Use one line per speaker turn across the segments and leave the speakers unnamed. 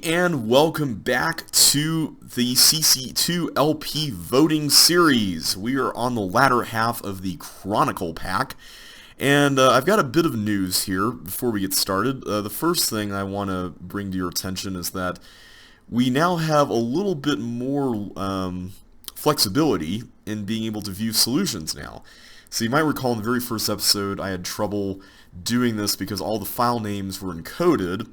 And welcome back to the CC2LP voting series. We are on the latter half of the Chronicle pack, and I've got a bit of news here before we get started. The first thing I want to bring to your attention is that we now have a little bit more flexibility in being able to view solutions now. So you might recall in the very first episode I had trouble doing this because all the file names were encoded,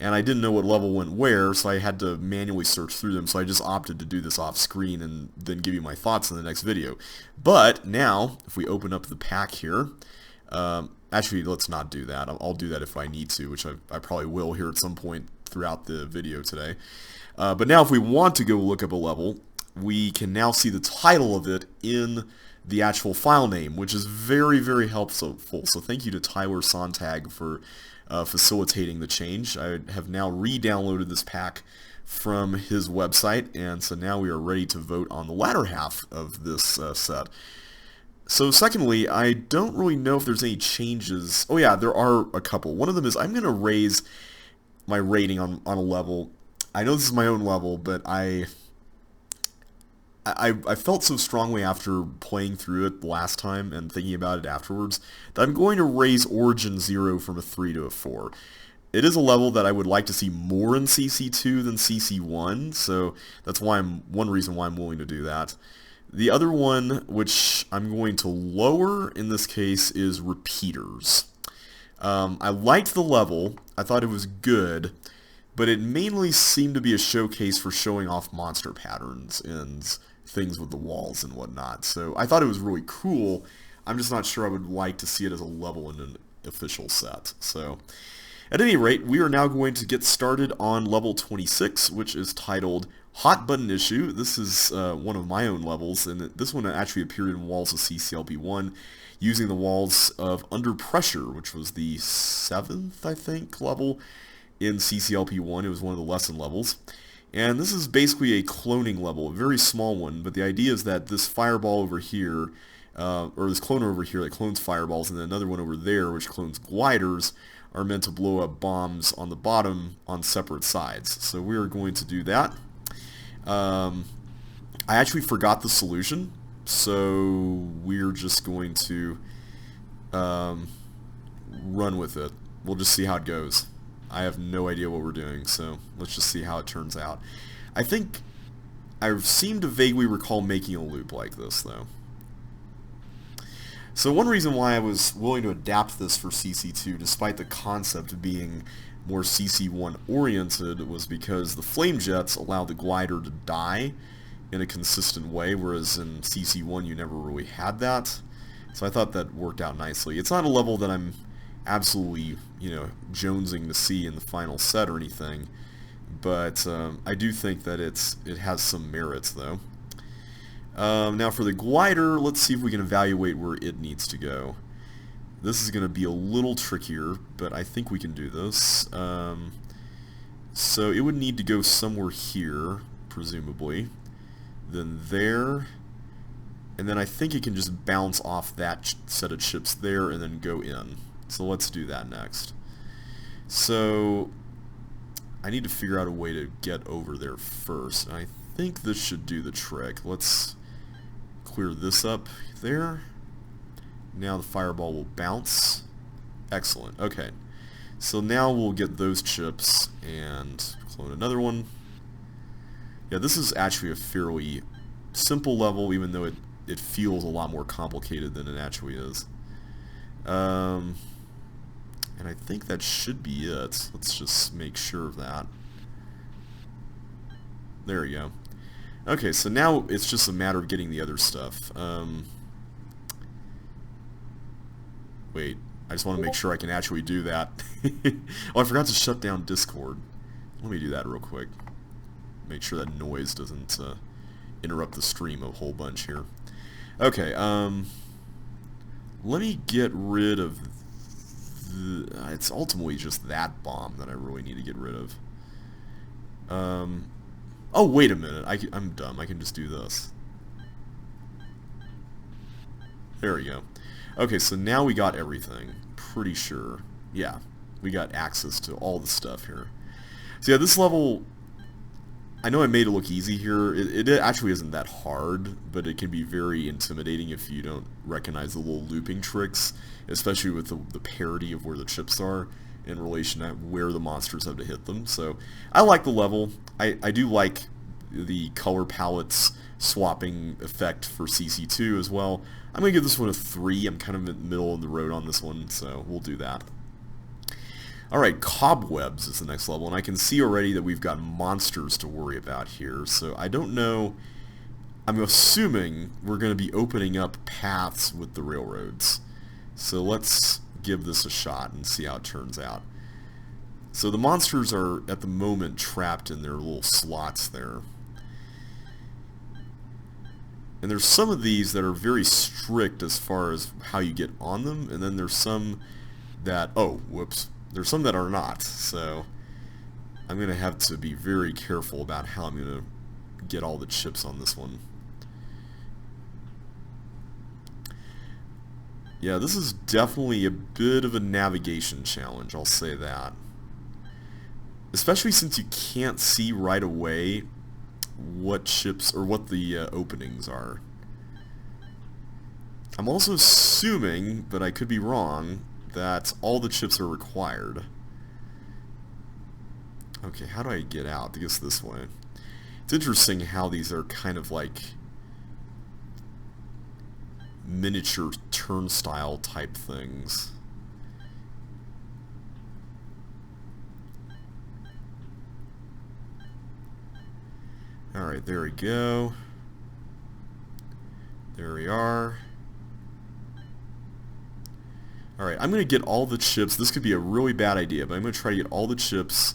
and I didn't know what level went where, so I had to manually search through them, so I just opted to do this off screen and then give you my thoughts in the next video. But now, if we open up the pack here, actually let's not do that. I'll do that if I need to, which I probably will here at some point throughout the video today. But now if we want to go look up a level, we can now see the title of it in the actual file name, which is very, very helpful. So thank you to Tyler Sontag for facilitating the change. I have now re-downloaded this pack from his website, and so now we are ready to vote on the latter half of this set. So secondly, I don't really know if there's any changes. Oh yeah, there are a couple. One of them is I'm going to raise my rating on a level. I know this is my own level, but I felt so strongly after playing through it last time and thinking about it afterwards that I'm going to raise Origin 0 from a 3 to a 4. It is a level that I would like to see more in CC2 than CC1, so that's why one reason why I'm willing to do that. The other one, which I'm going to lower in this case, is Repeaters. I liked the level. I thought it was good, but it mainly seemed to be a showcase for showing off monster patterns and things with the walls and whatnot. So I thought it was really cool. I'm just not sure I would like to see it as a level in an official set. So at any rate, we are now going to get started on level 26, which is titled Hot Button Issue. This is one of my own levels, and this one actually appeared in Walls of CCLP1 using the walls of Under Pressure, which was the 7th, I think, level in CCLP1. It was one of the lesson levels. And this is basically a cloning level, a very small one, but the idea is that this fireball over here, or this cloner over here that clones fireballs, and then another one over there which clones gliders, are meant to blow up bombs on the bottom on separate sides. So we are going to do that. I actually forgot the solution, so we're just going to run with it. We'll just see how it goes. I have no idea what we're doing, so let's just see how it turns out. I think I seem to vaguely recall making a loop like this, though. So one reason why I was willing to adapt this for CC2, despite the concept being more CC1 oriented, was because the flame jets allow the glider to die in a consistent way, whereas in CC1 you never really had that. So I thought that worked out nicely. It's not a level that I'm absolutely, jonesing to see in the final set or anything, but I do think that it has some merits, though. Now for the glider, let's see if we can evaluate where it needs to go. This is going to be a little trickier, but I think we can do this. So it would need to go somewhere here, presumably, then there, and then I think it can just bounce off that set of chips there and then go in. So let's do that next. So I need to figure out a way to get over there first. And I think this should do the trick. Let's clear this up there. Now the fireball will bounce. Excellent. Okay. So now we'll get those chips and clone another one. Yeah, this is actually a fairly simple level, even though it feels a lot more complicated than it actually is. And I think that should be it. Let's just make sure of that. There we go. Okay, so now it's just a matter of getting the other stuff. Wait, I just want to make sure I can actually do that. Oh, I forgot to shut down Discord. Let me do that real quick. Make sure that noise doesn't interrupt the stream a whole bunch here. Okay, let me get rid of it's ultimately just that bomb that I really need to get rid of. Oh, wait a minute. I'm dumb. I can just do this. There we go. Okay, so now we got everything. Pretty sure. Yeah, we got access to all the stuff here. So yeah, this level, I know I made it look easy here. It actually isn't that hard, but it can be very intimidating if you don't recognize the little looping tricks, especially with the parity of where the chips are in relation to where the monsters have to hit them. So I like the level. I do like the color palettes swapping effect for CC2 as well. I'm going to give this one a 3. I'm kind of in the middle of the road on this one, so we'll do that. Alright, Cobwebs is the next level, and I can see already that we've got monsters to worry about here, so I don't know. I'm assuming we're going to be opening up paths with the railroads. So let's give this a shot and see how it turns out. So the monsters are, at the moment, trapped in their little slots there. And there's some of these that are very strict as far as how you get on them, and then there's some that, oh, whoops. There's some that are not, so I'm going to have to be very careful about how I'm going to get all the chips on this one. Yeah, this is definitely a bit of a navigation challenge, I'll say that. Especially since you can't see right away what chips, or what the openings are. I'm also assuming, but I could be wrong, that all the chips are required. Okay, how do I get out? I guess this way. It's interesting how these are kind of like miniature turnstile type things. Alright, there we go. There we are. Alright, I'm going to get all the chips. This could be a really bad idea, but I'm going to try to get all the chips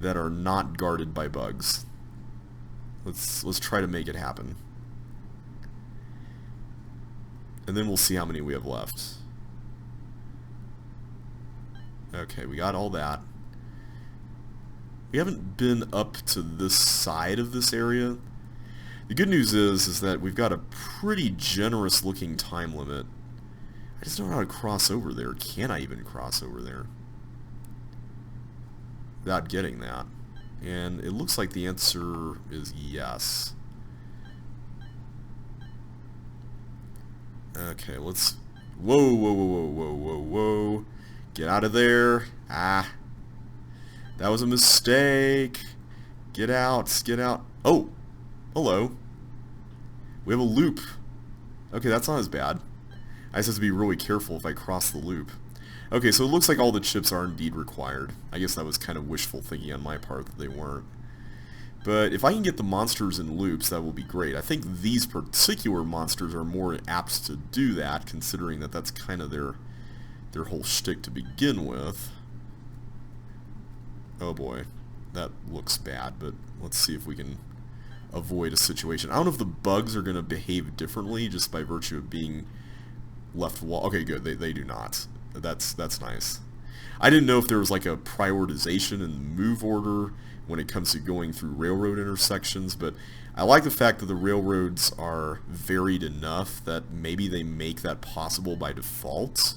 that are not guarded by bugs. Let's try to make it happen. And then we'll see how many we have left. Okay, we got all that. We haven't been up to this side of this area. The good news is that we've got a pretty generous looking time limit. I just don't know how to cross over there. Can I even cross over there without getting that? And it looks like the answer is yes. Okay, let's... Whoa, whoa, whoa, whoa, whoa, whoa, whoa. Get out of there. Ah. That was a mistake. Get out, get out. Oh, hello. We have a loop. Okay, that's not as bad. I just have to be really careful if I cross the loop. Okay, so it looks like all the chips are indeed required. I guess that was kind of wishful thinking on my part that they weren't. But if I can get the monsters in loops, that will be great. I think these particular monsters are more apt to do that, considering that that's kind of their whole shtick to begin with. Oh boy, that looks bad, but let's see if we can avoid a situation. I don't know if the bugs are going to behave differently just by virtue of being left wall. Okay, good. They do not. That's nice. I didn't know if there was like a prioritization in the move order when it comes to going through railroad intersections, but I like the fact that the railroads are varied enough that maybe they make that possible by default.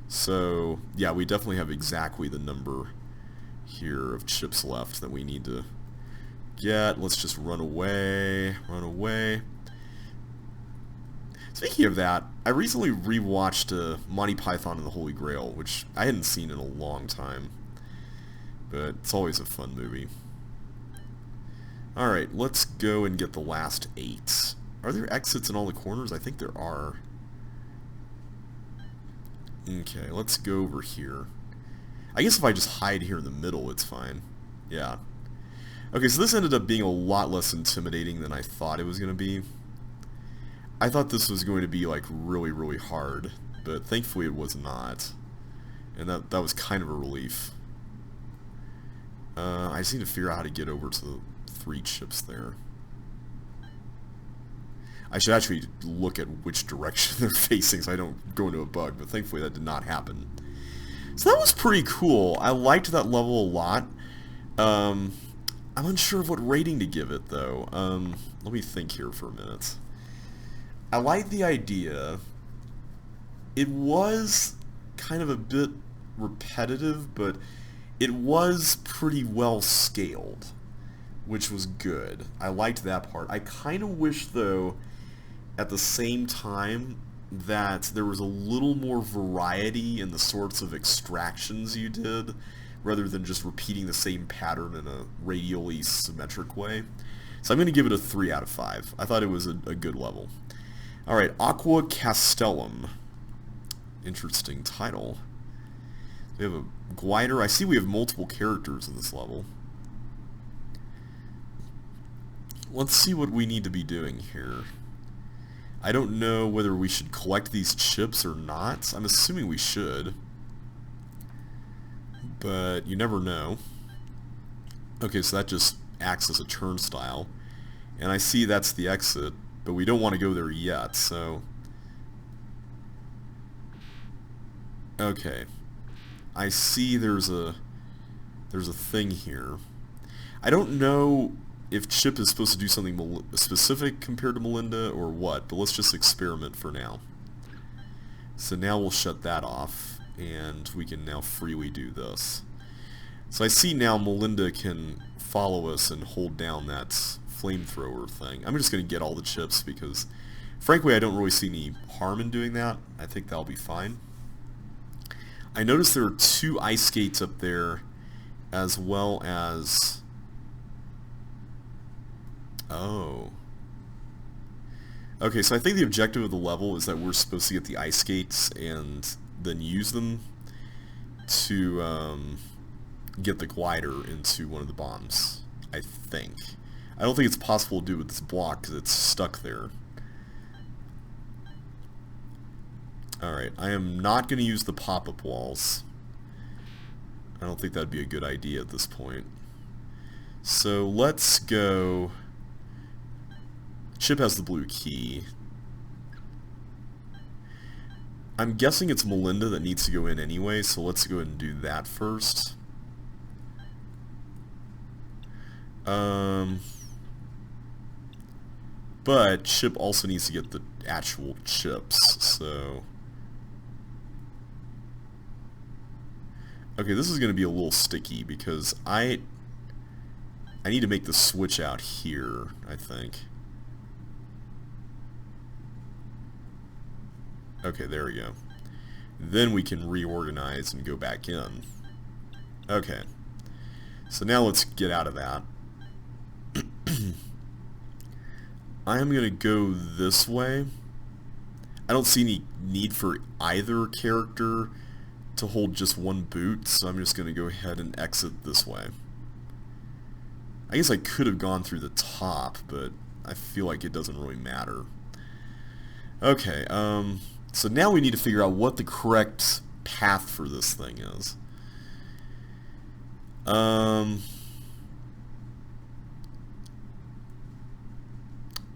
So, yeah, we definitely have exactly the number here of chips left that we need to get. Let's just run away, run away. Speaking of that, I recently rewatched Monty Python and the Holy Grail, which I hadn't seen in a long time, but it's always a fun movie. Alright, let's go and get the last 8. Are there exits in all the corners? I think there are. Okay, let's go over here. I guess if I just hide here in the middle, it's fine. Yeah. Okay, so this ended up being a lot less intimidating than I thought it was going to be. I thought this was going to be, like, really, really hard, but thankfully it was not. And that was kind of a relief. I just need to figure out how to get over to the 3 chips there. I should actually look at which direction they're facing so I don't go into a bug, but thankfully that did not happen. So that was pretty cool. I liked that level a lot. I'm unsure of what rating to give it, though. Let me think here for a minute. I like the idea. It was kind of a bit repetitive, but It was pretty well scaled, which was good. I liked that part. I kind of wish, though, at the same time, that there was a little more variety in the sorts of extractions you did, rather than just repeating the same pattern in a radially symmetric way. So I'm going to give it a 3 out of 5. I thought it was a good level. Alright, Aqua Castellum. Interesting title. We have a glider. I see we have multiple characters in this level. Let's see what we need to be doing here. I don't know whether we should collect these chips or not. I'm assuming we should. But you never know. Okay, so that just acts as a turnstile. And I see that's the exit, but we don't want to go there yet, so... Okay. I see there's a thing here. I don't know if Chip is supposed to do something specific compared to Melinda or what, but let's just experiment for now. So now we'll shut that off, and we can now freely do this. So I see now Melinda can follow us and hold down that flamethrower thing. I'm just going to get all the chips because, frankly, I don't really see any harm in doing that. I think that'll be fine. I noticed there are 2 ice skates up there, as well as... Oh. Okay, so I think the objective of the level is that we're supposed to get the ice skates and then use them to get the glider into one of the bombs, I think. I don't think it's possible to do with this block because it's stuck there. Alright, I am not going to use the pop-up walls. I don't think that'd be a good idea at this point. So let's go... Chip has the blue key. I'm guessing it's Melinda that needs to go in anyway, so let's go ahead and do that first. But Chip also needs to get the actual chips, so... Okay, this is going to be a little sticky because I need to make the switch out here, I think. Okay, there we go. Then we can reorganize and go back in. Okay. So now let's get out of that. I am going to go this way. I don't see any need for either character to hold just one boot, so I'm just going to go ahead and exit this way. I guess I could have gone through the top, but I feel like it doesn't really matter. Okay, so now we need to figure out what the correct path for this thing is.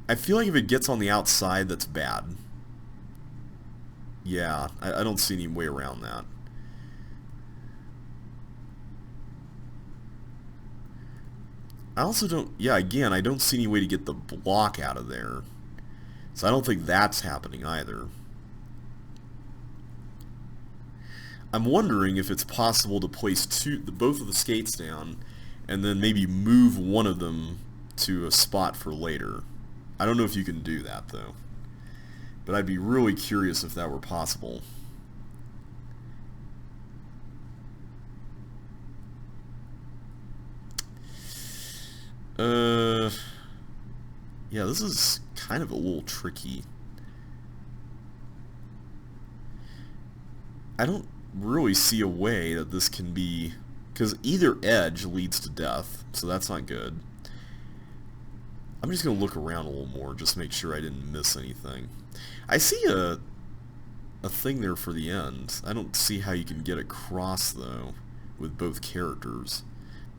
I feel like if it gets on the outside, that's bad. Yeah, I don't see any way around that. I also don't, yeah, again, I don't see any way to get the block out of there. So I don't think that's happening either. I'm wondering if it's possible to place both of the skates down and then maybe move one of them to a spot for later. I don't know if you can do that, though. But I'd be really curious if that were possible. Yeah, this is kind of a little tricky. I don't really see a way that this can be... Because either edge leads to death, so that's not good. I'm just going to look around a little more, just to make sure I didn't miss anything. I see a thing there for the end. I don't see how you can get across, though, with both characters.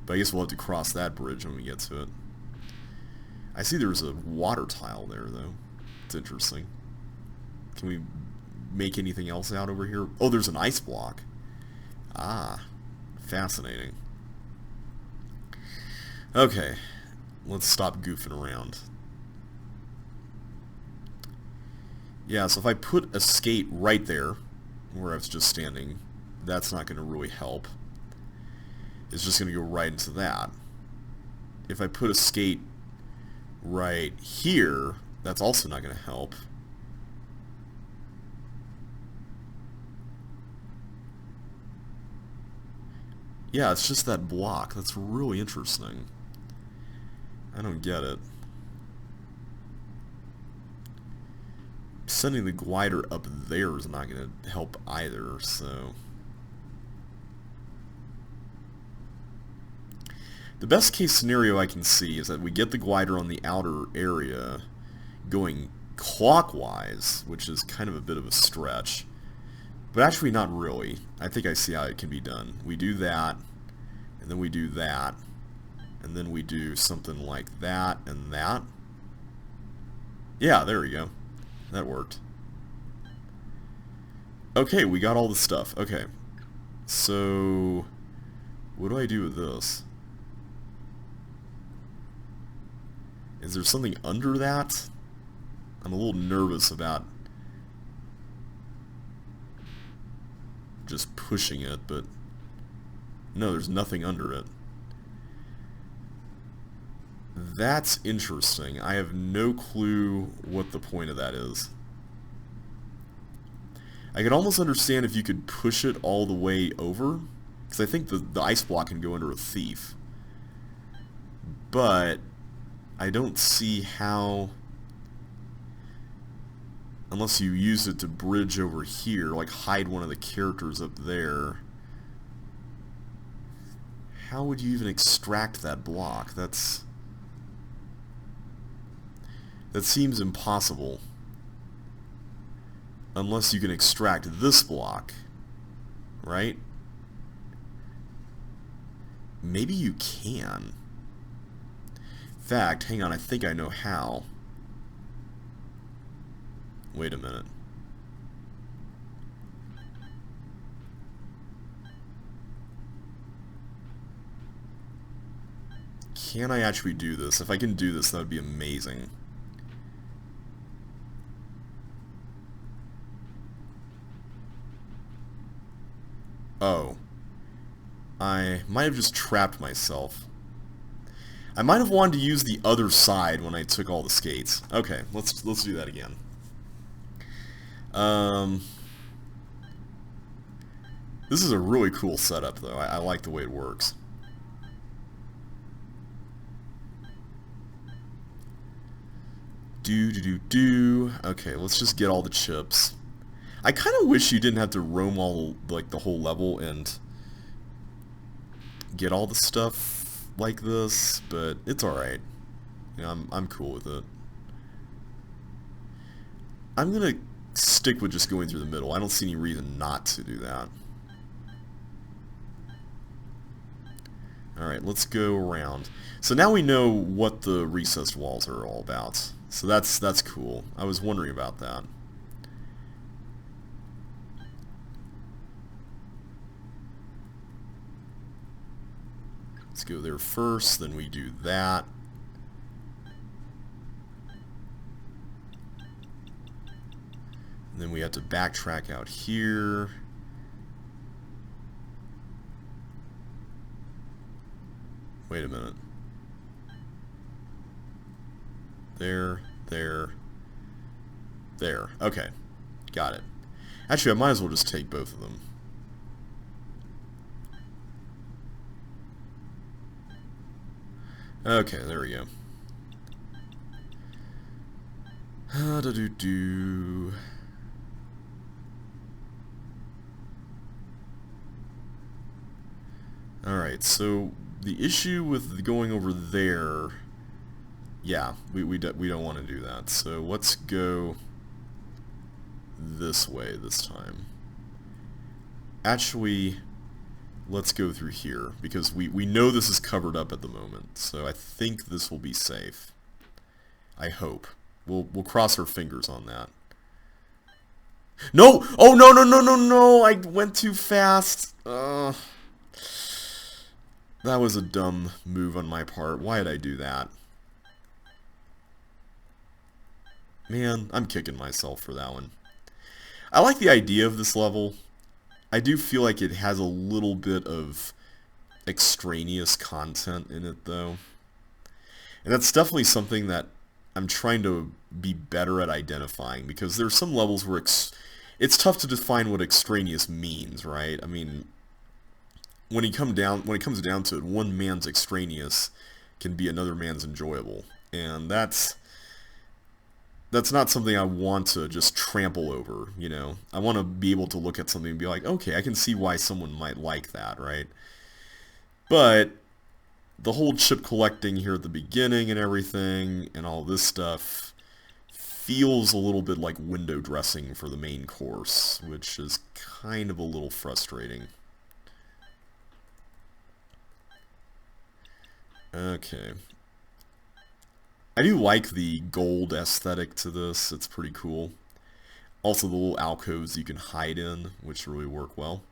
But I guess we'll have to cross that bridge when we get to it. I see there's a water tile there, though. It's interesting. Can we make anything else out over here? Oh, there's an ice block. Ah, fascinating. Okay, let's stop goofing around. Yeah, so if I put a skate right there, where I was just standing, that's not going to really help. is just going to go right into that. If I put a skate right here, that's also not going to help. Yeah, it's just that block. That's really interesting. I don't get it. Sending the glider up there is not going to help either, so... The best case scenario I can see is that we get the glider on the outer area going clockwise, which is kind of a bit of a stretch. But actually not really. I think I see how it can be done. We do that, and then we do that, and then we do something like that and that. Yeah, there we go. That worked. Okay, we got all the stuff. Okay. So, what do I do with this? Is there something under that? I'm a little nervous about just pushing it, but no, there's nothing under it. That's interesting. I have no clue what the point of that is. I could almost understand if you could push it all the way over, because I think the ice block can go under a thief. But I don't see how, unless you use it to bridge over here, like hide one of the characters up there. How would you even extract that block? That seems impossible. Unless you can extract this block, right? Maybe you can. In fact, hang on, I think I know how. Wait a minute. Can I actually do this? If I can do this, that would be amazing. Oh. I might have just trapped myself. I might have wanted to use the other side when I took all the skates. Okay, let's do that again. This is a really cool setup, though. I like the way it works. Okay, let's just get all the chips. I kind of wish you didn't have to roam all, like, the whole level and get all the stuff like this, but it's alright. You know, I'm cool with it. I'm gonna stick with just going through the middle. I don't see any reason not to do that. Alright, let's go around. So now we know what the recessed walls are all about. So that's cool. I was wondering about that. Let's go there first, then we do that. And then we have to backtrack out here. Wait a minute. There. Okay, got it. Actually, I might as well just take both of them. Okay, there we go. Alright, so the issue with going over there, yeah, we don't want to do that. So let's go this way this time. Actually, let's go through here, because we know this is covered up at the moment, so I think this will be safe. I hope. We'll cross our fingers on that. No! Oh, no! I went too fast! That was a dumb move on my part. Why did I do that? Man, I'm kicking myself for that one. I like the idea of this level. I do feel like it has a little bit of extraneous content in it, though. And that's definitely something that I'm trying to be better at identifying, because there's some levels where it's tough to define what extraneous means, right? I mean, when it comes down to it, one man's extraneous can be another man's enjoyable, and that's not something I want to just trample over, you know? I want to be able to look at something and be like, okay, I can see why someone might like that, right? But the whole chip collecting here at the beginning and everything and all this stuff feels a little bit like window dressing for the main course, which is kind of a little frustrating. Okay. I do like the gold aesthetic to this. It's pretty cool. Also the little alcoves you can hide in, which really work well.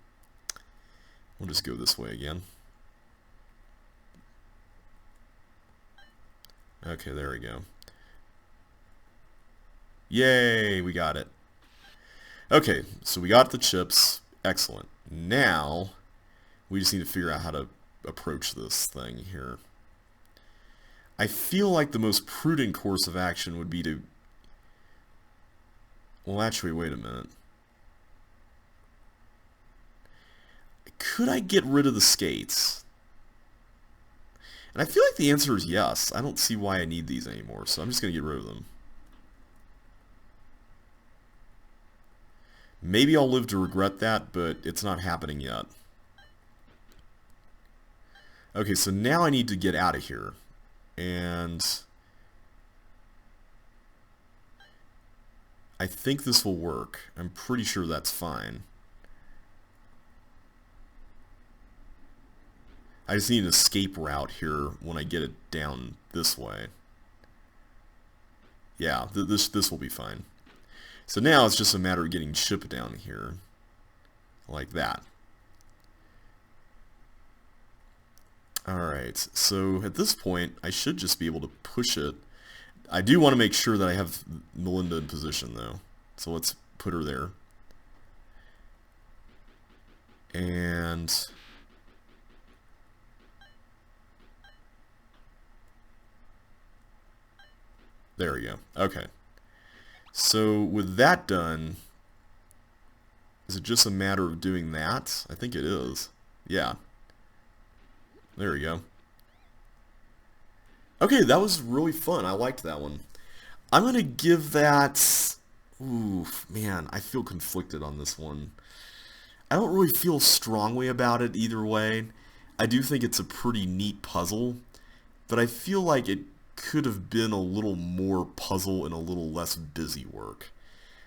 We'll just go this way again. Okay, there we go. Yay, we got it. Okay, so we got the chips. Excellent. Now, we just need to figure out how to approach this thing here. I feel like the most prudent course of action would be to... Well, actually, wait a minute. Could I get rid of the skates? And I feel like the answer is yes. I don't see why I need these anymore, so I'm just going to get rid of them. Maybe I'll live to regret that, but it's not happening yet. Okay, so now I need to get out of here. And I think this will work. I'm pretty sure that's fine. I just need an escape route here when I get it down this way. Yeah, this will be fine. So now it's just a matter of getting chip down here. Like that. Alright, so at this point, I should just be able to push it. I do want to make sure that I have Melinda in position, though. So let's put her there. And... there we go. Okay. So with that done, is it just a matter of doing that? I think it is. Yeah. There we go. Okay, that was really fun. I liked that one. I'm going to give that... Ooh, man, I feel conflicted on this one. I don't really feel strongly about it either way. I do think it's a pretty neat puzzle, but I feel like it could have been a little more puzzle and a little less busy work.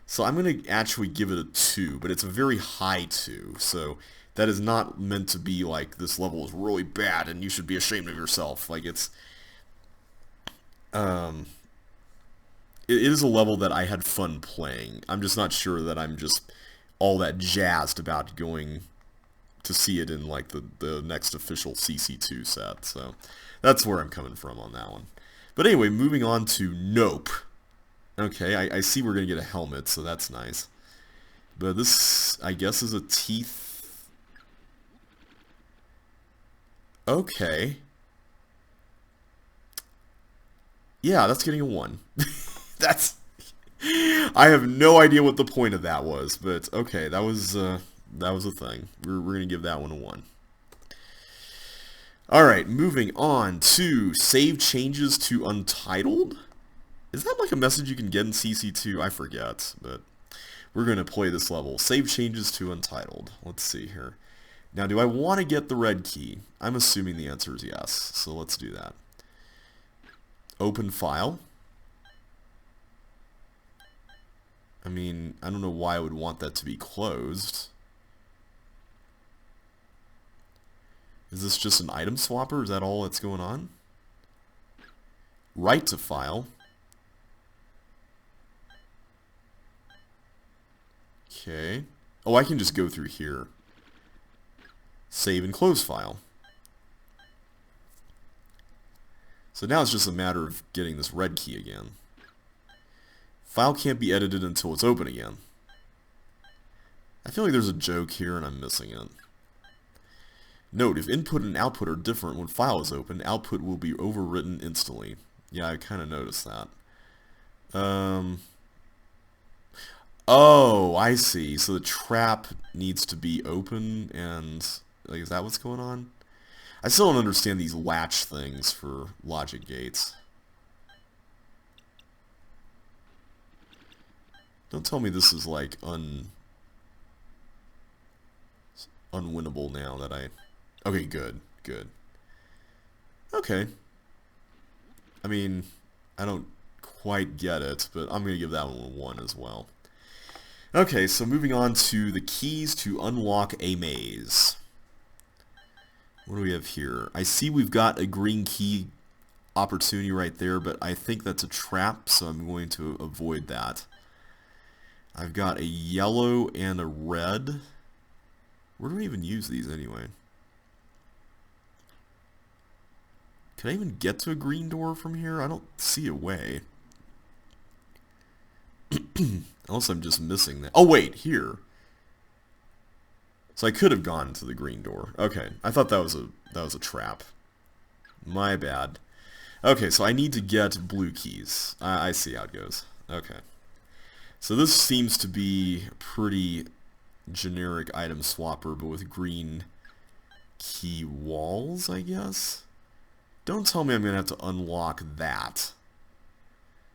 So I'm going to actually give it a 2, but it's a very high 2, so that is not meant to be like this level is really bad and you should be ashamed of yourself. Like it is a level that I had fun playing. I'm just not sure that I'm just all that jazzed about going to see it in like the next official CC2 set. So that's where I'm coming from on that one. But anyway, moving on to Nope. Okay, I see we're going to get a helmet, so that's nice. But this, I guess, is a teeth. Okay. Yeah, that's getting a 1. That's... I have no idea what the point of that was, but okay, that was a thing. We're going to give that one a 1. Alright, moving on to save changes to Untitled. Is that like a message you can get in CC2? I forget, but we're going to play this level. Save changes to Untitled. Let's see here. Now, do I want to get the red key? I'm assuming the answer is yes, so let's do that. Open file. I mean, I don't know why I would want that to be closed. Is this just an item swapper? Is that all that's going on? Write to file. Okay. Oh, I can just go through here. Save and close file. So now it's just a matter of getting this red key again. File can't be edited until it's open again. I feel like there's a joke here and I'm missing it. Note, if input and output are different when file is open, output will be overwritten instantly. Yeah, I kind of noticed that. Oh, I see. So the trap needs to be open, and like, is that what's going on? I still don't understand these latch things for logic gates. Don't tell me this is like unwinnable now that I... Okay, good, good. Okay. I mean, I don't quite get it, but I'm going to give that one a 1 as well. Okay, so moving on to the keys to unlock a maze. What do we have here? I see we've got a green key opportunity right there, but I think that's a trap, so I'm going to avoid that. I've got a yellow and a red. Where do we even use these anyway? Can I even get to a green door from here? I don't see a way. Unless I'm just missing that. Oh wait, here. So I could have gone to the green door. Okay, I thought that was a trap. My bad. Okay, so I need to get blue keys. I see how it goes. Okay. So this seems to be a pretty generic item swapper, but with green key walls, I guess? Don't tell me I'm going to have to unlock that.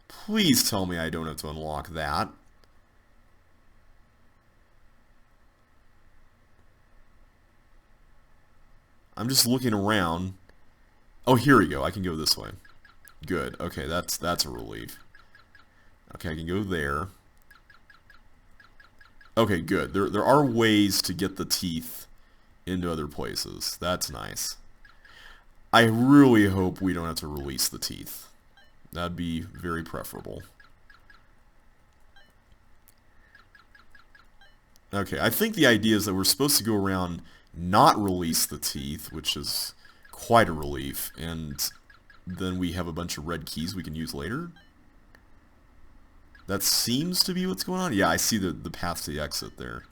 Please tell me I don't have to unlock that. I'm just looking around. Oh, here we go. I can go this way. Good. Okay, that's a relief. Okay, I can go there. Okay, good. There are ways to get the teeth into other places. That's nice. I really hope we don't have to release the teeth. That'd be very preferable. Okay, I think the idea is that we're supposed to go around, not release the teeth, which is quite a relief, and then we have a bunch of red keys we can use later. That seems to be what's going on. Yeah, I see the path to the exit there.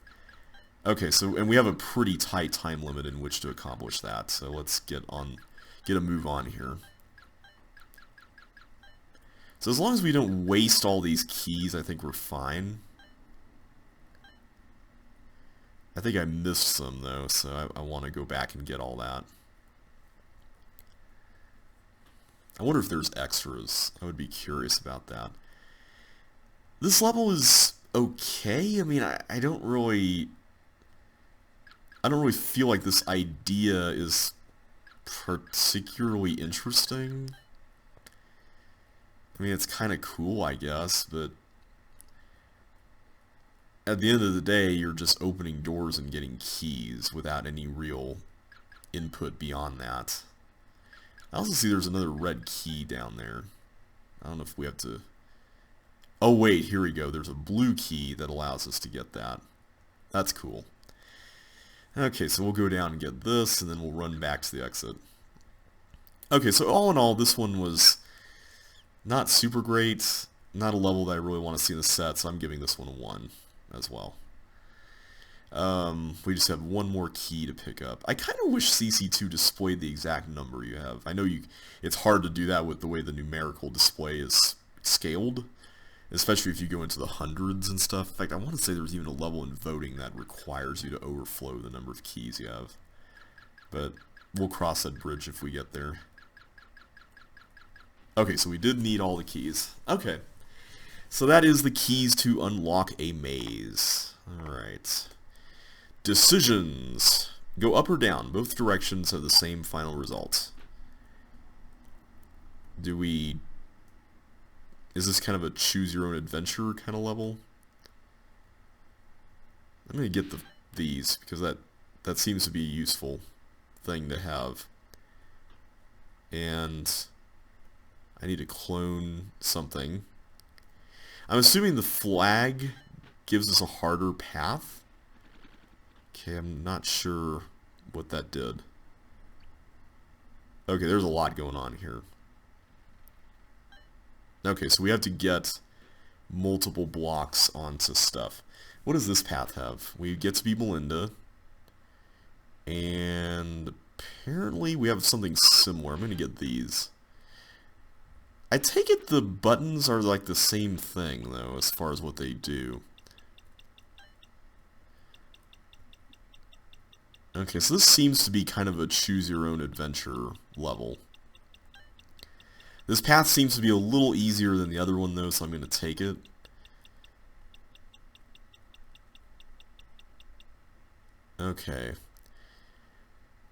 Okay, so, and we have a pretty tight time limit in which to accomplish that, so let's get a move on here. So as long as we don't waste all these keys, I think we're fine. I think I missed some, though, so I want to go back and get all that. I wonder if there's extras. I would be curious about that. This level is okay. I mean, I don't really feel like this idea is particularly interesting. I mean, it's kind of cool, I guess, but at the end of the day, you're just opening doors and getting keys without any real input beyond that. I also see there's another red key down there. I don't know if we have to... Oh wait, here we go. There's a blue key that allows us to get that. That's cool. Okay, so we'll go down and get this, and then we'll run back to the exit. Okay, so all in all, this one was not super great. Not a level that I really want to see in the set, so I'm giving this one a 1 as well. We just have one more key to pick up. I kind of wish CC2 displayed the exact number you have. I know it's hard to do that with the way the numerical display is scaled, especially if you go into the hundreds and stuff. In fact, I want to say there's even a level in voting that requires you to overflow the number of keys you have. But we'll cross that bridge if we get there. Okay, so we did need all the keys. Okay. So that is the keys to unlock a maze. Alright. Decisions. Go up or down. Both directions have the same final result. Is this kind of a choose your own adventure kind of level? I'm going to get these because that seems to be a useful thing to have. And I need to clone something. I'm assuming the flag gives us a harder path. Okay, I'm not sure what that did. Okay, there's a lot going on here. Okay, so we have to get multiple blocks onto stuff. What does this path have? We get to be Melinda. And apparently we have something similar. I'm going to get these. I take it the buttons are like the same thing, though, as far as what they do. Okay, so this seems to be kind of a choose-your-own-adventure level. This path seems to be a little easier than the other one, though, so I'm going to take it. Okay.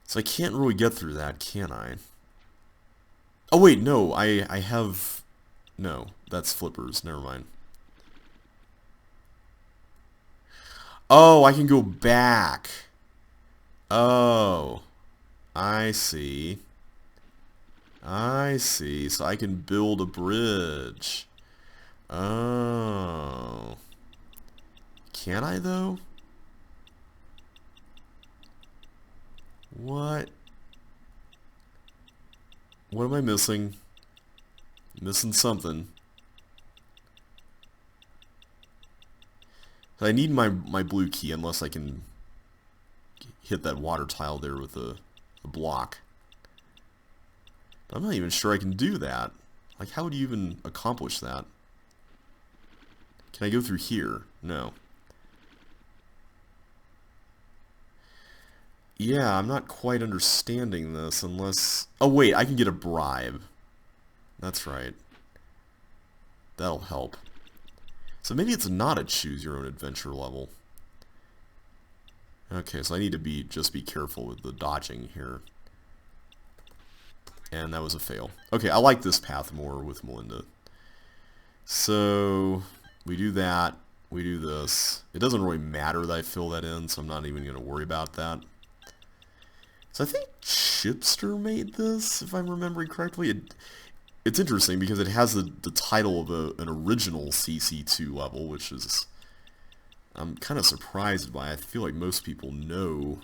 So I can't really get through that, can I? Oh, wait, no, I have... No, that's flippers, never mind. Oh, I can go back. Oh, I see. I see. So I can build a bridge. Oh. Can I, though? What? What am I missing? Missing something. I need my blue key unless I can hit that water tile there with a block. I'm not even sure I can do that. Like, how would you even accomplish that? Can I go through here? No. Yeah, I'm not quite understanding this unless... Oh, wait, I can get a bribe. That's right. That'll help. So maybe it's not a choose-your-own-adventure level. Okay, so I need to just be careful with the dodging here. And that was a fail. Okay, I like this path more with Melinda. So, we do that. We do this. It doesn't really matter that I fill that in, so I'm not even going to worry about that. So I think Chipster made this, if I'm remembering correctly. It's interesting because it has the title of an original CC2 level, which is... I'm kind of surprised by. I feel like most people know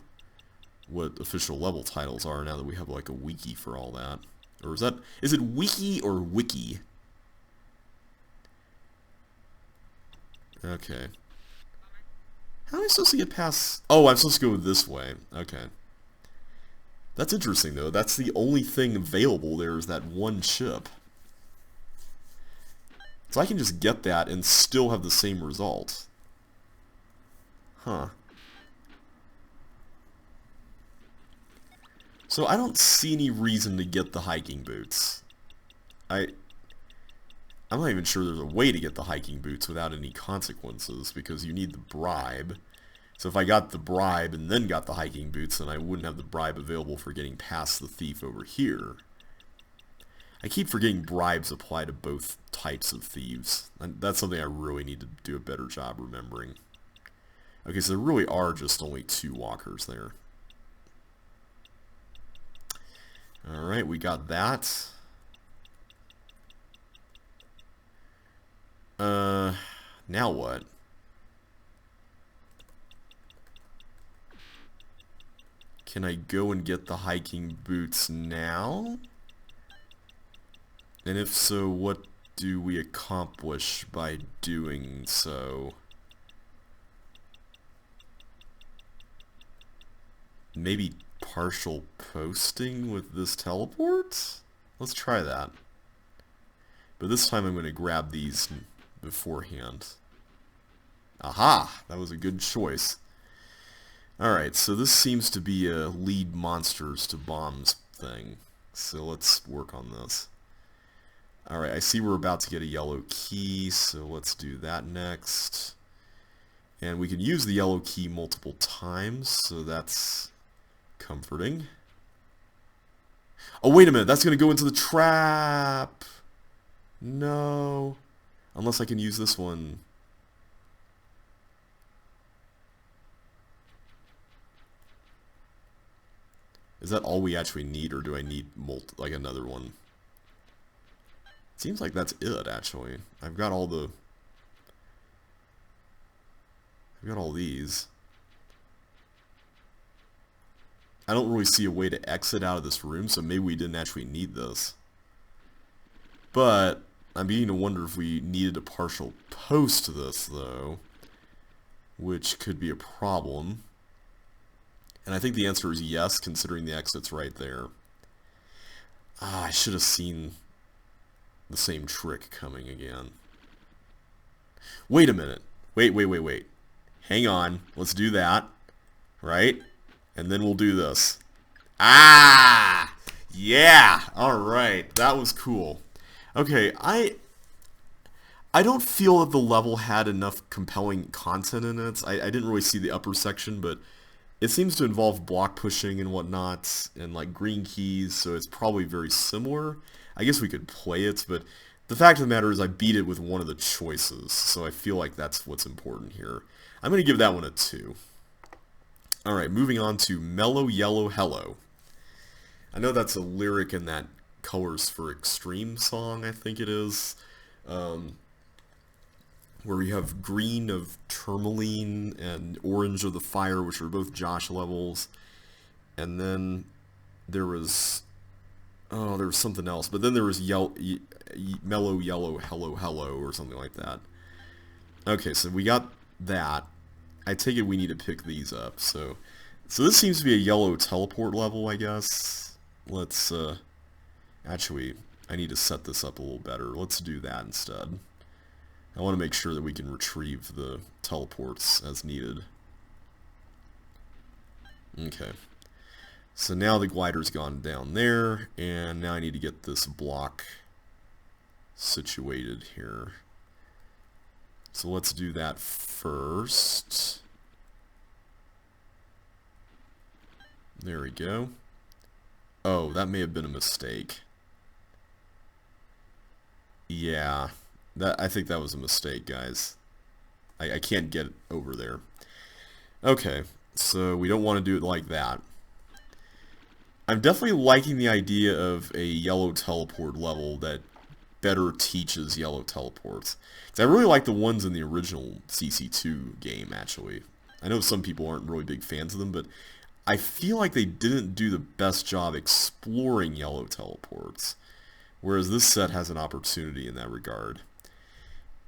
what official level titles are now that we have like a wiki for all that. Or is it wiki or wiki? Okay. How am I supposed to get past... Oh, I'm supposed to go this way. Okay. That's interesting, though. That's the only thing available there is that one chip. So I can just get that and still have the same result. Huh. So I don't see any reason to get the hiking boots. I'm not even sure there's a way to get the hiking boots without any consequences, because you need the bribe. So if I got the bribe and then got the hiking boots, then I wouldn't have the bribe available for getting past the thief over here. I keep forgetting bribes apply to both types of thieves. That's something I really need to do a better job remembering. Okay, so there really are just only 2 walkers there. Alright, we got that. Now what? Can I go and get the hiking boots now? And if so, what do we accomplish by doing so? Maybe partial posting with this teleport? Let's try that. But this time I'm going to grab these beforehand. Aha! That was a good choice. Alright, so this seems to be a lead monsters to bombs thing. So let's work on this. Alright, I see we're about to get a yellow key, so let's do that next. And we can use the yellow key multiple times, so that's comforting. Oh, wait a minute, that's going to go into the trap! No. Unless I can use this one. Is that all we actually need, or do I need like another one? Seems like that's it, actually. I've got all these. I don't really see a way to exit out of this room, so maybe we didn't actually need this. But I'm beginning to wonder if we needed a partial post to this, though, which could be a problem. And I think the answer is yes, considering the exit's right there. Ah, I should have seen the same trick coming again. Wait a minute. Wait. Hang on. Let's do that. Right? And then we'll do this. Ah! Yeah! Alright. That was cool. Okay, I don't feel that the level had enough compelling content in it. I didn't really see the upper section, but it seems to involve block pushing and whatnot, and like green keys, so it's probably very similar. I guess we could play it, but the fact of the matter is I beat it with one of the choices, so I feel like that's what's important here. I'm going to give that one a 2. Alright, moving on to Mellow Yellow Hello. I know that's a lyric in that Colors for Extreme song, I think it is, where we have green of tourmaline and orange of the fire, which are both Josh levels, and then there was something else, but then there was Mellow Yellow Hello Hello or something like that. Okay, so we got that. I take it we need to pick these up. So this seems to be a yellow teleport level, I guess. Let's actually, I need to set this up a little better. Let's do that instead. I want to make sure that we can retrieve the teleports as needed. Okay. So now the glider's gone down there, and now I need to get this block situated here. So let's do that first. There we go. Oh, that may have been a mistake. Yeah, I think that was a mistake, guys. I can't get it over there. Okay, so we don't want to do it like that. I'm definitely liking the idea of a yellow teleport level that better teaches yellow teleports. 'Cause I really like the ones in the original CC2 game, actually. I know some people aren't really big fans of them, but I feel like they didn't do the best job exploring yellow teleports. Whereas this set has an opportunity in that regard.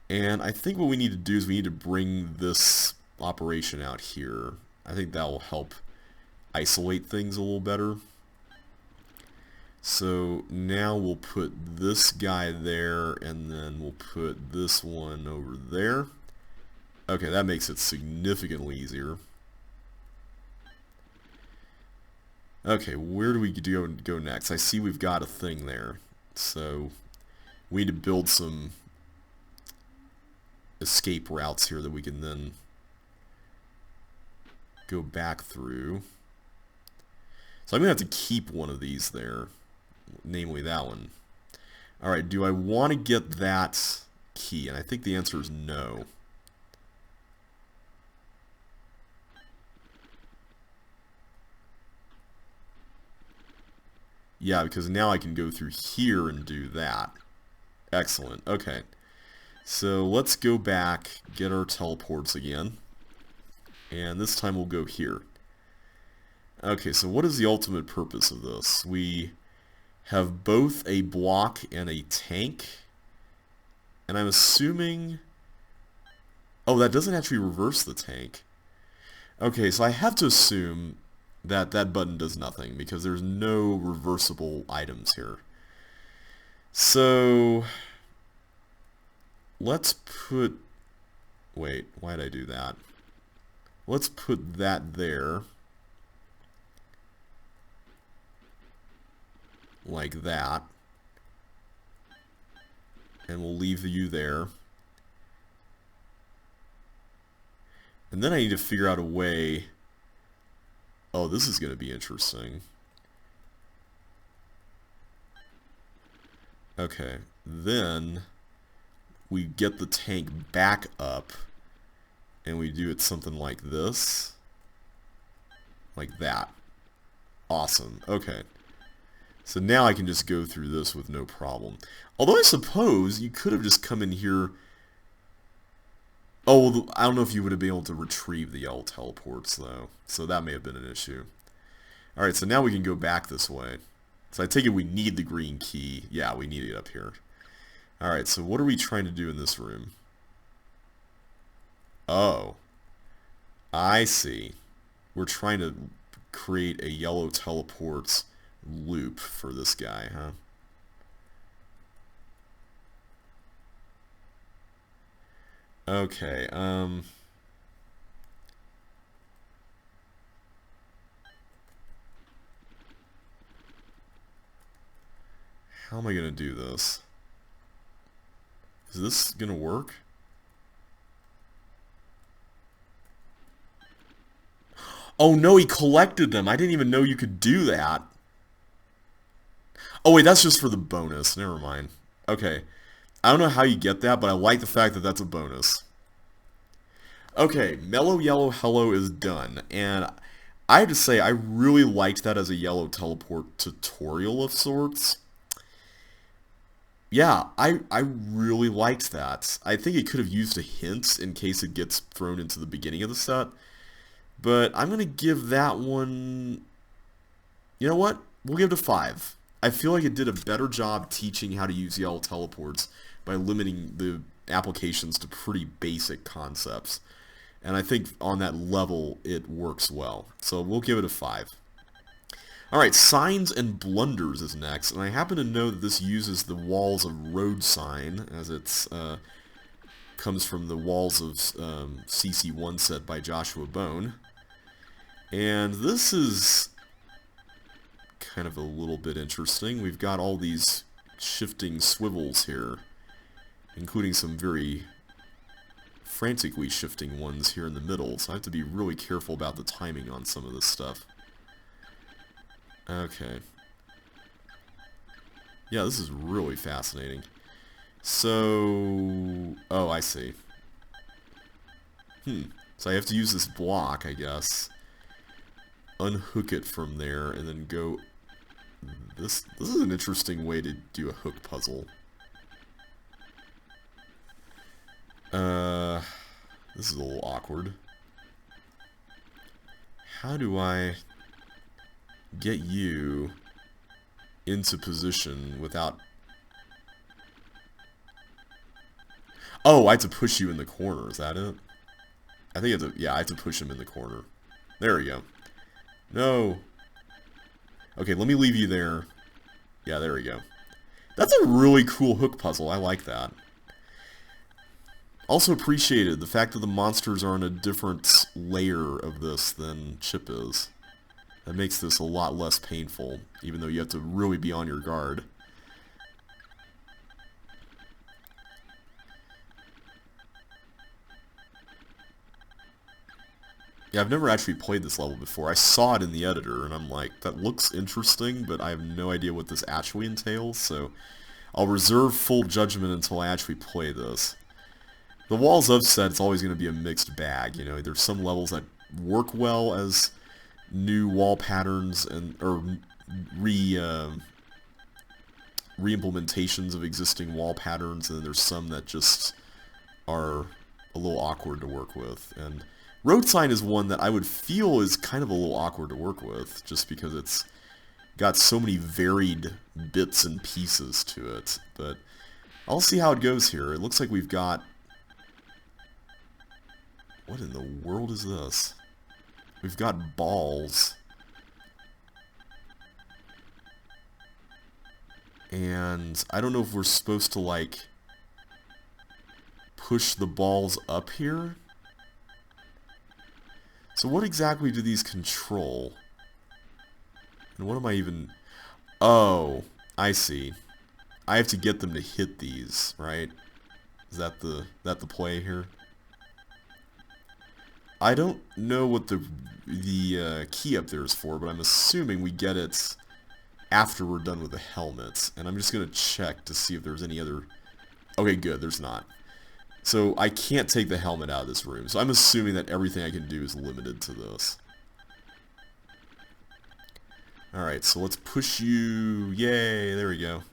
And I think what we need to do is we need to bring this operation out here. I think that will help isolate things a little better. So now we'll put this guy there, and then we'll put this one over there. Okay, that makes it significantly easier. Okay, where do we go next? I see we've got a thing there. So we need to build some escape routes here that we can then go back through. So I'm going to have to keep one of these there, namely that one. Alright, do I want to get that key? And I think the answer is no. Yeah, because now I can go through here and do that. Excellent. Okay. So let's go back, get our teleports again. And this time we'll go here. Okay, so what is the ultimate purpose of this? We have both a block and a tank. And I'm assuming... Oh, that doesn't actually reverse the tank. Okay, so I have to assume that that button does nothing because there's no reversible items here. So let's put... Wait, why did I do that? Let's put that there. Like that. And we'll leave you there. And then I need to figure out a way... Oh, this is going to be interesting. Okay, then we get the tank back up and we do it something like this. Like that. Awesome. Okay. So now I can just go through this with no problem. Although I suppose you could have just come in here... Oh, well, I don't know if you would have been able to retrieve the yellow teleports, though. So that may have been an issue. Alright, so now we can go back this way. So I take it we need the green key. Yeah, we need it up here. Alright, so what are we trying to do in this room? Oh. I see. We're trying to create a yellow teleports loop for this guy, huh? Okay, how am I gonna do this? Is this gonna work? Oh no, he collected them. I didn't even know you could do that. Oh wait, that's just for the bonus. Never mind. Okay. I don't know how you get that, but I like the fact that that's a bonus. Okay, Mellow Yellow Hello is done, and I have to say I really liked that as a yellow teleport tutorial of sorts. Yeah, I really liked that. I think it could have used a hint in case it gets thrown into the beginning of the set, but I'm going to give that one... You know what? We'll give it a 5. I feel like it did a better job teaching how to use yellow teleports by limiting the applications to pretty basic concepts. And I think on that level it works well. So we'll give it a 5. Alright, Signs and Blunders is next, and I happen to know that this uses the Walls of Road sign, as it's comes from the Walls of CC1 set by Joshua Bone. And this is kind of a little bit interesting. We've got all these shifting swivels here, including some very frantically shifting ones here in the middle, so I have to be really careful about the timing on some of this stuff. Okay. Yeah, this is really fascinating. So... Oh, I see. So I have to use this block, I guess. Unhook it from there, and then go... This is an interesting way to do a hook puzzle. This is a little awkward. How do I get you into position without... Oh, I have to push you in the corner, is that it? I think I have to, yeah, I have to push him in the corner. There we go. No. Okay, let me leave you there. Yeah, there we go. That's a really cool hook puzzle, I like that. Also appreciated the fact that the monsters are in a different layer of this than Chip is. That makes this a lot less painful, even though you have to really be on your guard. Yeah, I've never actually played this level before. I saw it in the editor, and I'm like, that looks interesting, but I have no idea what this actually entails, so I'll reserve full judgment until I actually play this. The Walls of set, it's always going to be a mixed bag, you know. There's some levels that work well as new wall patterns and re-implementations of existing wall patterns, and then there's some that just are a little awkward to work with. And Road Sign is one that I would feel is kind of a little awkward to work with, just because it's got so many varied bits and pieces to it. But I'll see how it goes here. It looks like we've got... What in the world is this? We've got balls. And I don't know if we're supposed to, like, push the balls up here? So what exactly do these control? And what am I even... Oh, I see. I have to get them to hit these, right? Is that the play here? I don't know what the key up there is for, but I'm assuming we get it after we're done with the helmet. And I'm just going to check to see if there's any other... Okay, good, there's not. So I can't take the helmet out of this room. So I'm assuming that everything I can do is limited to this. Alright, so let's push you... Yay, there we go.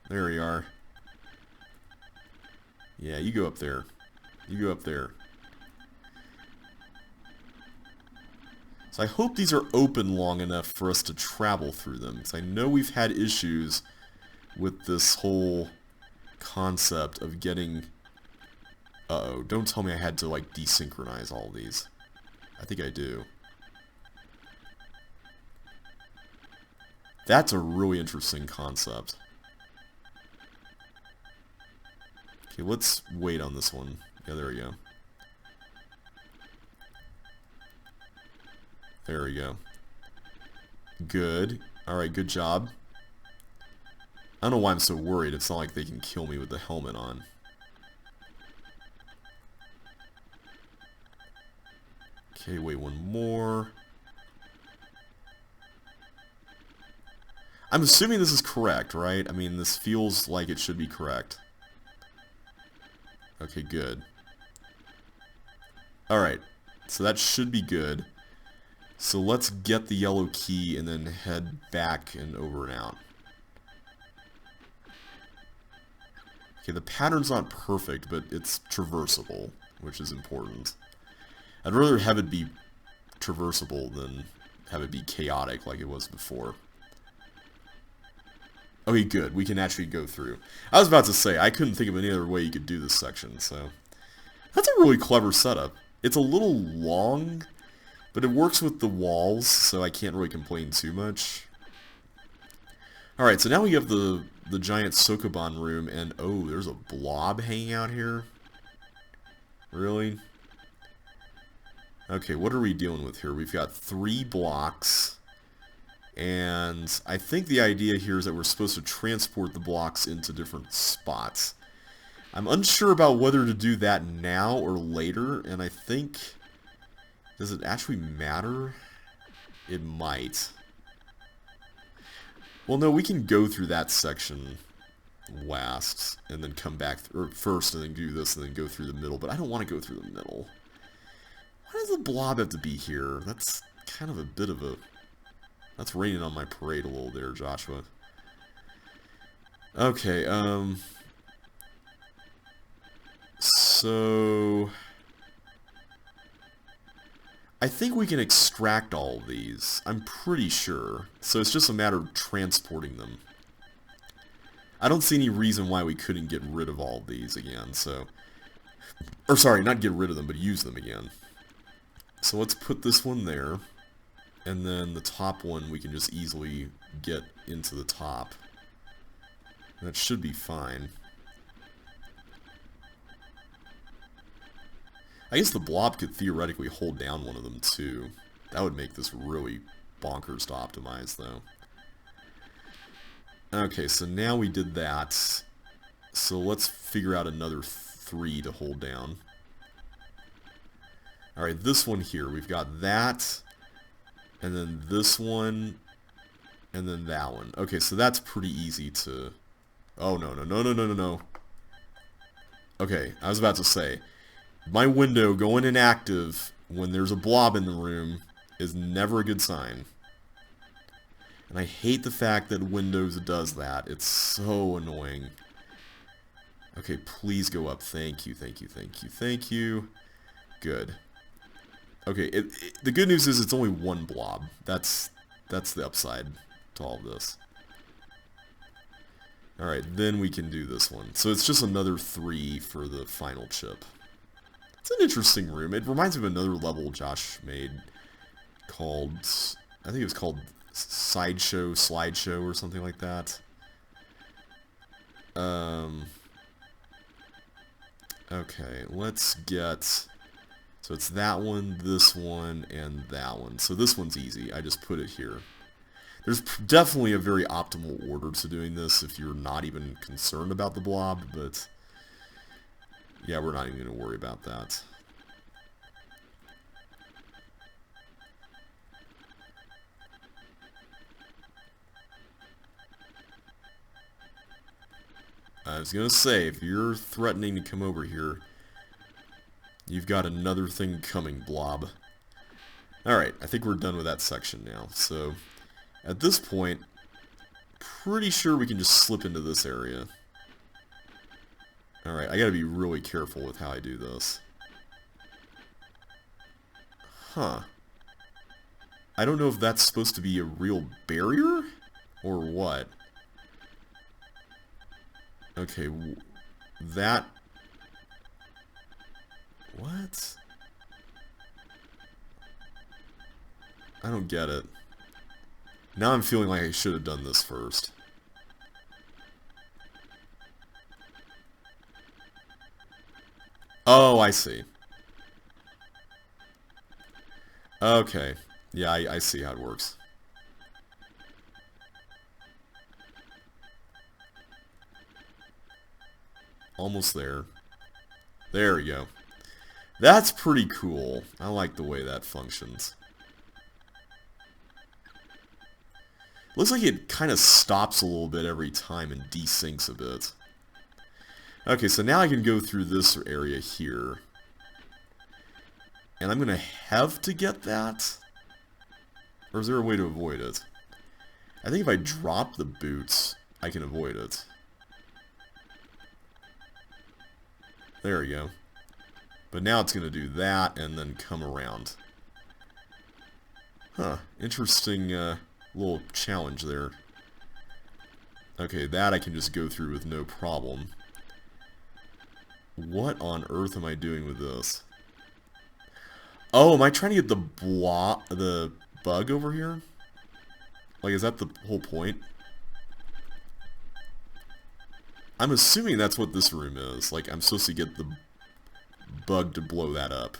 There we are. Yeah, you go up there. You go up there. So I hope these are open long enough for us to travel through them, because I know we've had issues with this whole concept of getting... Uh-oh, don't tell me I had to, like, desynchronize all these. I think I do. That's a really interesting concept. Okay, let's wait on this one. Yeah, there we go. There we go. Good. Alright, good job. I don't know why I'm so worried. It's not like they can kill me with the helmet on. Okay, wait, one more. I'm assuming this is correct, right? I mean, this feels like it should be correct. Okay, good. Alright, so that should be good. So let's get the yellow key and then head back and over and out. Okay, the pattern's not perfect, but it's traversable, which is important. I'd rather have it be traversable than have it be chaotic like it was before. Okay, good. We can actually go through. I was about to say, I couldn't think of any other way you could do this section, so... That's a really clever setup. It's a little long, but it works with the walls, so I can't really complain too much. Alright, so now we have the giant Sokoban room, and oh, there's a blob hanging out here? Really? Okay, what are we dealing with here? We've got 3 blocks, and I think the idea here is that we're supposed to transport the blocks into different spots. I'm unsure about whether to do that now or later, and I think... Does it actually matter? It might. Well, no, we can go through that section last, and then come back, or first, and then do this, and then go through the middle, but I don't want to go through the middle. Why does the blob have to be here? That's kind of a bit of a... That's raining on my parade a little there, Joshua. Okay, so... I think we can extract all of these. I'm pretty sure. So it's just a matter of transporting them. I don't see any reason why we couldn't get rid of all of these again, so... Or sorry, not get rid of them, but use them again. So let's put this one there. And then the top one we can just easily get into the top. That should be fine. I guess the blob could theoretically hold down one of them too. That would make this really bonkers to optimize though. Okay, so now we did that. So let's figure out another 3 to hold down. Alright, this one here. We've got that, and then this one, and then that one. Okay, so that's pretty easy to... Oh, no. Okay, I was about to say... My window going inactive when there's a blob in the room is never a good sign. And I hate the fact that Windows does that. It's so annoying. Okay, please go up. Thank you. Good. Okay, the good news is it's only 1 blob. That's the upside to all of this. Alright, then we can do this one. So it's just another 3 for the final chip. It's an interesting room. It reminds me of another level Josh made called, I think it was called Slideshow or something like that. Okay, let's get, so it's that one, this one, and that one. So this one's easy. I just put it here. There's definitely a very optimal order to doing this if you're not even concerned about the blob, but... Yeah, we're not even going to worry about that. I was going to say, if you're threatening to come over here, you've got another thing coming, blob. Alright, I think we're done with that section now. So, at this point, pretty sure we can just slip into this area. Alright, I gotta be really careful with how I do this. Huh. I don't know if that's supposed to be a real barrier? Or what? Okay, that... What? I don't get it. Now I'm feeling like I should have done this first. Oh, I see. Okay. Yeah, I see how it works. Almost there. There we go. That's pretty cool. I like the way that functions. Looks like it kind of stops a little bit every time and desyncs a bit. Okay, so now I can go through this area here. And I'm going to have to get that? Or is there a way to avoid it? I think if I drop the boots, I can avoid it. There we go. But now it's going to do that and then come around. Huh. Interesting little challenge there. Okay, that I can just go through with no problem. What on earth am I doing with this? Oh, am I trying to get the bug over here? Like, is that the whole point? I'm assuming that's what this room is. Like, I'm supposed to get the bug to blow that up.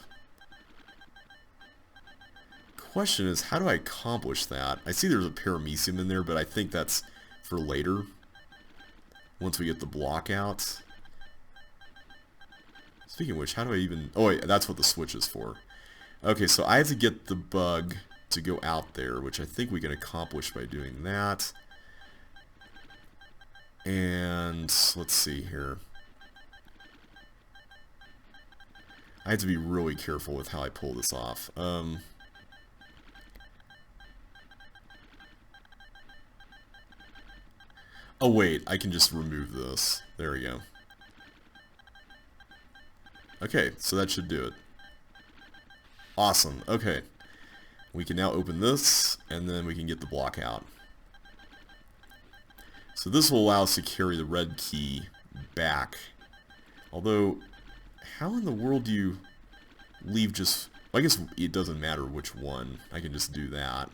Question is, how do I accomplish that? I see there's a paramecium in there, but I think that's for later. Once we get the block out. Speaking of which, how do I even... Oh, wait, that's what the switch is for. Okay, so I have to get the bug to go out there, which I think we can accomplish by doing that. And let's see here. I have to be really careful with how I pull this off. Oh wait, I can just remove this. There we go. Okay, so that should do it. Awesome, okay. We can now open this, and then we can get the block out. So this will allow us to carry the red key back. Although, how in the world do you leave just... I guess it doesn't matter which one. I can just do that.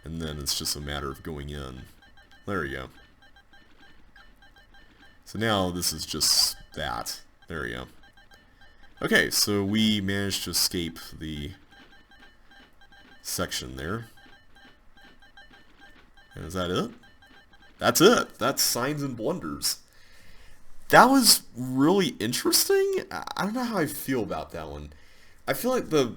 And then it's just a matter of going in. There you go. So now this is just that. There we go. Okay, so we managed to escape the section there. And is that it? That's it. That's Signs and Blunders. That was really interesting. I don't know how I feel about that one. I feel like the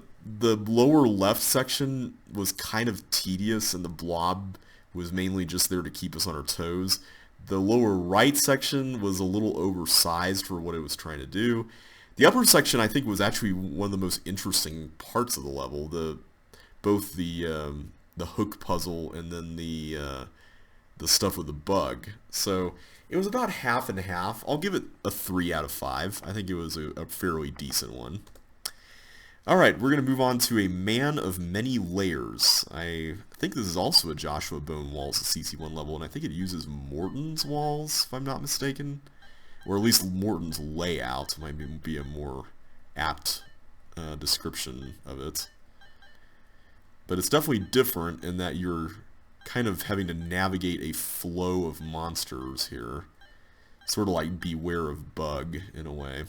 lower left section was kind of tedious, and the blob was mainly just there to keep us on our toes. The lower right section was a little oversized for what it was trying to do. The upper section, I think, was actually one of the most interesting parts of the level. Both the hook puzzle and then the stuff with the bug. So it was about half and half. I'll give it a 3 out of 5. I think it was a fairly decent one. Alright, we're going to move on to a Man of Many Layers. I think this is also a Joshua Bone Walls CC1 level, and I think it uses Morton's walls, if I'm not mistaken. Or at least Morton's layout might be a more apt description of it. But it's definitely different in that you're kind of having to navigate a flow of monsters here. Sort of like Beware of Bug, in a way.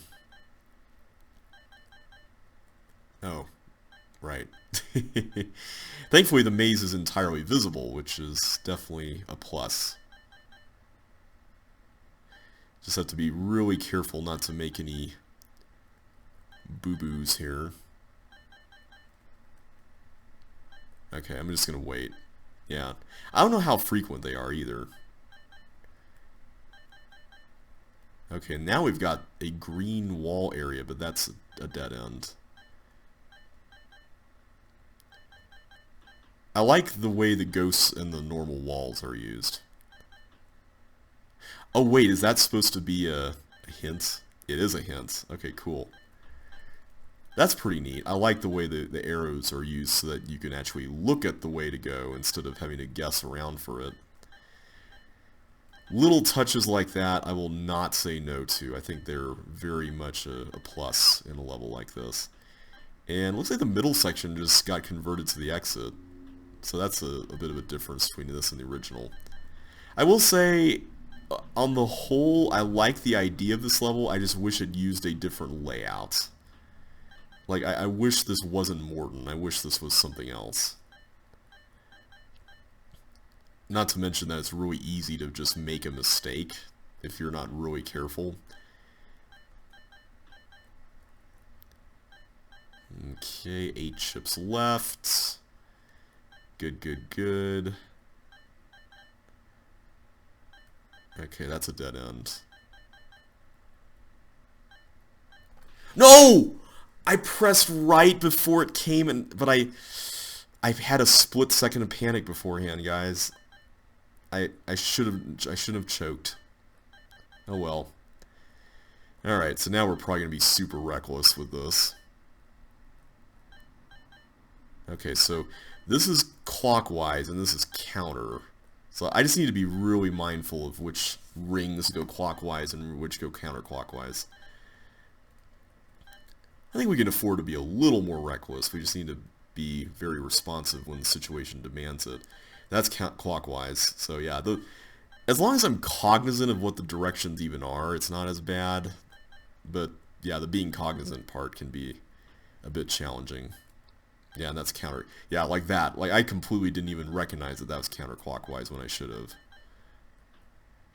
Oh, right. Thankfully the maze is entirely visible, which is definitely a plus. Just have to be really careful not to make any boo-boos here. Okay, I'm just going to wait. Yeah. I don't know how frequent they are either. Okay, now we've got a green wall area, but that's a dead end. I like the way the ghosts and the normal walls are used. Oh wait, is that supposed to be a hint? It is a hint. Okay, cool. That's pretty neat. I like the way the arrows are used so that you can actually look at the way to go instead of having to guess around for it. Little touches like that I will not say no to. I think they're very much a plus in a level like this. And it looks like the middle section just got converted to the exit. So that's a bit of a difference between this and the original. I will say, on the whole, I like the idea of this level. I just wish it used a different layout. Like, I wish this wasn't Morton. I wish this was something else. Not to mention that it's really easy to just make a mistake if you're not really careful. Okay, 8 chips left. Good, good, good. Okay, that's a dead end. No! I pressed right before it came, but I've had a split second of panic beforehand, guys. I shouldn't have choked. Oh well. Alright, so now we're probably gonna be super reckless with this. Okay, so this is clockwise and this is counter. So I just need to be really mindful of which rings go clockwise and which go counterclockwise. I think we can afford to be a little more reckless. We just need to be very responsive when the situation demands it. That's clockwise. So yeah, as long as I'm cognizant of what the directions even are, it's not as bad. But yeah, the being cognizant part can be a bit challenging. Yeah, and that's counter. Yeah, like that. Like, I completely didn't even recognize that that was counterclockwise when I should have.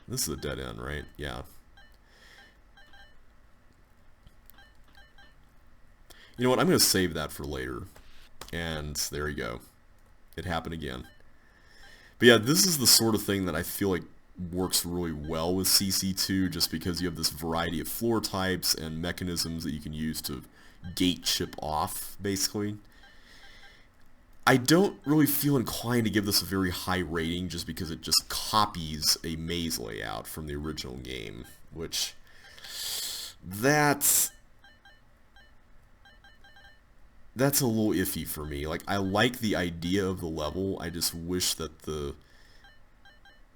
This is a dead end, right? Yeah. You know what? I'm going to save that for later. And there you go. It happened again. But yeah, this is the sort of thing that I feel like works really well with CC2, just because you have this variety of floor types and mechanisms that you can use to gate chip off, basically. I don't really feel inclined to give this a very high rating just because it just copies a maze layout from the original game, which that's a little iffy for me. Like, I like the idea of the level, I just wish that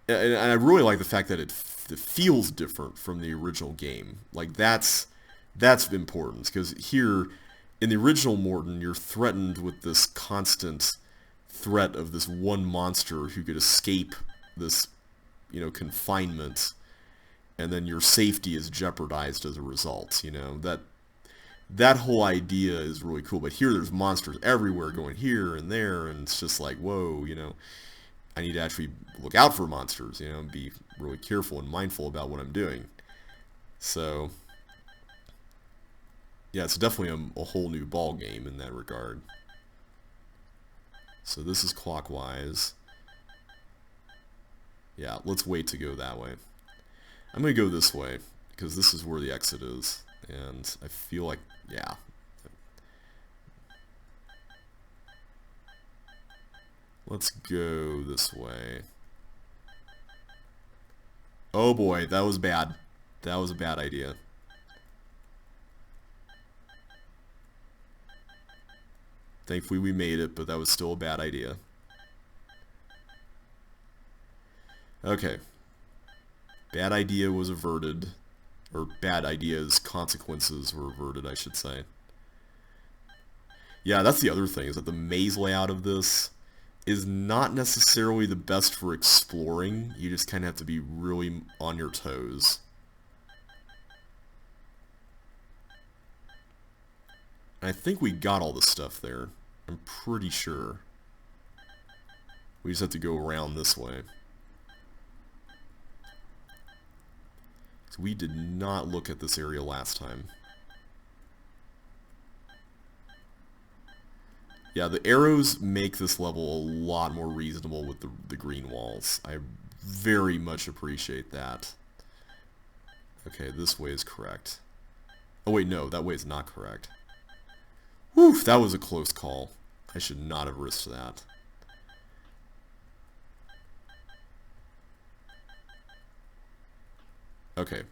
and I really like the fact that it feels different from the original game. Like, that's important, because here in the original Morton, you're threatened with this constant threat of this one monster who could escape this, you know, confinement, and then your safety is jeopardized as a result. You know, that whole idea is really cool. But here, there's monsters everywhere, going here and there, and it's just like, whoa, you know, I need to actually look out for monsters, you know, and be really careful and mindful about what I'm doing. So yeah, it's definitely a whole new ball game in that regard. So this is clockwise. Yeah, let's wait to go that way. I'm going to go this way, because this is where the exit is. And I feel like, yeah. Let's go this way. Oh boy, that was bad. That was a bad idea. Thankfully we made it, but that was still a bad idea. Okay. Bad idea was averted. Or bad ideas, consequences were averted, I should say. Yeah, that's the other thing, is that the maze layout of this is not necessarily the best for exploring. You just kind of have to be really on your toes. I think we got all the stuff there. I'm pretty sure. We just have to go around this way. So we did not look at this area last time. Yeah, the arrows make this level a lot more reasonable with the green walls. I very much appreciate that. Okay, this way is correct. Oh wait, no, that way is not correct. Whew, that was a close call. I should not have risked that. Okay,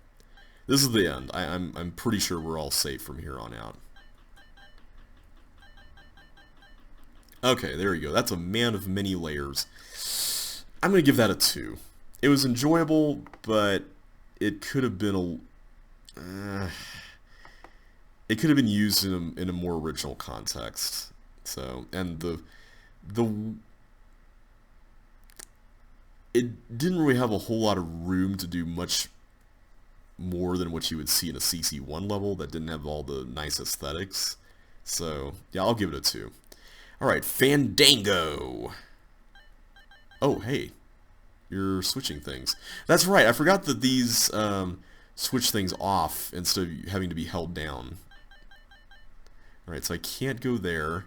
this is the end. I'm pretty sure we're all safe from here on out. Okay, there you go. That's a man of many layers. I'm going to give that a 2. It was enjoyable, but it could have been it could have been used in a more original context. So, and it didn't really have a whole lot of room to do much more than what you would see in a CC1 level that didn't have all the nice aesthetics. So, yeah, I'll give it a 2. Alright, Fandango! Oh, hey. You're switching things. That's right, I forgot that these switch things off instead of having to be held down. Alright, so I can't go there.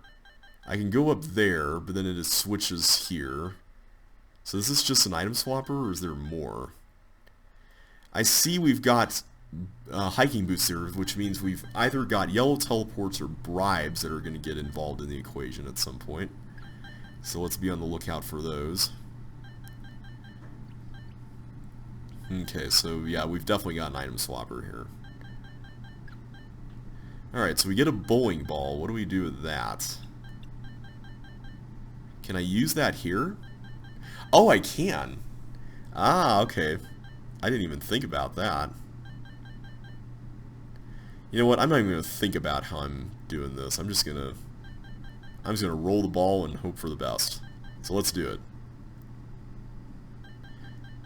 I can go up there, but then it switches here. So is this just an item swapper, or is there more? I see we've got hiking boots here, which means we've either got yellow teleports or bribes that are going to get involved in the equation at some point. So let's be on the lookout for those. Okay, so yeah, we've definitely got an item swapper here. Alright, so we get a bowling ball. What do we do with that? Can I use that here? Oh, I can! Ah, okay. I didn't even think about that. You know what? I'm not even going to think about how I'm doing this. I'm just gonna roll the ball and hope for the best. So let's do it.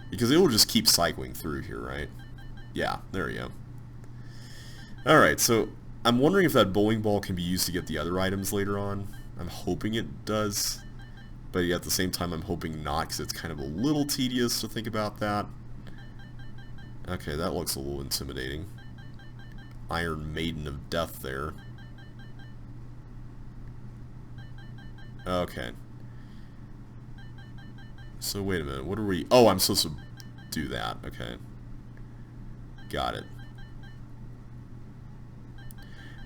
Because it will just keep cycling through here, right? Yeah, there we go. Alright, so I'm wondering if that bowling ball can be used to get the other items later on. I'm hoping it does. But at the same time, I'm hoping not, because it's kind of a little tedious to think about that. Okay, that looks a little intimidating. Iron Maiden of Death there. Okay. So wait a minute, what are we... Oh, I'm supposed to do that. Okay. Got it.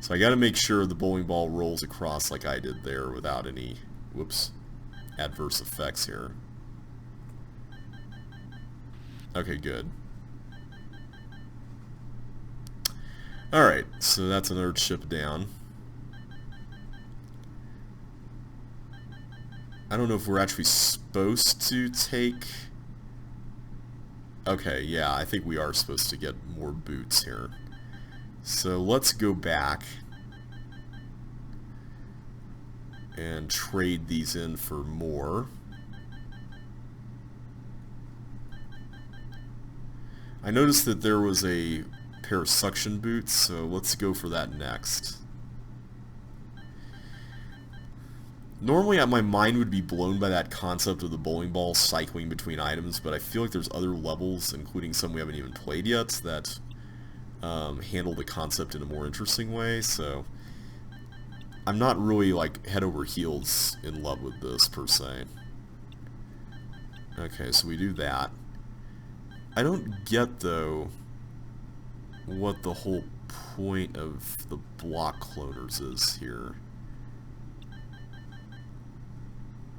So I gotta make sure the bowling ball rolls across like I did there without any... Whoops. Adverse effects here. Okay, good. Alright, so that's another chip down. I don't know if we're actually supposed to take... Okay, yeah, I think we are supposed to get more boots here. So let's go back and trade these in for more. I noticed that there was a pair of suction boots, so let's go for that next. Normally my mind would be blown by that concept of the bowling ball cycling between items, but I feel like there's other levels, including some we haven't even played yet, that handle the concept in a more interesting way, so I'm not really like head over heels in love with this per se. Okay, so we do that. I don't get though what the whole point of the block cloners is here.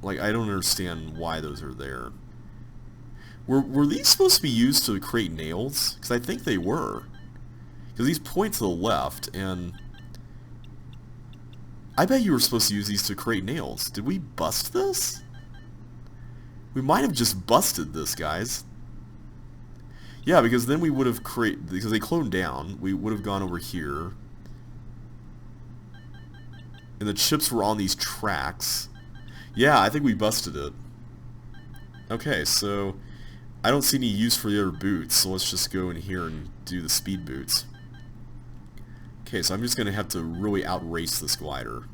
Like, I don't understand why those are there. Were these supposed to be used to create nails? Because I think they were. Because these point to the left, and I bet you were supposed to use these to create nails. Did we bust this? We might have just busted this, guys. Yeah, because then we would have created... Because they cloned down, we would have gone over here. And the chips were on these tracks. Yeah, I think we busted it. Okay, so I don't see any use for the other boots, so let's just go in here and do the speed boots. Okay, so I'm just going to have to really outrace this glider.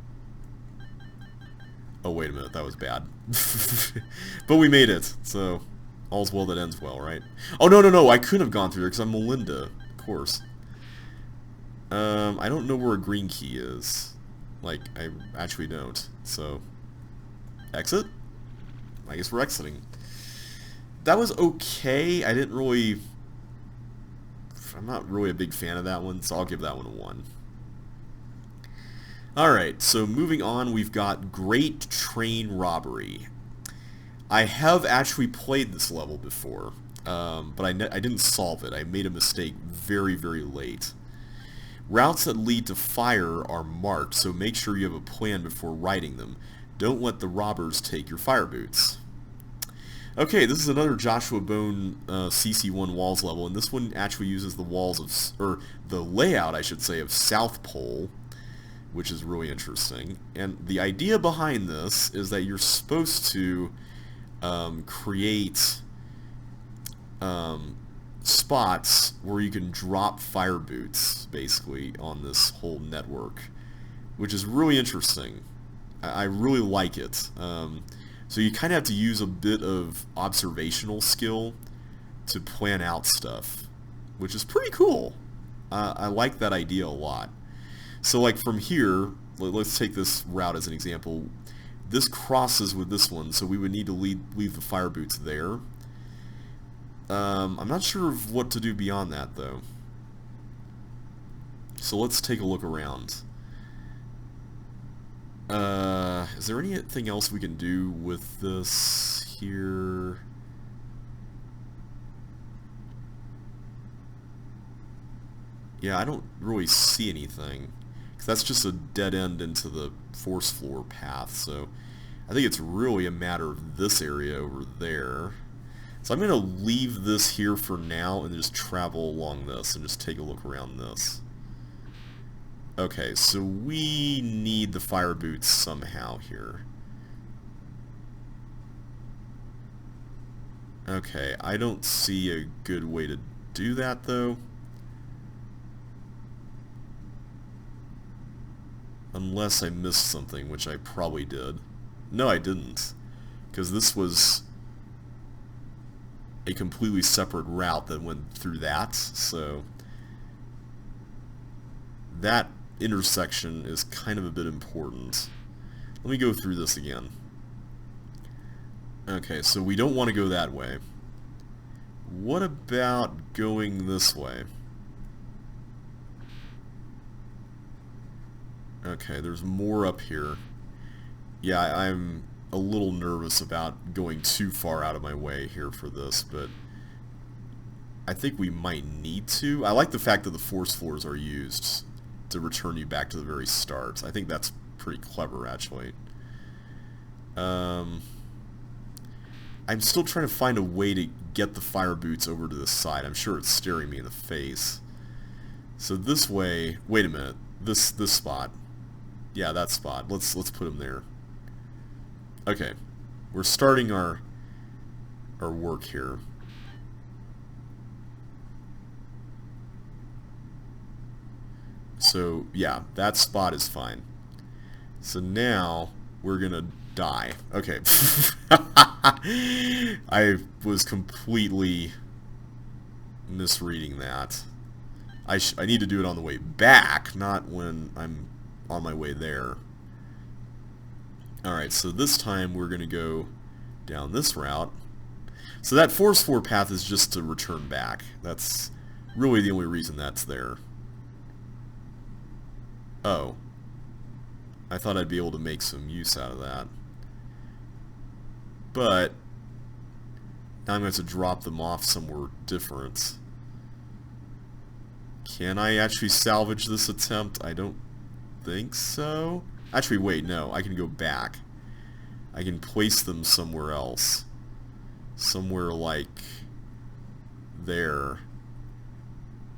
Oh, wait a minute, that was bad. But we made it, so all's well that ends well, right? Oh, no, I couldn't have gone through there because I'm Melinda, of course. I don't know where a green key is. Like, I actually don't, so... Exit? I guess we're exiting. That was okay. I didn't really... I'm not really a big fan of that one, so I'll give that one a 1. Alright, so moving on, we've got Great Train Robbery. I have actually played this level before, but I didn't solve it. I made a mistake very, very late. Routes that lead to fire are marked, so make sure you have a plan before riding them. Don't let the robbers take your fire boots. Okay, this is another Joshua Bone CC1 walls level, and this one actually uses the walls of, or the layout, I should say, of South Pole, which is really interesting. And the idea behind this is that you're supposed to create spots where you can drop fire boots, basically, on this whole network, which is really interesting. I really like it. So you kind of have to use a bit of observational skill to plan out stuff, which is pretty cool. I like that idea a lot. So like from here, let's take this route as an example. This crosses with this one, so we would need to leave the fire boots there. I'm not sure of what to do beyond that, though. So let's take a look around. Is there anything else we can do with this here? Yeah, I don't really see anything. 'Cause that's just a dead end into the force floor path, so I think it's really a matter of this area over there. So I'm going to leave this here for now and just travel along this and just take a look around this. Okay, so we need the fire boots somehow here. Okay, I don't see a good way to do that though. Unless I missed something, which I probably did. No, I didn't. Because this was a completely separate route that went through that, so that intersection is kind of a bit important. Let me go through this again. Okay, so we don't want to go that way. What about going this way? Okay, there's more up here. Yeah, I'm a little nervous about going too far out of my way here for this, but I think we might need to. I like the fact that the force floors are used to return you back to the very start. I think that's pretty clever, actually. I'm still trying to find a way to get the fire boots over to this side. I'm sure it's staring me in the face. So this way, wait a minute, this spot. Yeah, that spot. Let's put them there. Okay, we're starting our work here. So yeah, that spot is fine. So now we're gonna die. Okay. I was completely misreading that. I need to do it on the way back, not when I'm on my way there. Alright, so this time we're going to go down this route. So that force floor path is just to return back. That's really the only reason that's there. Oh. I thought I'd be able to make some use out of that. But now I'm going to have to drop them off somewhere different. Can I actually salvage this attempt? I don't think so. Actually, wait, no. I can go back. I can place them somewhere else. Somewhere like there.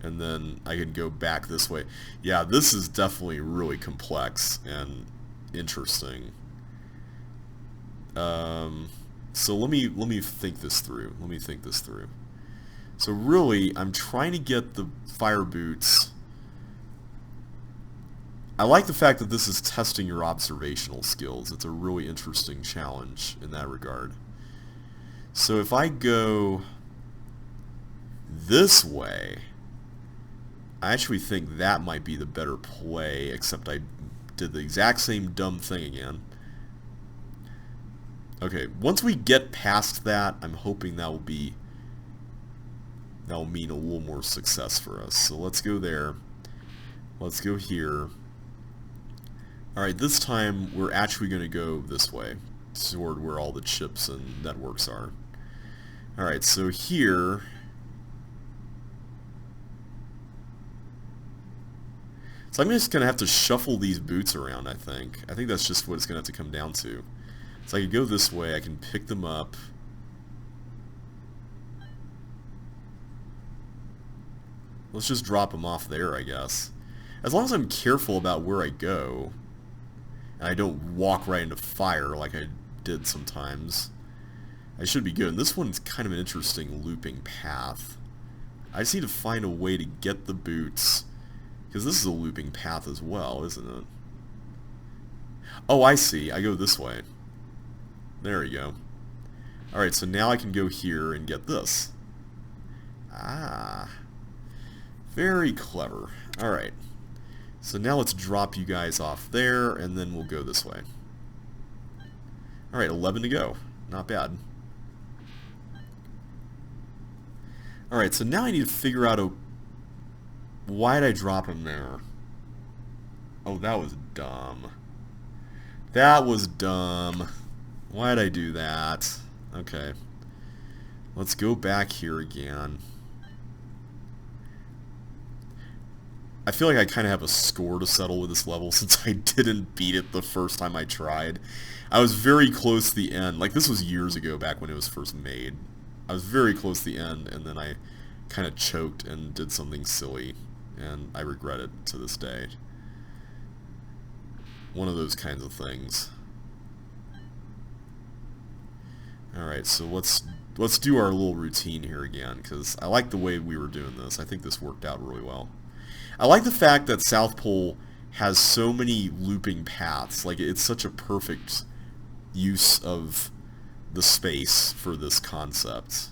And then I can go back this way. Yeah, this is definitely really complex and interesting. So let me think this through. So really, I'm trying to get the fire boots. I like the fact that this is testing your observational skills. It's a really interesting challenge in that regard. So if I go this way, I actually think that might be the better play, except I did the exact same dumb thing again. Okay, once we get past that, I'm hoping that will mean a little more success for us. So let's go there. Let's go here. Alright, this time we're actually going to go this way, toward where all the chips and networks are. Alright, so here... So I'm just going to have to shuffle these boots around, I think. I think that's just what it's going to have to come down to. So I can go this way, I can pick them up. Let's just drop them off there, I guess. As long as I'm careful about where I go, and I don't walk right into fire like I did sometimes, I should be good. And this one's kind of an interesting looping path. I just need to find a way to get the boots, because this is a looping path as well, isn't it? Oh, I see. I go this way. There we go. Alright, so now I can go here and get this. Ah. Very clever. Alright. So now let's drop you guys off there, and then we'll go this way. Alright, 11 to go. Not bad. Alright, so now I need to figure out why did I drop him there? Oh, that was dumb. That was dumb. Why did I do that? Okay. Let's go back here again. I feel like I kind of have a score to settle with this level since I didn't beat it the first time I tried. I was very close to the end. Like, this was years ago, back when it was first made. I was very close to the end, and then I kind of choked and did something silly, and I regret it to this day. One of those kinds of things. Alright, so let's do our little routine here again, because I like the way we were doing this. I think this worked out really well. I like the fact that South Pole has so many looping paths. Like, it's such a perfect use of the space for this concept,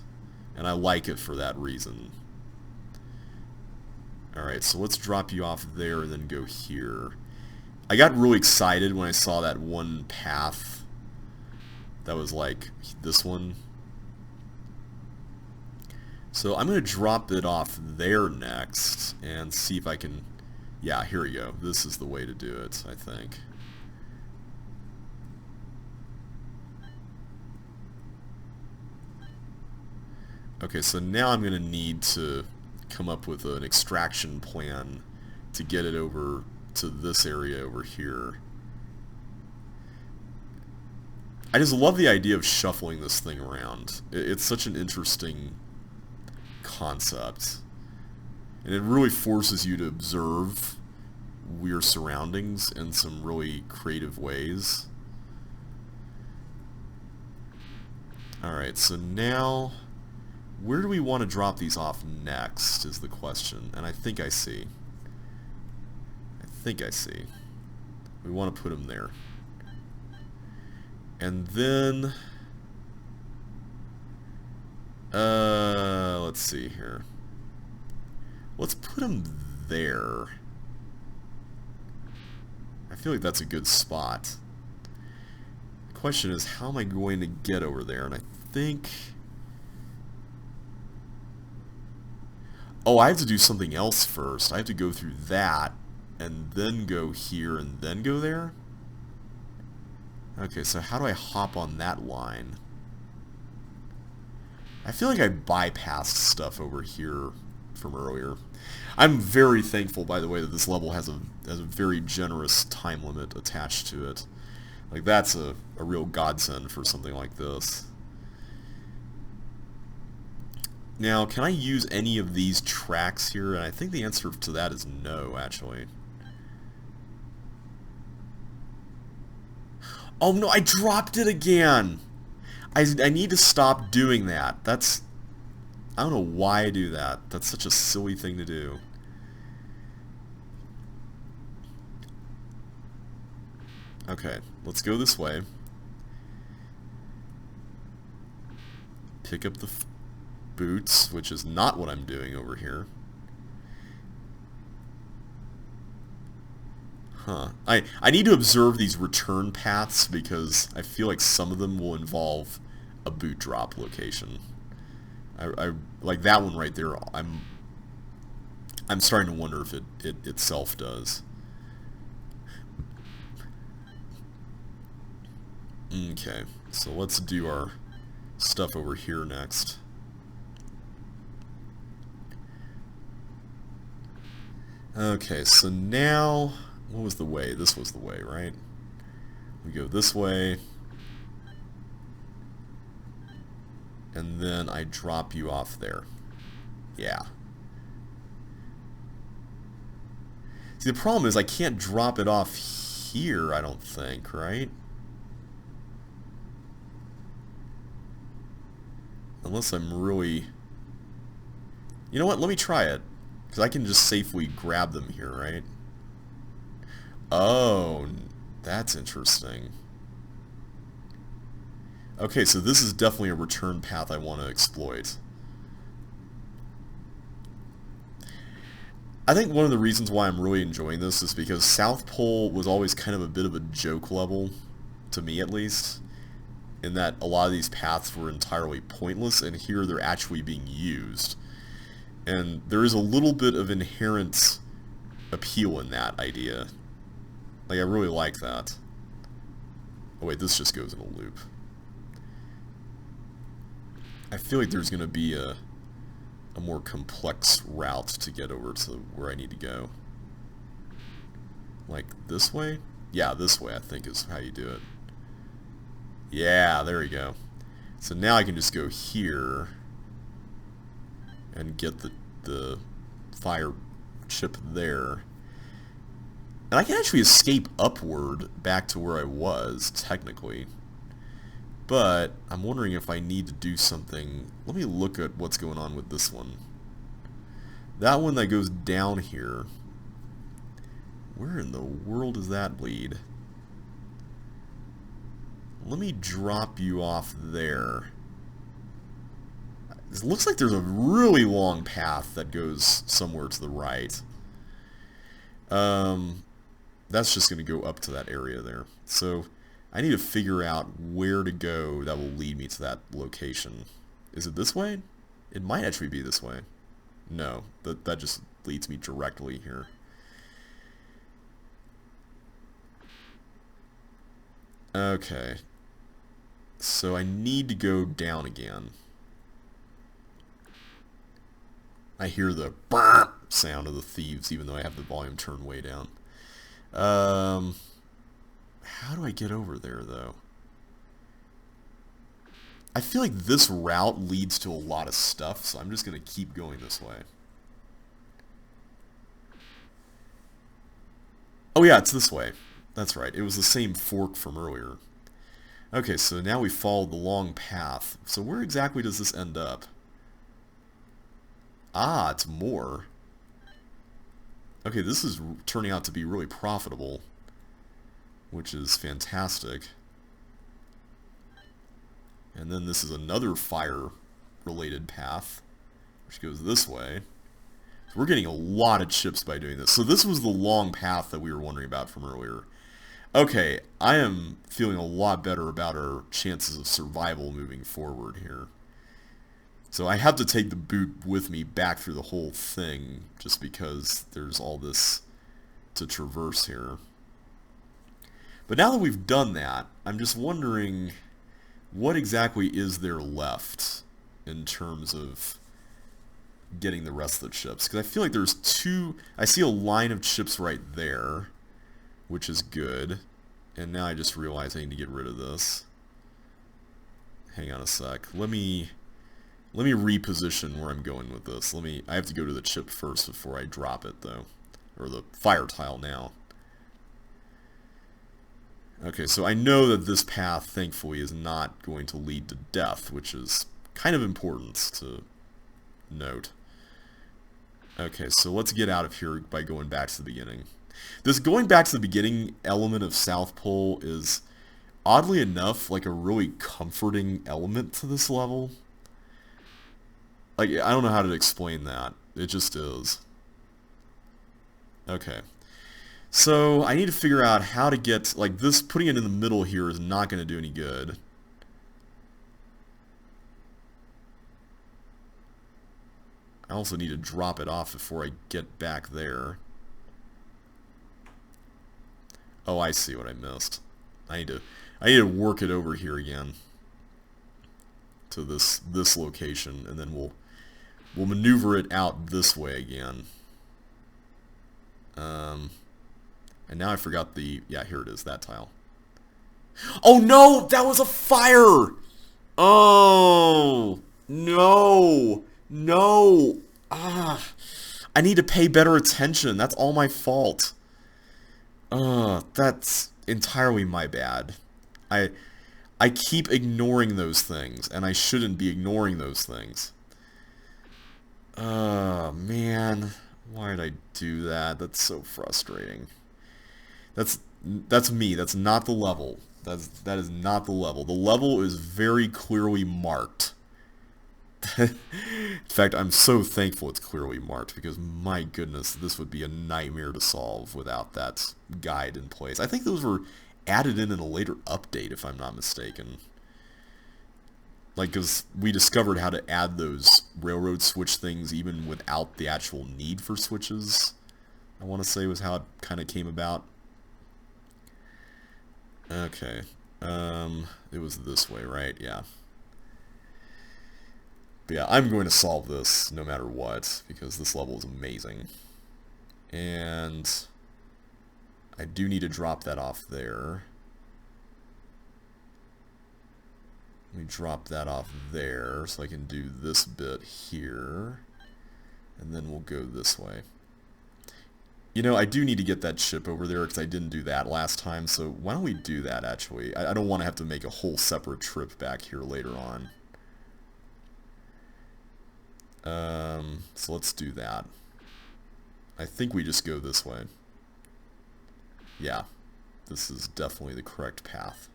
and I like it for that reason. Alright, so let's drop you off there and then go here. I got really excited when I saw that one path that was like this one. So I'm going to drop it off there next and see if I can... Yeah, here we go. This is the way to do it, I think. Okay, so now I'm going to need to come up with an extraction plan to get it over to this area over here. I just love the idea of shuffling this thing around. It's such an interesting concept, and it really forces you to observe your surroundings in some really creative ways. Alright, so now where do we want to drop these off next is the question, and I think I see. We want to put them there. And then let's see here. Let's put them there. I feel like that's a good spot. The question is, how am I going to get over there? And I think... Oh, I have to do something else first. I have to go through that, and then go here, and then go there? Okay, so how do I hop on that line? I feel like I bypassed stuff over here from earlier. I'm very thankful, by the way, that this level has a very generous time limit attached to it. Like, that's a real godsend for something like this. Now, can I use any of these tracks here? And I think the answer to that is no, actually. Oh no, I dropped it again! I need to stop doing that. That's... I don't know why I do that. That's such a silly thing to do. Okay, let's go this way. Pick up the boots, which is not what I'm doing over here. Huh. I need to observe these return paths because I feel like some of them will involve a boot drop location. I like that one right there. I'm starting to wonder if it itself does. Okay, so let's do our stuff over here next. Okay, so now, what was the way? This was the way, right? We go this way. And then I drop you off there. Yeah. See, the problem is I can't drop it off here, I don't think, right? Unless I'm really... You know what? Let me try it. Because I can just safely grab them here, right? Oh, that's interesting. Okay, so this is definitely a return path I want to exploit. I think one of the reasons why I'm really enjoying this is because South Pole was always kind of a bit of a joke level, to me at least, in that a lot of these paths were entirely pointless, and here they're actually being used. And there is a little bit of inherent appeal in that idea. Like, I really like that. Oh wait, this just goes in a loop. I feel like there's going to be a more complex route to get over to where I need to go. Like this way? Yeah, this way I think is how you do it. Yeah, there we go. So now I can just go here and get the fire chip there. And I can actually escape upward back to where I was, technically. But I'm wondering if I need to do something. Let me look at what's going on with this one. That one that goes down here. Where in the world does that lead? Let me drop you off there. It looks like there's a really long path that goes somewhere to the right. That's just going to go up to that area there. So I need to figure out where to go that will lead me to that location. Is it this way? It might actually be this way. No, that just leads me directly here. Okay. So I need to go down again. I hear the burp sound of the thieves, even though I have the volume turned way down. How do I get over there, though? I feel like this route leads to a lot of stuff, so I'm just going to keep going this way. Oh yeah, it's this way. That's right. It was the same fork from earlier. Okay, so now we followed the long path. So where exactly does this end up? Ah, it's more. Okay, this is turning out to be really profitable, which is fantastic. And then this is another fire-related path, which goes this way. So we're getting a lot of chips by doing this. So this was the long path that we were wondering about from earlier. Okay, I am feeling a lot better about our chances of survival moving forward here. So I have to take the boot with me back through the whole thing, just because there's all this to traverse here. But now that we've done that, I'm just wondering, what exactly is there left in terms of getting the rest of the chips? Because I feel like there's two... I see a line of chips right there, which is good. And now I just realize I need to get rid of this. Hang on a sec. Let me reposition where I'm going with this. I have to go to the chip first before I drop it, though. Or the fire tile now. Okay, so I know that this path, thankfully, is not going to lead to death, which is kind of important to note. Okay, so let's get out of here by going back to the beginning. This going back to the beginning element of South Pole is, oddly enough, like a really comforting element to this level. Like, I don't know how to explain that. It just is. Okay. So, I need to figure out how to get, like, this, putting it in the middle here is not going to do any good. I also need to drop it off before I get back there. Oh, I see what I missed. I need to work it over here again to this location, and then we'll maneuver it out this way again. And now I forgot yeah, here it is, that tile. Oh no, that was a fire! Oh, no, no. Ah, I need to pay better attention. That's all my fault. That's entirely my bad. I keep ignoring those things, and I shouldn't be ignoring those things. Oh, man. Why did I do that? That's so frustrating. That's me. That's not the level. That is not the level. The level is very clearly marked. In fact, I'm so thankful it's clearly marked, because my goodness, this would be a nightmare to solve without that guide in place. I think those were added in a later update, if I'm not mistaken. Like, because we discovered how to add those railroad switch things even without the actual need for switches, I want to say was how it kind of came about. Okay. It was this way, right? Yeah. But yeah, I'm going to solve this no matter what, because this level is amazing. And I do need to drop that off there. Let me drop that off there so I can do this bit here. And then we'll go this way. You know, I do need to get that ship over there because I didn't do that last time, so why don't we do that, actually? I don't want to have to make a whole separate trip back here later on. So let's do that. I think we just go this way. Yeah, this is definitely the correct path.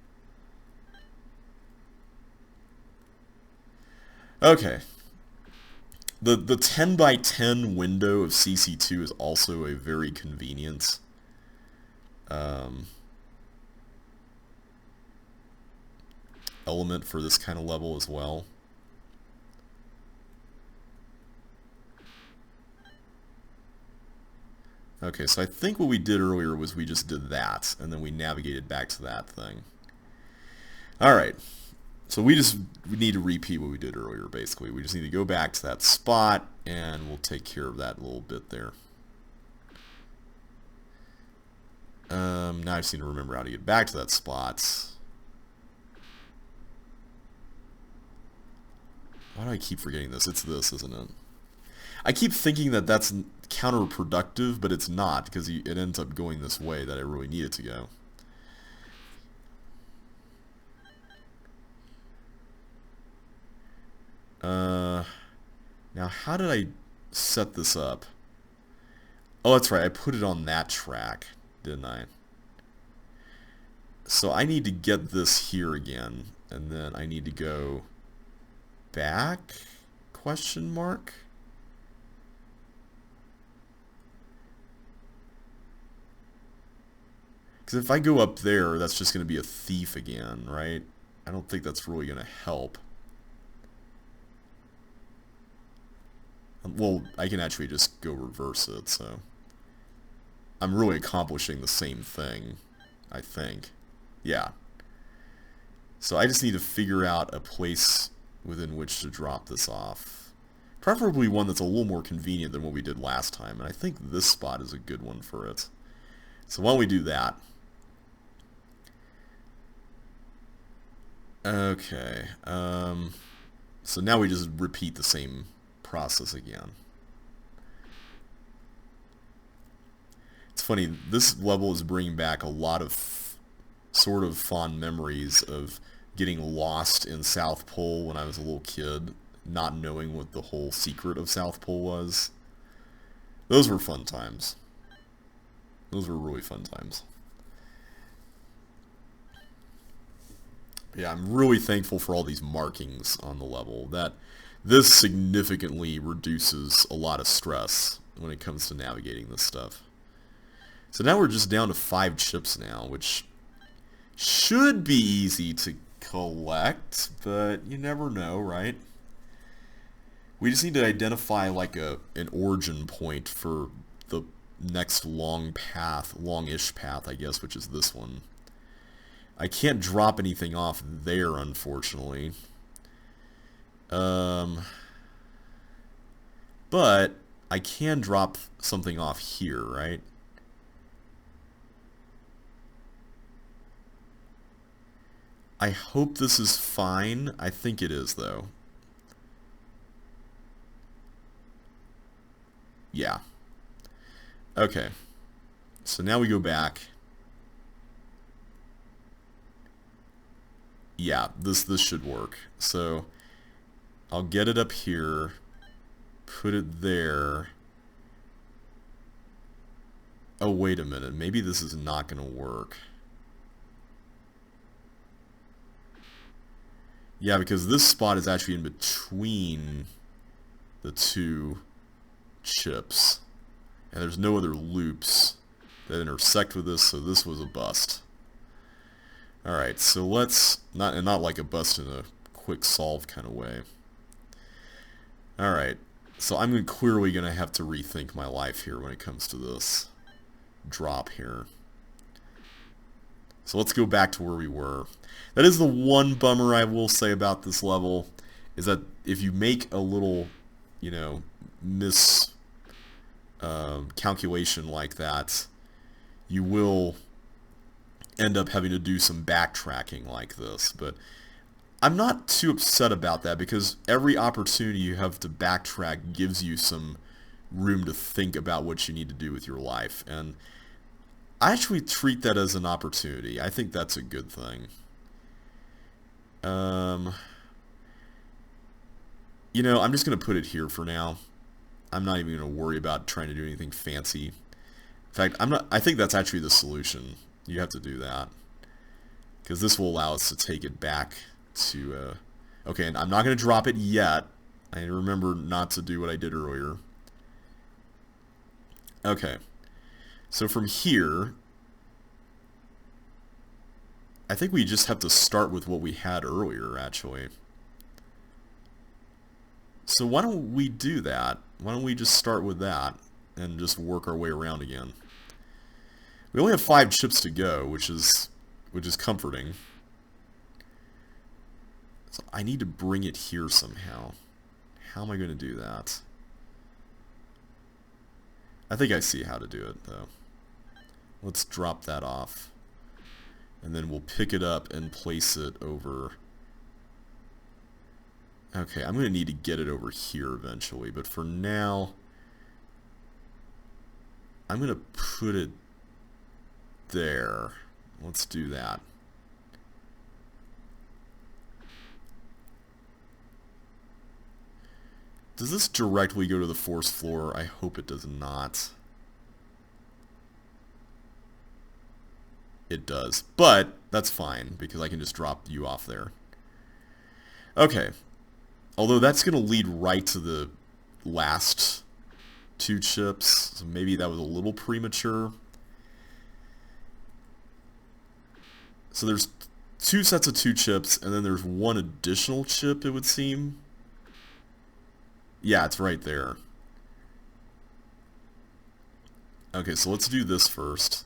Okay. The 10 by 10 window of CC2 is also a very convenient element for this kind of level as well. Okay, so I think what we did earlier was we just did that, and then we navigated back to that thing. Alright, so we need to repeat what we did earlier, basically. We just need to go back to that spot, and we'll take care of that little bit there. Now I just need to remember how to get back to that spot. Why do I keep forgetting this? It's this, isn't it? I keep thinking that that's counterproductive, but it's not, because it ends up going this way that I really need it to go. Now how did I set this up? Oh, that's right, I put it on that track, didn't I? So I need to get this here again, and then I need to go back, question mark? Because if I go up there, that's just going to be a thief again, right? I don't think that's really going to help. Well, I can actually just go reverse it, so I'm really accomplishing the same thing, I think. Yeah. So I just need to figure out a place within which to drop this off. Preferably one that's a little more convenient than what we did last time, and I think this spot is a good one for it. So why don't we do that? Okay, so now we just repeat the same process again. It's funny, this level is bringing back a lot of sort of fond memories of getting lost in South Pole when I was a little kid, not knowing what the whole secret of South Pole was. Those were fun times. Those were really fun times. Yeah, I'm really thankful for all these markings on the level. This significantly reduces a lot of stress when it comes to navigating this stuff. So now we're just down to 5 chips now, which should be easy to collect, but you never know, right? We just need to identify like an origin point for the next long path, long-ish path, I guess, which is this one. I can't drop anything off there, unfortunately. But I can drop something off here, right? I hope this is fine. I think it is, though. Yeah. Okay. So now we go back. Yeah, this should work. So I'll get it up here, put it there. Oh, wait a minute. Maybe this is not going to work. Yeah, because this spot is actually in between the two chips. And there's no other loops that intersect with this, so this was a bust. Alright, so let's... not like a bust in a quick solve kind of way. Alright, so I'm clearly going to have to rethink my life here when it comes to this drop here. So let's go back to where we were. That is the one bummer I will say about this level, is that if you make a little, you know, calculation like that, you will end up having to do some backtracking like this. But I'm not too upset about that, because every opportunity you have to backtrack gives you some room to think about what you need to do with your life. And I actually treat that as an opportunity. I think that's a good thing. You know, I'm just going to put it here for now. I'm not even going to worry about trying to do anything fancy. In fact, I think that's actually the solution. You have to do that, because this will allow us to take it back to... okay, and I'm not going to drop it yet. I remember not to do what I did earlier. Okay. So from here, I think we just have to start with what we had earlier, actually. So why don't we do that? Why don't we just start with that and just work our way around again? We only have 5 chips to go, which is comforting. So I need to bring it here somehow. How am I going to do that? I think I see how to do it, though. Let's drop that off. And then we'll pick it up and place it over... Okay, I'm going to need to get it over here eventually, but for now, I'm going to put it there. Let's do that. Does this directly go to the force floor? I hope it does not. It does, but that's fine, because I can just drop you off there. Okay. Although that's going to lead right to the last 2 chips, so maybe that was a little premature. So there's 2 sets of 2 chips, and then there's 1 additional chip, it would seem. Yeah, it's right there. Okay, so let's do this first.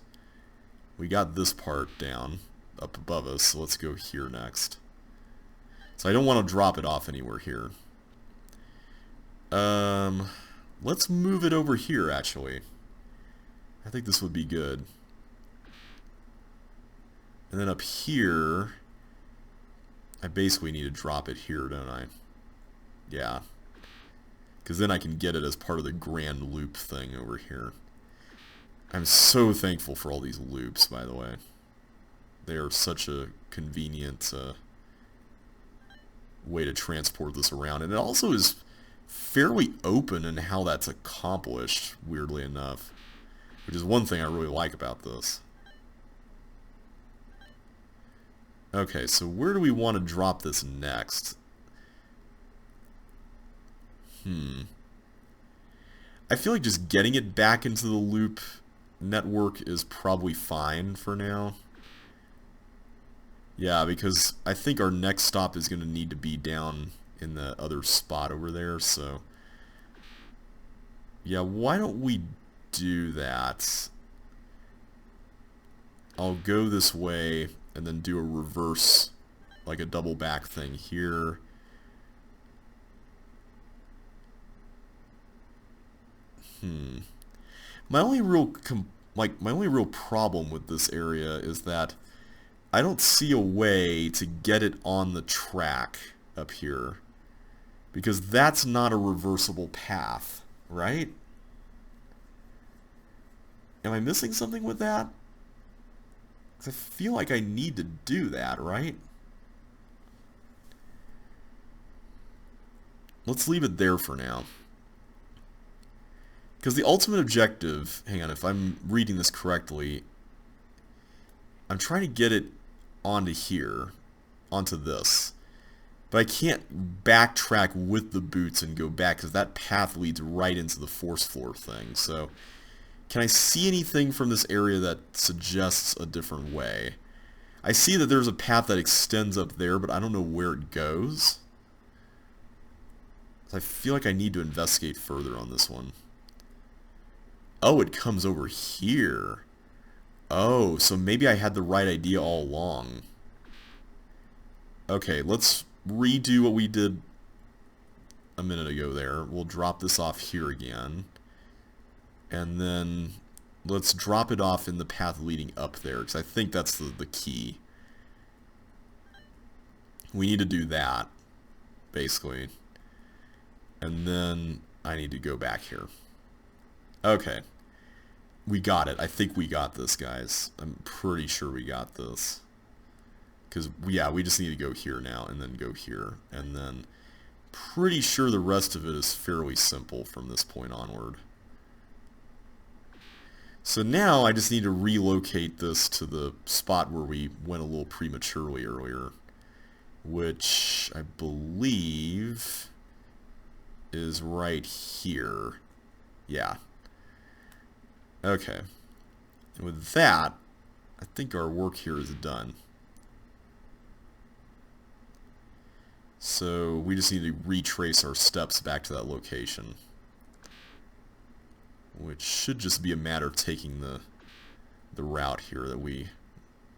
We got this part down, up above us, so let's go here next. So I don't want to drop it off anywhere here. Let's move it over here, actually. I think this would be good. And then up here, I basically need to drop it here, don't I? Yeah. Because then I can get it as part of the grand loop thing over here. I'm so thankful for all these loops, by the way. They are such a convenient way to transport this around. And it also is fairly open in how that's accomplished, weirdly enough. Which is one thing I really like about this. Okay, so where do we want to drop this next? I feel like just getting it back into the loop network is probably fine for now. Yeah, because I think our next stop is going to need to be down in the other spot over there, so... Yeah, why don't we do that? I'll go this way and then do a reverse, like a double back thing here. My only real problem with this area is that I don't see a way to get it on the track up here, because that's not a reversible path, right? Am I missing something with that? 'Cause I feel like I need to do that, right? let's leave it there for now. Because the ultimate objective, hang on, if I'm reading this correctly, I'm trying to get it onto here, onto this. But I can't backtrack with the boots and go back because that path leads right into the force floor thing. So, can I see anything from this area that suggests a different way? I see that there's a path that extends up there, but I don't know where it goes. So I feel like I need to investigate further on this one. Oh, it comes over here. Oh, so maybe I had the right idea all along. Okay, let's redo what we did a minute ago there. We'll drop this off here again. And then let's drop it off in the path leading up there, because I think that's the key. We need to do that, basically. And then I need to go back here. Okay. We got it. I think we got this, guys. I'm pretty sure we got this. Because, yeah, we just need to go here now, and then go here. And then, pretty sure the rest of it is fairly simple from this point onward. So now I just need to relocate this to the spot where we went a little prematurely earlier. Which, I believe, is right here. Yeah. Okay. And with that, I think our work here is done. So we just need to retrace our steps back to that location. Which should just be a matter of taking the route here that we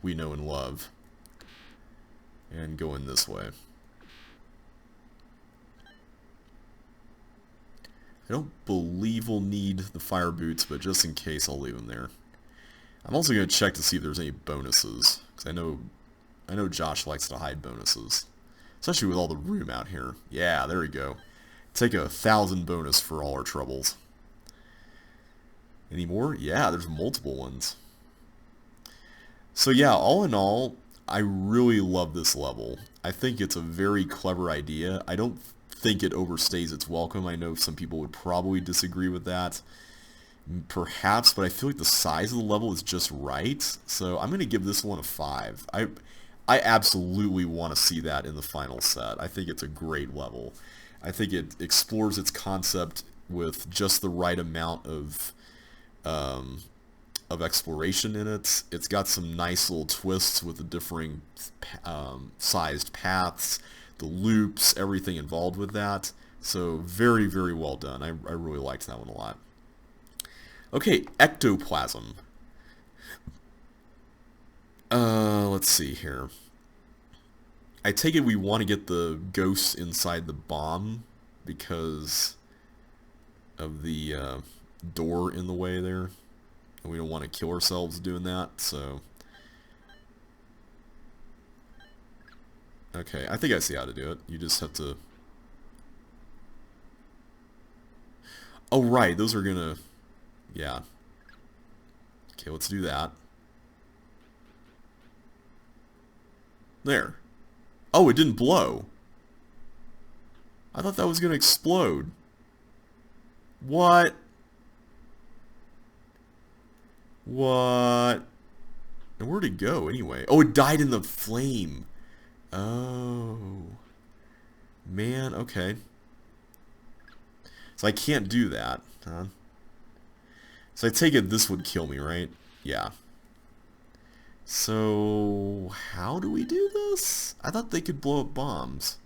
know and love. And going this way. I don't believe we'll need the fire boots, but just in case, I'll leave them there. I'm also going to check to see if there's any bonuses, because I know Josh likes to hide bonuses, especially with all the room out here. Yeah, there we go. Take 1,000 bonus for all our troubles. Any more? Yeah, there's multiple ones. So yeah, all in all, I really love this level. I think it's a very clever idea. I don't think it overstays its welcome. I know some people would probably disagree with that. Perhaps, but I feel like the size of the level is just right. So I'm going to give this one a 5. I absolutely want to see that in the final set. I think it's a great level. I think it explores its concept with just the right amount of exploration in it. It's got some nice little twists with the differing sized paths, the loops, everything involved with that. So very, very well done. I really liked that one a lot. Okay, ectoplasm. Let's see here. I take it we want to get the ghosts inside the bomb because of the door in the way there. And we don't want to kill ourselves doing that, so... Okay, I think I see how to do it. You just have to... Oh, right, those are gonna... Yeah. Okay, let's do that. There. Oh, it didn't blow. I thought that was gonna explode. What? What? And where'd it go anyway? Oh, it died in the flame. Oh. Man, okay. So I can't do that, huh? So I take it this would kill me, right? Yeah. So, how do we do this? I thought they could blow up bombs.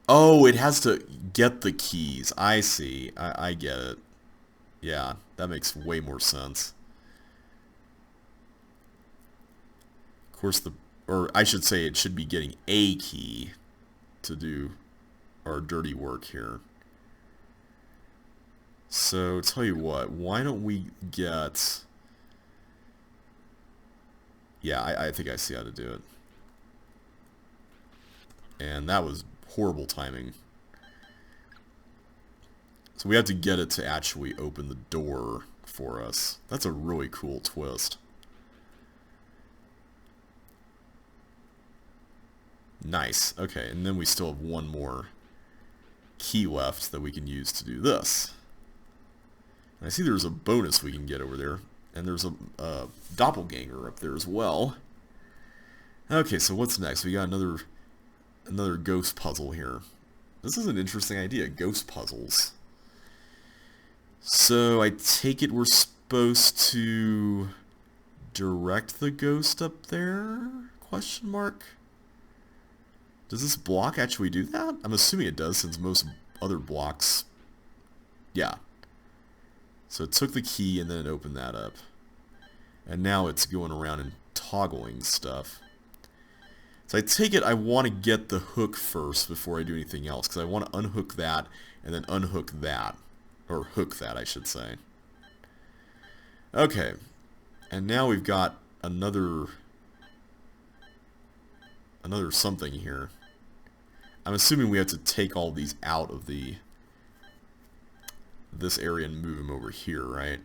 Oh, it has to get the keys. I see. I get it. Yeah, that makes way more sense. Of course, or I should say it should be getting a key to do our dirty work here. So, tell you what, why don't we get... Yeah, I think I see how to do it. And that was horrible timing. So we have to get it to actually open the door for us. That's a really cool twist. Nice. Okay, and then we still have one more key left that we can use to do this. And I see there's a bonus we can get over there. And there's a doppelganger up there as well. Okay, so what's next? We got another ghost puzzle here. This is an interesting idea, ghost puzzles. So I take it we're supposed to direct the ghost up there? Question mark? Does this block actually do that? I'm assuming it does, since most other blocks... Yeah. So it took the key and then it opened that up. And now it's going around and toggling stuff. So I take it I want to get the hook first before I do anything else, because I want to unhook that and then unhook that. Or hook that, I should say. Okay. And now we've got another something here. I'm assuming we have to take all these out of this area and move them over here, right?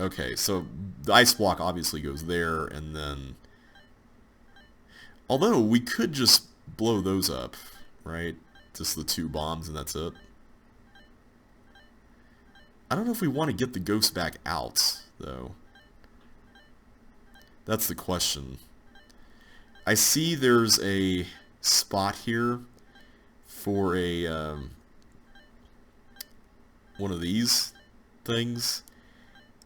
Okay, so the ice block obviously goes there, and then... Although, we could just blow those up, right? Just the two bombs and that's it. I don't know if we want to get the ghost back out, though. That's the question. I see there's a spot here for a one of these things,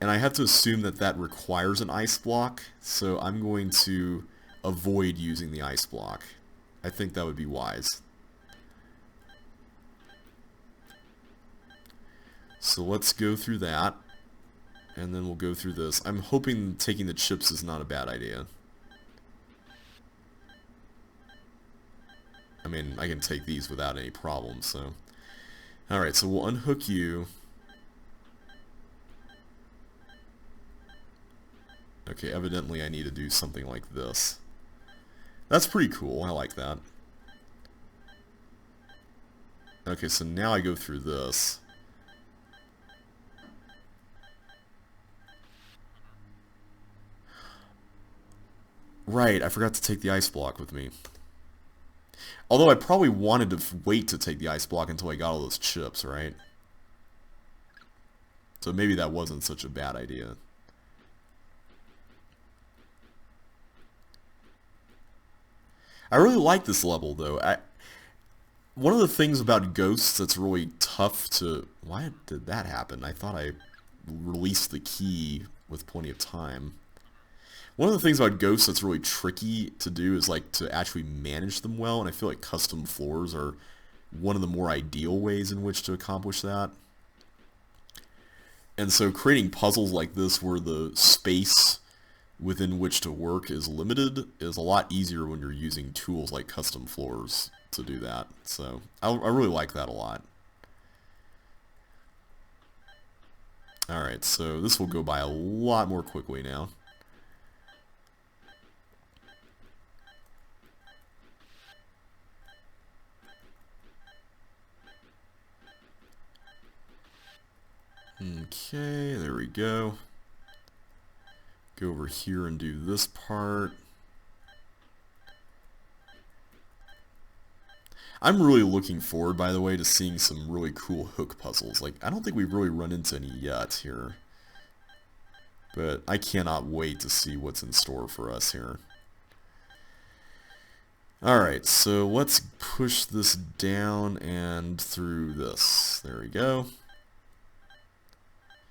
and I have to assume that that requires an ice block, so I'm going to avoid using the ice block. I think that would be wise. So let's go through that, and then we'll go through this. I'm hoping taking the chips is not a bad idea. I mean, I can take these without any problem, so... Alright, so we'll unhook you. Okay, evidently I need to do something like this. That's pretty cool, I like that. Okay, so now I go through this. Right, I forgot to take the ice block with me. Although I probably wanted to wait to take the ice block until I got all those chips, right? So maybe that wasn't such a bad idea. I really like this level, though. One of the things about ghosts that's really tough to... Why did that happen? I thought I released the key with plenty of time. One of the things about ghosts that's really tricky to do is like to actually manage them well, and I feel like custom floors are one of the more ideal ways in which to accomplish that. And so creating puzzles like this where the space within which to work is limited is a lot easier when you're using tools like custom floors to do that. So I really like that a lot. Alright, so this will go by a lot more quickly now. Okay, there we go. Go over here and do this part. I'm really looking forward, by the way, to seeing some really cool hook puzzles. Like, I don't think we've really run into any yet here. But I cannot wait to see what's in store for us here. Alright, so let's push this down and through this. There we go.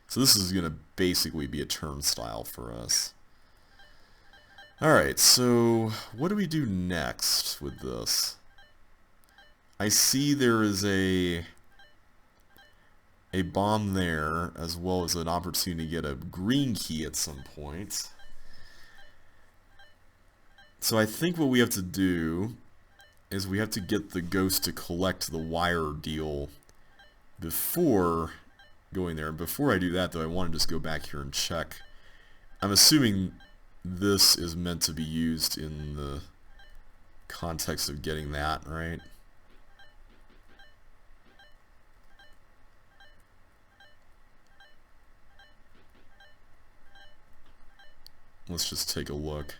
So this is going to basically be a turnstile for us. Alright, so what do we do next with this? I see there is a bomb there, as well as an opportunity to get a green key at some point. So I think what we have to do is we have to get the ghost to collect the wire deal before going there. Before I do that, though, I want to just go back here and check. I'm assuming this is meant to be used in the context of getting that, right? Let's just take a look.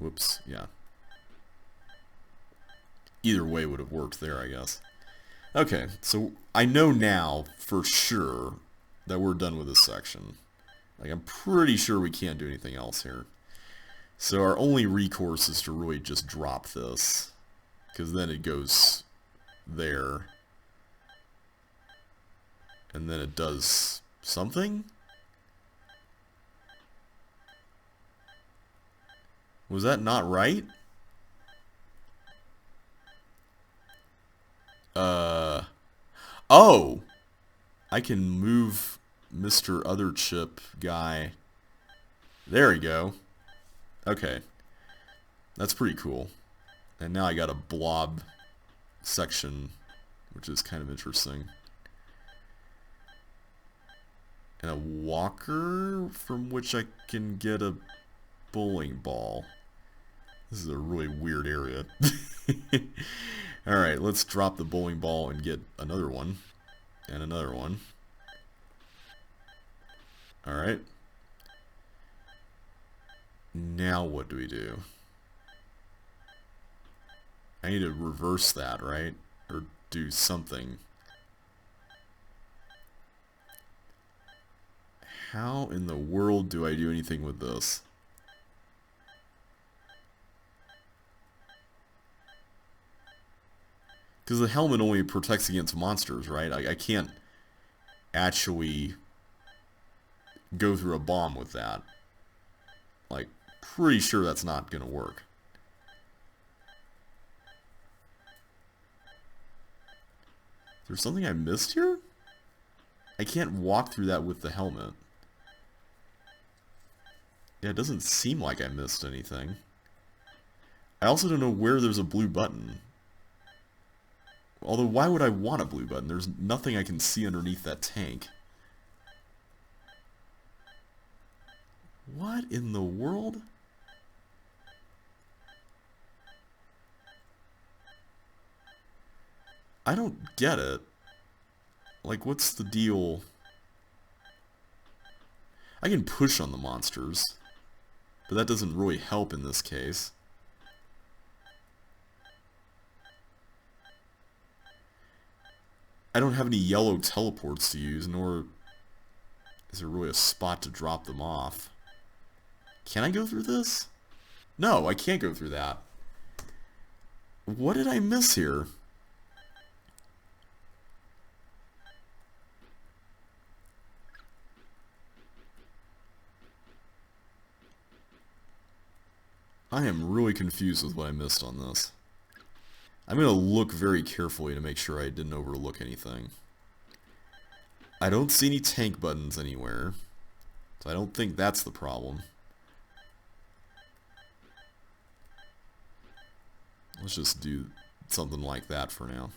Whoops, yeah. Either way would have worked there, I guess. Okay, so I know now for sure that we're done with this section. Like, I'm pretty sure we can't do anything else here. So our only recourse is to really just drop this, because then it goes there. And then it does something? Was that not right? Oh! I can move Mr. Other Chip guy. There we go. Okay. That's pretty cool. And now I got a blob section, which is kind of interesting. And a walker from which I can get a bowling ball. This is a really weird area. Alright, let's drop the bowling ball and get another one. And another one. Alright. Now what do we do? I need to reverse that, right? Or do something. How in the world do I do anything with this? Because the helmet only protects against monsters, right? I can't actually go through a bomb with that. Like, pretty sure that's not going to work. Is there something I missed here? I can't walk through that with the helmet. Yeah, it doesn't seem like I missed anything. I also don't know where there's a blue button. Although, why would I want a blue button? There's nothing I can see underneath that tank. What in the world? I don't get it. Like, what's the deal? I can push on the monsters, but that doesn't really help in this case. I don't have any yellow teleports to use, nor is there really a spot to drop them off. Can I go through this? No, I can't go through that. What did I miss here? I am really confused with what I missed on this. I'm going to look very carefully to make sure I didn't overlook anything. I don't see any tank buttons anywhere, so I don't think that's the problem. Let's just do something like that for now.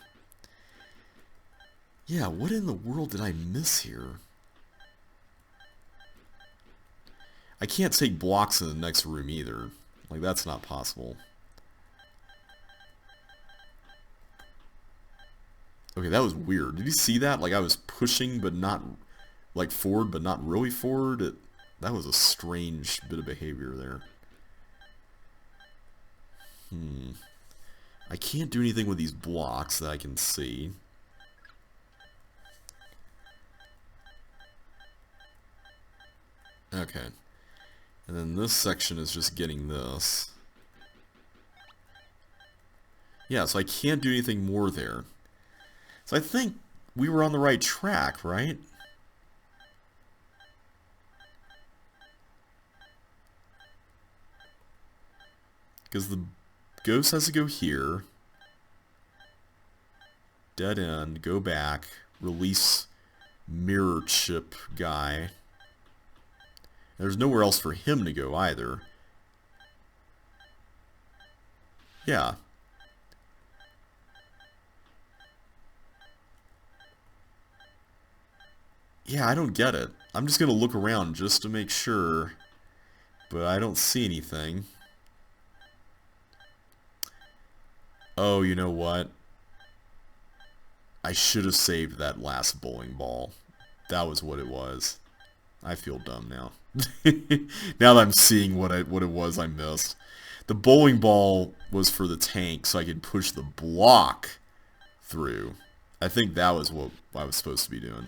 Yeah, what in the world did I miss here? I can't take blocks in the next room either. Like, that's not possible. Okay, that was weird. Did you see that? Like, I was pushing, but not, like, forward, but not really forward. That was a strange bit of behavior there. I can't do anything with these blocks that I can see. Okay. And then this section is just getting this. Yeah, so I can't do anything more there. So I think we were on the right track, right? Because the ghost has to go here. Dead end, go back, release mirror chip guy. There's nowhere else for him to go either. Yeah. Yeah, I don't get it. I'm just going to look around just to make sure, but I don't see anything. Oh, you know what? I should have saved that last bowling ball. That was what it was. I feel dumb now. Now that I'm seeing what it was I missed. The bowling ball was for the tank, so I could push the block through. I think that was what I was supposed to be doing.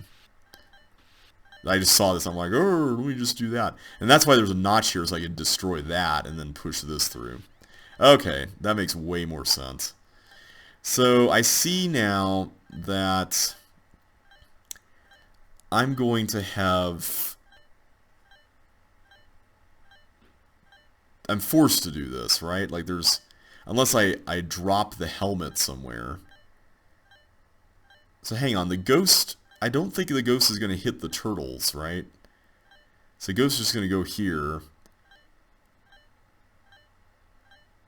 I just saw this, I'm like, oh, let me just do that. And that's why there's a notch here, so I could destroy that and then push this through. Okay, that makes way more sense. So I see now that I'm going to have... I'm forced to do this, right? Like there's... Unless I drop the helmet somewhere. So hang on, the ghost... I don't think the ghost is going to hit the turtles, right? So the ghost is just going to go here.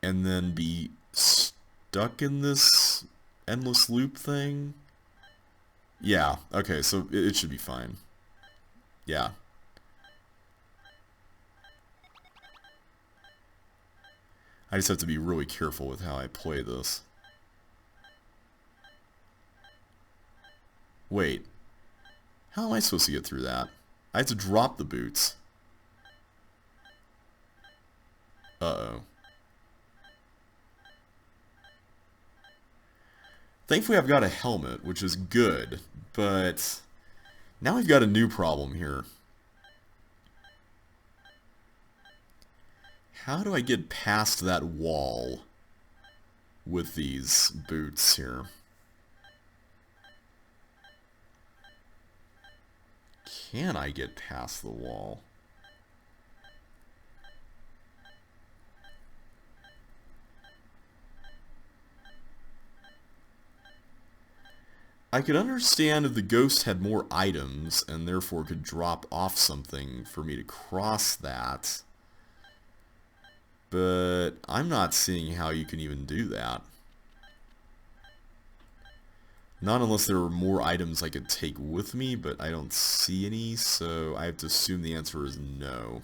And then be stuck in this endless loop thing? Yeah, okay, so it should be fine. Yeah. I just have to be really careful with how I play this. Wait. How am I supposed to get through that? I have to drop the boots. Uh-oh. Thankfully I've got a helmet, which is good, but now I've got a new problem here. How do I get past that wall with these boots here? Can I get past the wall? I could understand if the ghost had more items and therefore could drop off something for me to cross that. But I'm not seeing how you can even do that. Not unless there were more items I could take with me, but I don't see any, so I have to assume the answer is no.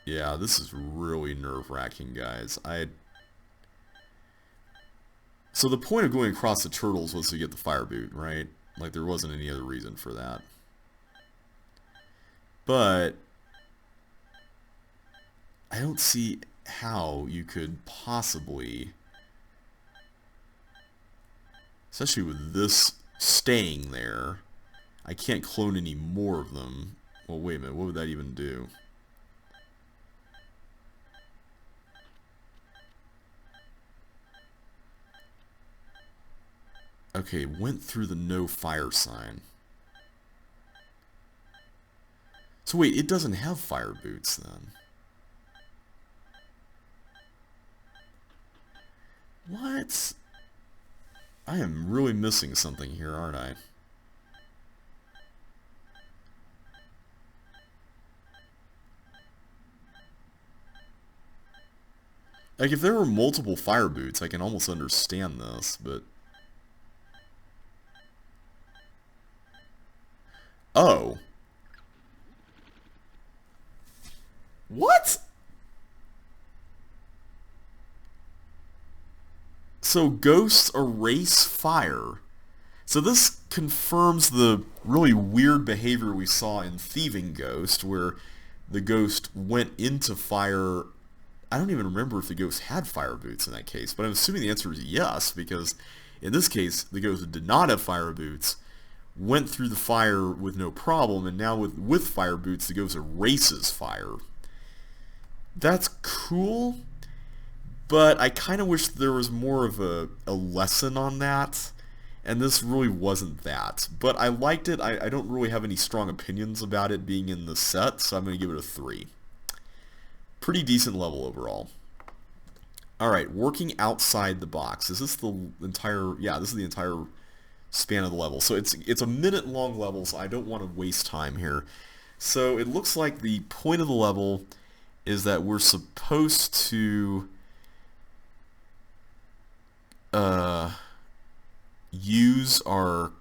Yeah, this is really nerve-wracking, guys. So the point of going across the turtles was to get the fire boot, right? Like, there wasn't any other reason for that. But I don't see how you could possibly... Especially with this staying there. I can't clone any more of them. Well, wait a minute. What would that even do? Okay, went through the no fire sign. So wait, it doesn't have fire boots then. What? I am really missing something here, aren't I? Like, if there were multiple fire boots, I can almost understand this, but... Oh. What? So ghosts erase fire. So this confirms the really weird behavior we saw in Thieving Ghost, where the ghost went into fire. I don't even remember if the ghost had fire boots in that case, but I'm assuming the answer is yes, because in this case, the ghost did not have fire boots, went through the fire with no problem, and now with fire boots, the ghost erases fire. That's cool. But I kind of wish there was more of a lesson on that, and this really wasn't that. But I liked it. I don't really have any strong opinions about it being in the set, so I'm going to give it a 3. Pretty decent level overall. Alright, working outside the box. Is this the entire... Yeah, this is the entire span of the level. So it's a minute-long level, so I don't want to waste time here. So it looks like the point of the level is that we're supposed to... use our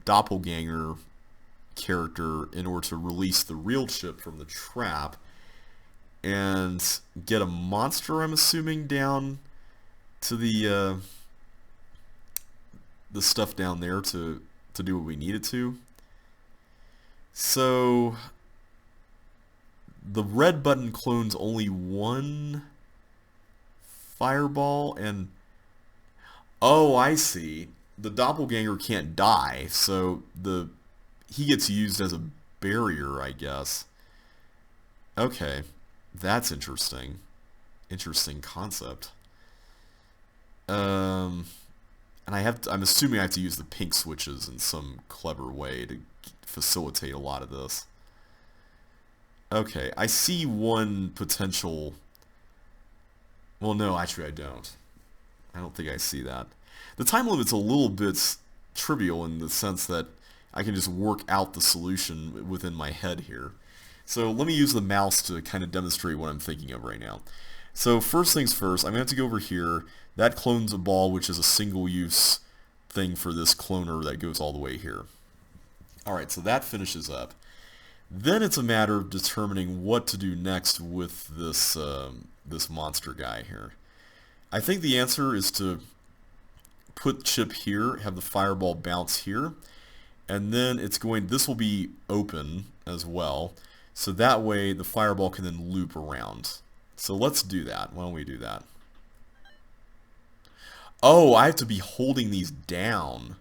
doppelganger character in order to release the real chip from the trap and get a monster, I'm assuming, down to the stuff down there to do what we need it to. So the red button clones only one fireball, and oh, I see. The doppelganger can't die, so he gets used as a barrier, I guess. Okay, that's interesting. Interesting concept. Um, and I'm assuming I have to use the pink switches in some clever way to facilitate a lot of this. Okay, I see one potential. Well, no, actually I don't. I don't think I see that. The time limit's a little bit trivial in the sense that I can just work out the solution within my head here. So let me use the mouse to kind of demonstrate what I'm thinking of right now. So first things first, I'm going to have to go over here. That clones a ball, which is a single-use thing for this cloner that goes all the way here. Alright, so that finishes up. Then it's a matter of determining what to do next with this, this monster guy here. I think the answer is to put chip here, have the fireball bounce here, and then this will be open as well, so that way the fireball can then loop around. So let's do that. Why don't we do that? Oh, I have to be holding these down.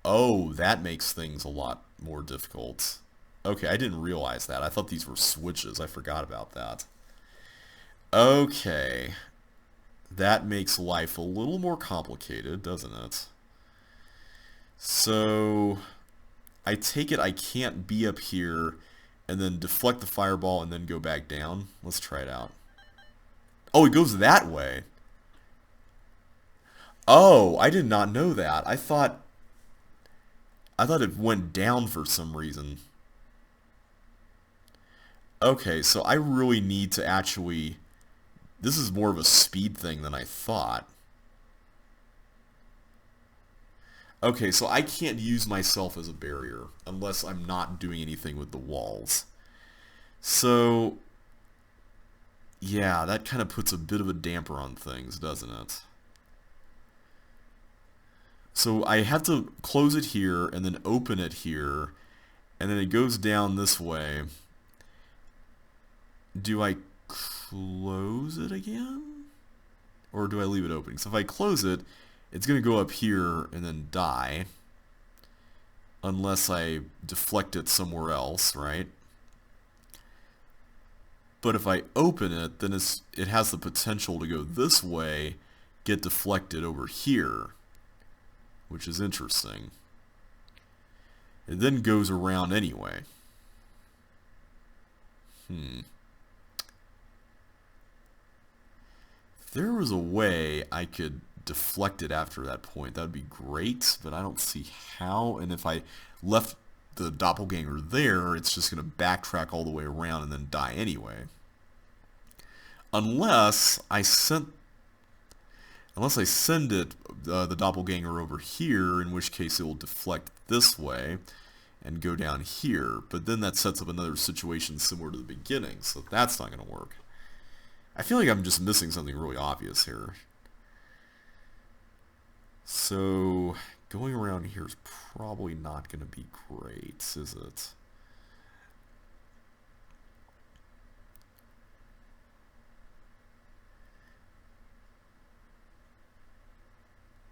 Oh, that makes things a lot more difficult. Okay, I didn't realize that. I thought these were switches. I forgot about that. Okay. That makes life a little more complicated, doesn't it? So, I take it I can't be up here and then deflect the fireball and then go back down. Let's try it out. Oh, it goes that way. Oh, I did not know that. I thought it went down for some reason. Okay, so I really need to actually... This is more of a speed thing than I thought. Okay, so I can't use myself as a barrier unless I'm not doing anything with the walls. So, yeah, that kind of puts a bit of a damper on things, doesn't it? So I have to close it here and then open it here, and then it goes down this way. Do I close it again? Or do I leave it open? So if I close it, it's going to go up here and then die. Unless I deflect it somewhere else, right? But if I open it, then it has the potential to go this way, get deflected over here, which is interesting. It then goes around anyway. If there was a way I could deflect it after that point, that would be great, but I don't see how. And if I left the doppelganger there, it's just going to backtrack all the way around and then die anyway. Unless I send it, the doppelganger over here, in which case it will deflect this way and go down here. But then that sets up another situation similar to the beginning, so that's not going to work. I feel like I'm just missing something really obvious here. So, going around here is probably not going to be great, is it?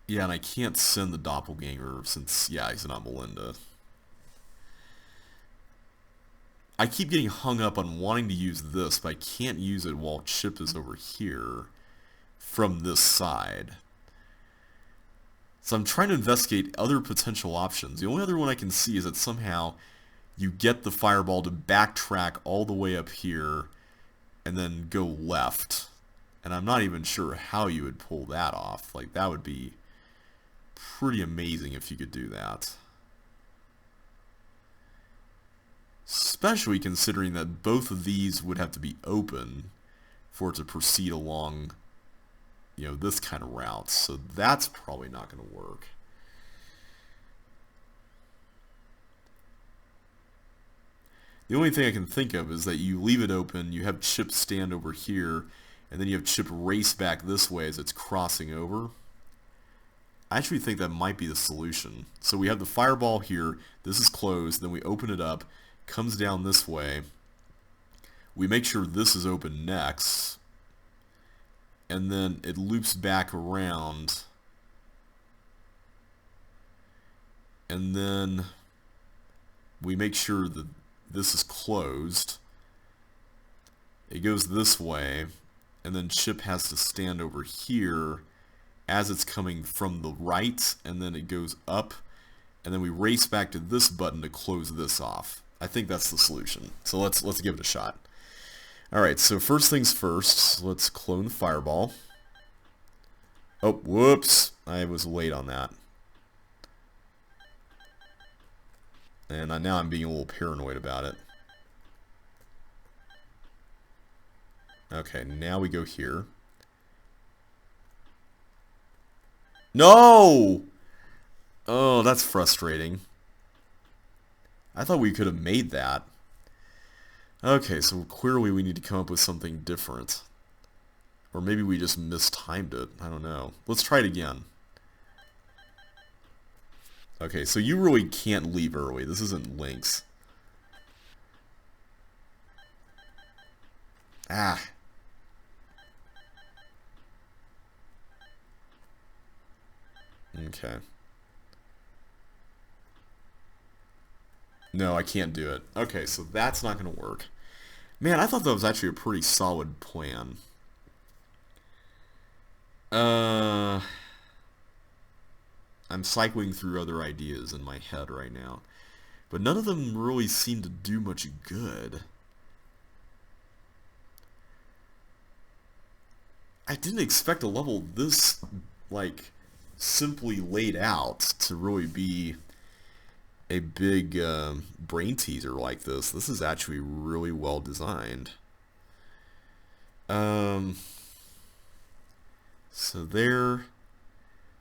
Yeah, and I can't send the doppelganger since, yeah, he's not Melinda. I keep getting hung up on wanting to use this, but I can't use it while Chip is over here from this side. So I'm trying to investigate other potential options. The only other one I can see is that somehow you get the fireball to backtrack all the way up here and then go left. And I'm not even sure how you would pull that off. Like, that would be pretty amazing if you could do that. Especially considering that both of these would have to be open for it to proceed along, you know, this kind of route. So that's probably not going to work. The only thing I can think of is that you leave it open, you have Chip stand over here, and then you have Chip race back this way as it's crossing over. I actually think that might be the solution. So we have the fireball here, this is closed, then we open it up, comes down this way, We make sure this is open next, and then it loops back around, and then we make sure that this is closed. It goes this way, and then ship has to stand over here as it's coming from the right, and then it goes up, and then we race back to this button to close this off. I think that's the solution. So let's give it a shot. Alright, so first things first, let's clone the fireball. Oh, whoops! I was late on that. And now I'm being a little paranoid about it. Okay, now we go here. No! Oh, that's frustrating. I thought we could have made that. Okay, so clearly we need to come up with something different. Or maybe we just mistimed it. I don't know. Let's try it again. Okay, so you really can't leave early. This isn't Lynx. Ah. Okay. No, I can't do it. Okay, so that's not going to work. Man, I thought that was actually a pretty solid plan. I'm cycling through other ideas in my head right now. But none of them really seem to do much good. I didn't expect a level this, like, simply laid out to really be a big brain teaser like this. This is actually really well designed.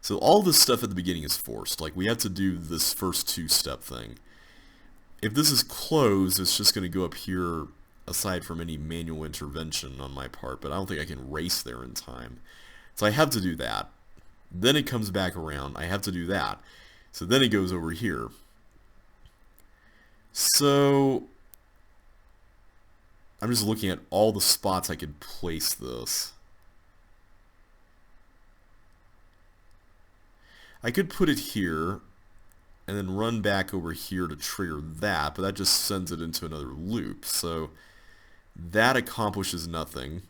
So all this stuff at the beginning is forced. Like, we have to do this first two-step thing. If this is closed, it's just going to go up here aside from any manual intervention on my part, but I don't think I can race there in time. So I have to do that. Then it comes back around. I have to do that. So then it goes over here. So I'm just looking at all the spots I could place this. I could put it here and then run back over here to trigger that, but that just sends it into another loop. So that accomplishes nothing.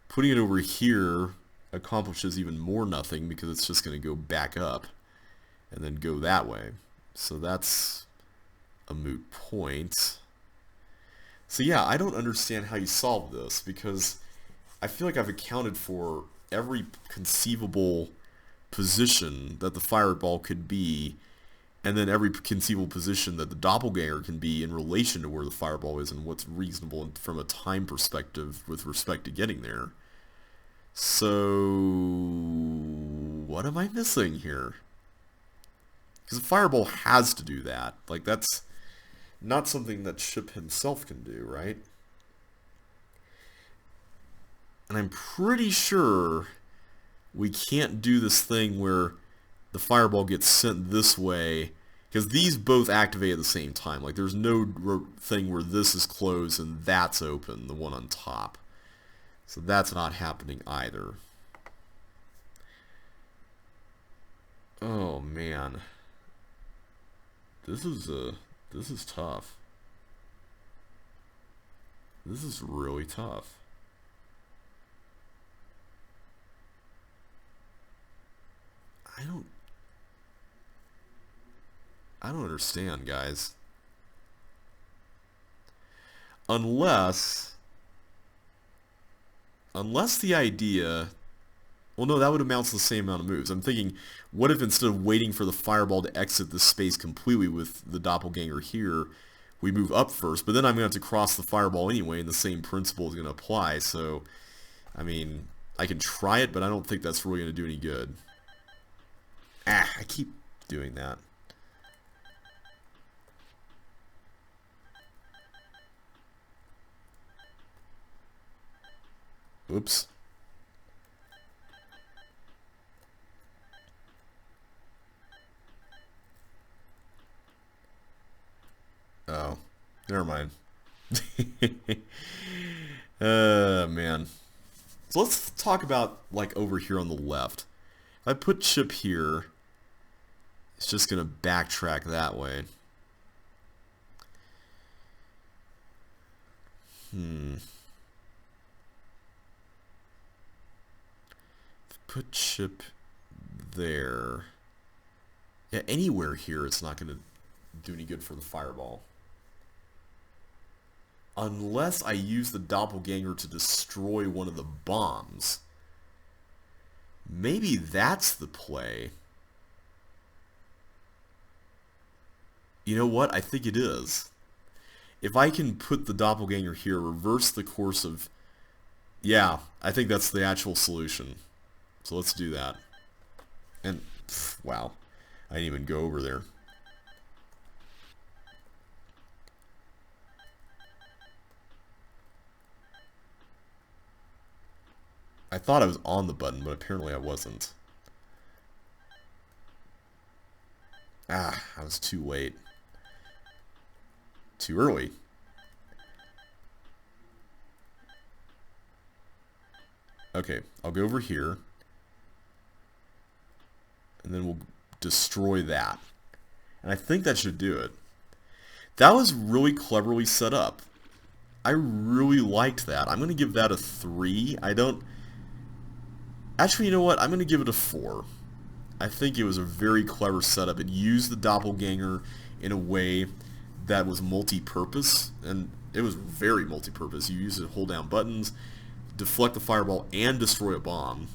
Putting it over here accomplishes even more nothing because it's just going to go back up and then go that way. So that's a moot point. So yeah, I don't understand how you solve this because I feel like I've accounted for every conceivable position that the fireball could be, and then every conceivable position that the doppelganger can be in relation to where the fireball is and what's reasonable from a time perspective with respect to getting there. So what am I missing here? Because the fireball has to do that. Like, that's not something that Ship himself can do, right? And I'm pretty sure we can't do this thing where the fireball gets sent this way, because these both activate at the same time. Like, there's no thing where this is closed and that's open, the one on top. So that's not happening either. Oh man, this is tough. This is really tough. I don't understand, guys. Unless the idea, well, no, that would amount to the same amount of moves. I'm thinking, what if instead of waiting for the fireball to exit this space completely with the doppelganger here, we move up first, but then I'm going to have to cross the fireball anyway, and the same principle is going to apply. So, I mean, I can try it, but I don't think that's really going to do any good. Ah, I keep doing that. Oops. Never mind. Man. So let's talk about, like, over here on the left. If I put chip here, it's just going to backtrack that way. Put chip there. Yeah, anywhere here it's not going to do any good for the fireball. Unless I use the doppelganger to destroy one of the bombs. Maybe that's the play. You know what? I think it is. If I can put the doppelganger here, reverse the course of... Yeah, I think that's the actual solution. So let's do that. And, wow. I didn't even go over there. I thought I was on the button, but apparently I wasn't. Ah, I was too late. Too early. Okay, I'll go over here. And then we'll destroy that. And I think that should do it. That was really cleverly set up. I really liked that. I'm going to give that a 3. I don't... Actually, you know what? I'm going to give it a 4. I think it was a very clever setup. It used the doppelganger in a way that was multi-purpose, and it was very multi-purpose. You use it to hold down buttons, deflect the fireball, and destroy a bomb.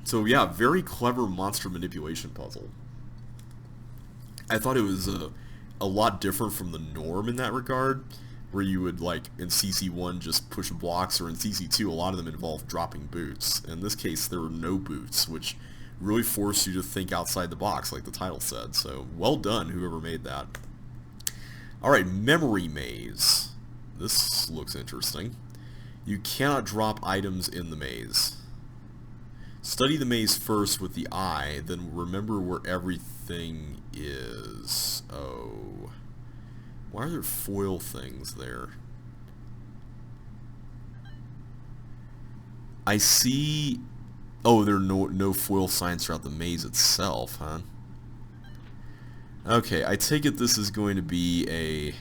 So yeah, very clever monster manipulation puzzle. I thought it was a lot different from the norm in that regard, where you would, like, in CC1 just push blocks, or in CC2 a lot of them involve dropping boots. In this case, there were no boots, which really forced you to think outside the box, like the title said. So, well done, whoever made that. Alright, memory maze. This looks interesting. You cannot drop items in the maze. Study the maze first with the eye, then remember where everything is. Oh. Why are there foil things there? I see... Oh, there are no foil signs throughout the maze itself, huh? Okay, I take it this is going to be a...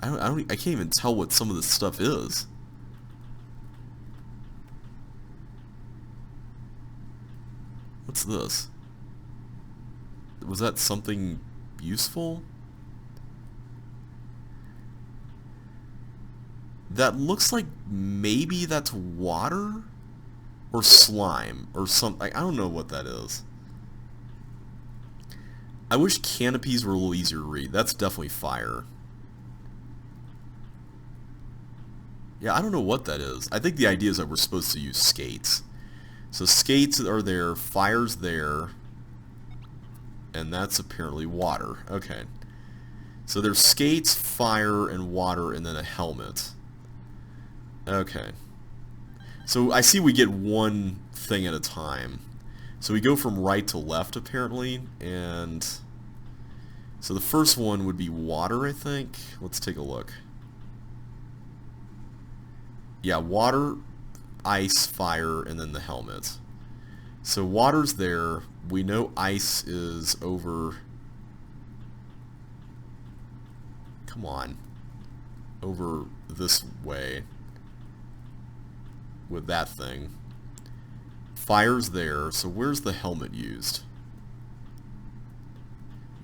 I can't even tell what some of this stuff is. What's this? Was that something useful? That looks like maybe that's water or slime or something. I don't know what that is. I wish canopies were a little easier to read. That's definitely fire. Yeah, I don't know what that is. I think the idea is that we're supposed to use skates. So skates are there, fire's there, and that's apparently water. Okay. So there's skates, fire, and water, and then a helmet. Okay. So I see we get one thing at a time. So we go from right to left, apparently, and... So the first one would be water, I think. Let's take a look. Yeah, water, ice, fire, and then the helmet. So water's there. We know ice is over... Come on. Over this way. With that thing. Fire's there, so where's the helmet used?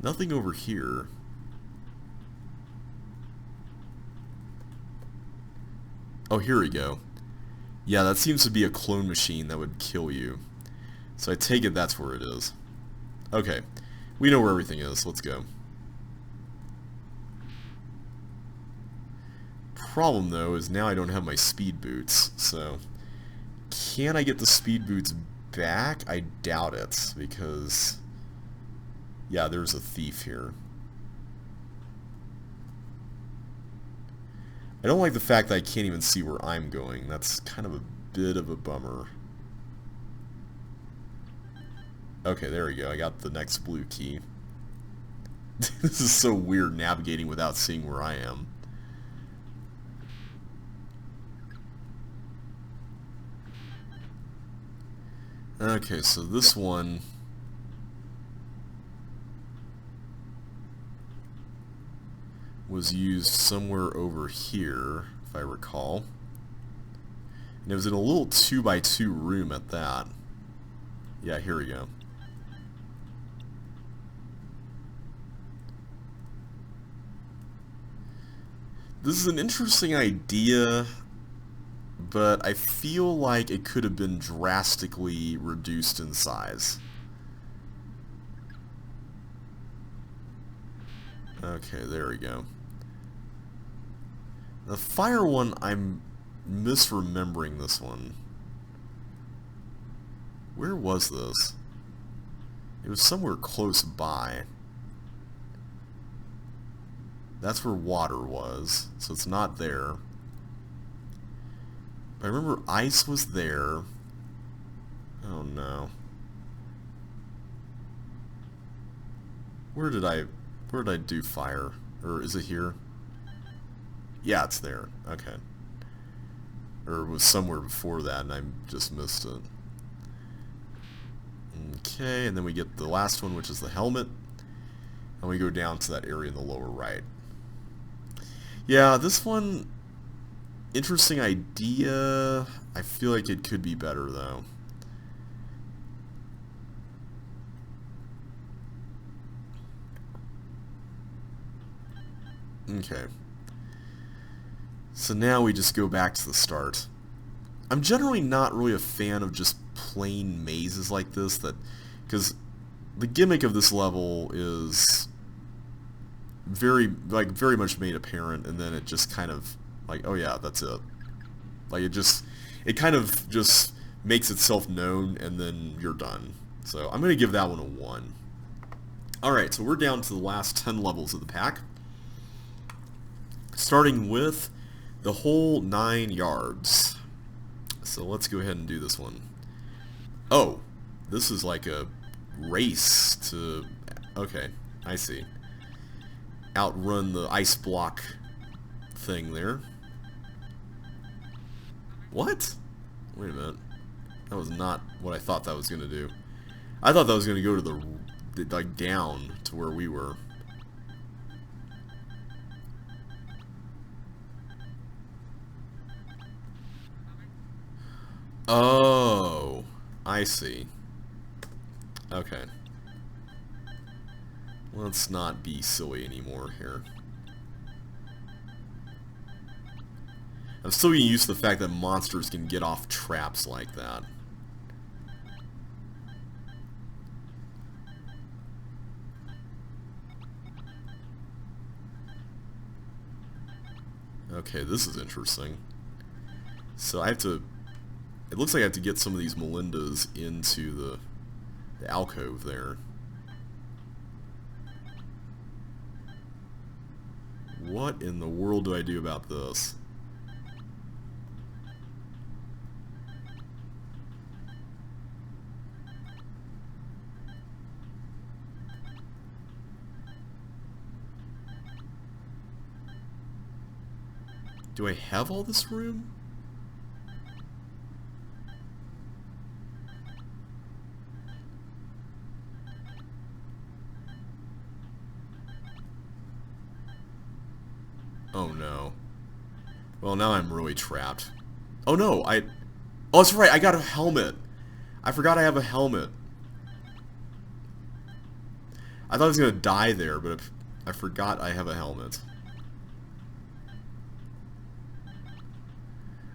Nothing over here. Oh, here we go. Yeah, that seems to be a clone machine that would kill you. So I take it that's where it is. Okay. We know where everything is. Let's go. Problem, though, is now I don't have my speed boots, so... Can I get the speed boots back? I doubt it, because... Yeah, there's a thief here. I don't like the fact that I can't even see where I'm going. That's kind of a bit of a bummer. Okay, there we go. I got the next blue key. This is so weird navigating without seeing where I am. Okay, so this one was used somewhere over here, if I recall. And it was in a little 2x2 room at that. Yeah, here we go. This is an interesting idea, but I feel like it could have been drastically reduced in size. Okay, there we go. The fire one, I'm misremembering this one. Where was this? It was somewhere close by. That's where water was, so it's not there. But I remember ice was there. Oh no. Where did I do fire? Or is it here? Yeah, it's there. Okay. Or it was somewhere before that and I just missed it. Okay, and then we get the last one, which is the helmet. And we go down to that area in the lower right. Yeah, this one, interesting idea. I feel like it could be better, though. Okay. So now we just go back to the start. I'm generally not really a fan of just plain mazes like this, because the gimmick of this level is very much made apparent, and then it just kind of like, oh yeah, that's it. Like it kind of just makes itself known, and then you're done. So I'm gonna give that one a 1. Alright, so we're down to the last 10 levels of the pack, starting with the whole 9 yards. So let's go ahead and do this one. Oh, this is like a race to, okay, I see. Outrun the ice block thing there. What? Wait a minute. That was not what I thought that was going to do. I thought that was going to go to the like down to where we were. Oh, I see. Okay. Let's not be silly anymore here. I'm still getting used to the fact that monsters can get off traps like that. Okay, this is interesting. So I have to... It looks like I have to get some of these Melindas into the alcove there. What in the world do I do about this? Do I have all this room? Oh no. Well, now I'm really trapped. Oh no, oh, that's right, I got a helmet. I forgot I have a helmet. I thought I was gonna die there, but I forgot I have a helmet.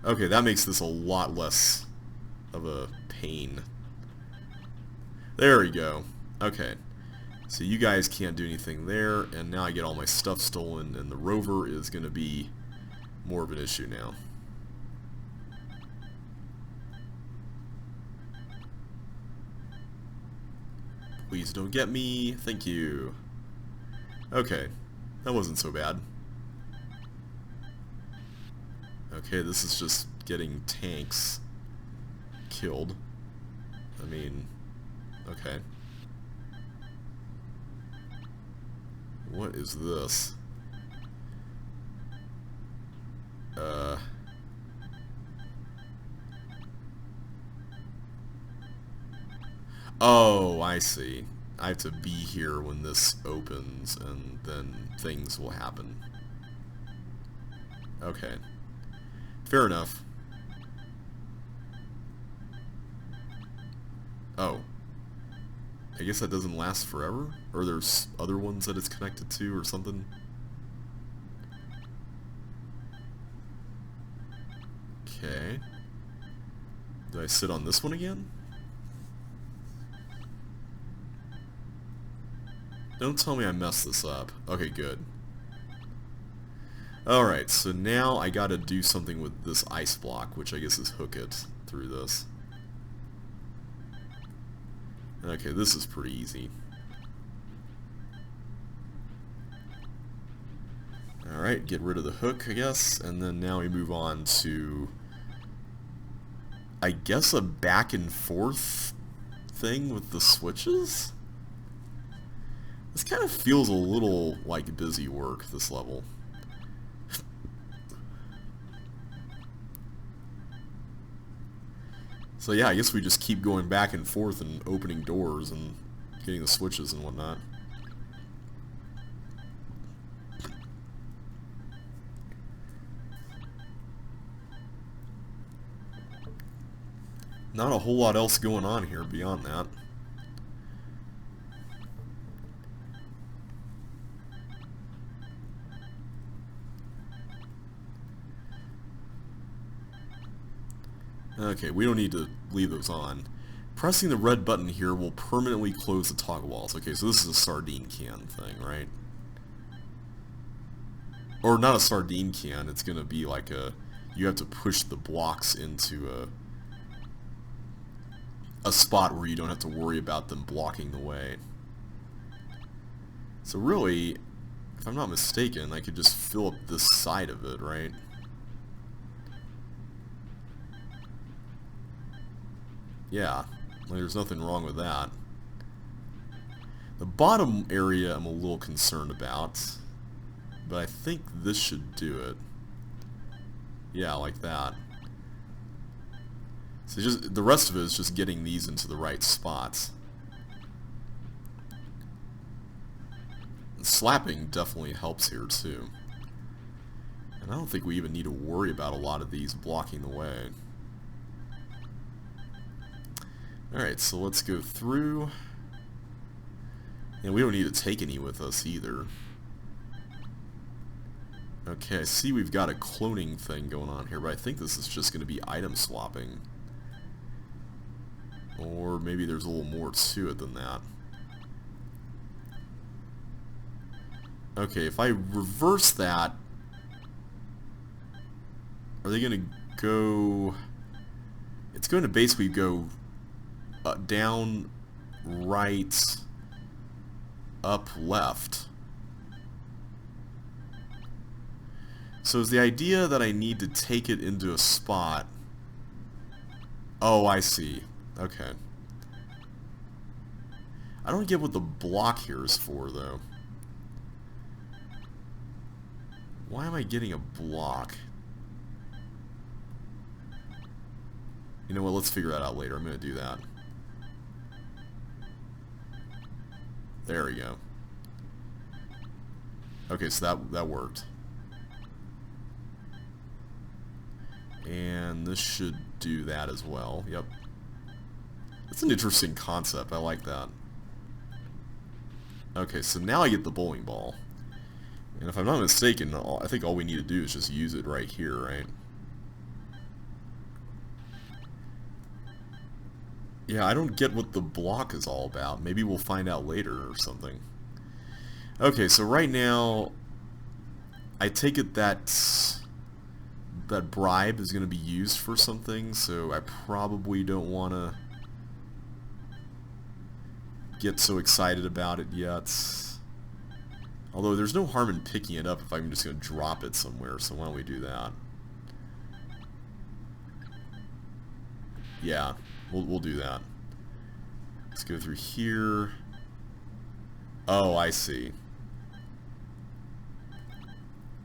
Okay, that makes this a lot less of a pain. There we go. Okay. So you guys can't do anything there, and now I get all my stuff stolen, and the rover is going to be more of an issue now. Please don't get me. Thank you. Okay. That wasn't so bad. Okay, this is just getting tanks killed. I mean, okay. What is this? Oh, I see. I have to be here when this opens, and then things will happen. Okay. Fair enough. Oh. I guess that doesn't last forever? Or there's other ones that it's connected to or something? Okay. Do I sit on this one again? Don't tell me I messed this up. Okay, good. Alright, so now I gotta do something with this ice block, which I guess is hook it through this. Okay, this is pretty easy. Alright, get rid of the hook, I guess, and then now we move on to, I guess, a back and forth thing with the switches? This kind of feels a little like busy work, this level. So yeah, I guess we just keep going back and forth and opening doors and getting the switches and whatnot. Not a whole lot else going on here beyond that. Okay, we don't need to leave those on. Pressing the red button here will permanently close the toggle walls. Okay, so this is a sardine can thing, right? Or not a sardine can, it's gonna be like a... You have to push the blocks into a spot where you don't have to worry about them blocking the way. So really, if I'm not mistaken, I could just fill up this side of it, right? Yeah, like there's nothing wrong with that. The bottom area I'm a little concerned about, but I think this should do it. Yeah, like that. So just the rest of it is just getting these into the right spots. Slapping definitely helps here too. And I don't think we even need to worry about a lot of these blocking the way. Alright, so let's go through. And we don't need to take any with us either. Okay, I see we've got a cloning thing going on here, but I think this is just going to be item swapping. Or maybe there's a little more to it than that. Okay, if I reverse that, are they going to go... It's going to basically go down, right, up, left. So is the idea that I need to take it into a spot... Oh, I see. Okay. I don't get what the block here is for, though. Why am I getting a block? You know what, let's figure that out later. I'm going to do that. There we go. Okay, so that worked. And this should do that as well. Yep. That's an interesting concept. I like that. Okay, so now I get the bowling ball. And if I'm not mistaken, I think all we need to do is just use it right here, right? Yeah, I don't get what the block is all about. Maybe we'll find out later or something. Okay, so right now, I take it that bribe is going to be used for something, so I probably don't want to get so excited about it yet. Although there's no harm in picking it up if I'm just going to drop it somewhere, so why don't we do that? Yeah, we'll do that. Let's go through here. Oh, I see.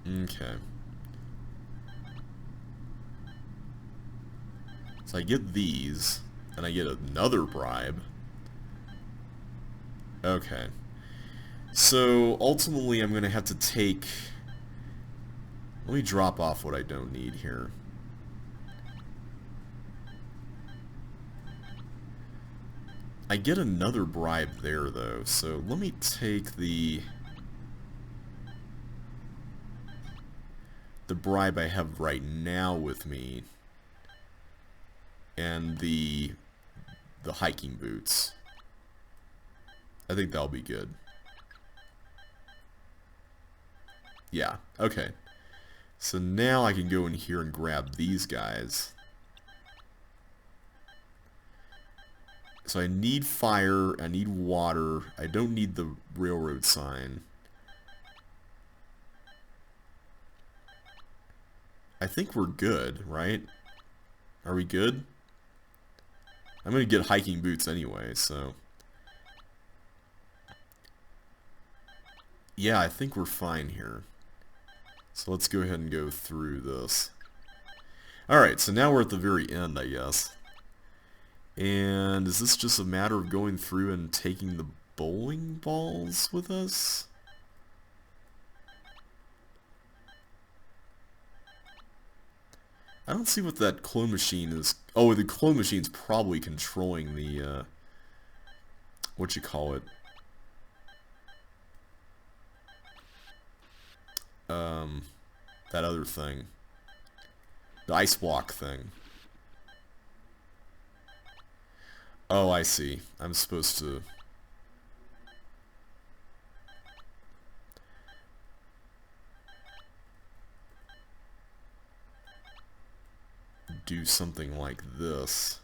Okay. So I get these, and I get another bribe. Okay. So ultimately I'm going to have to take... Let me drop off what I don't need here. I get another bribe there, though, so let me take the bribe I have right now with me, and the hiking boots. I think that'll be good. Yeah, okay. So now I can go in here and grab these guys. So I need fire, I need water, I don't need the railroad sign. I think we're good, right? Are we good? I'm gonna get hiking boots anyway, so... Yeah, I think we're fine here. So let's go ahead and go through this. Alright, so now we're at the very end, I guess. And is this just a matter of going through and taking the bowling balls with us? I don't see what that clone machine is. Oh, the clone machine's probably controlling the, what you call it? That other thing. The ice block thing. Oh, I see. I'm supposed to... do something like this.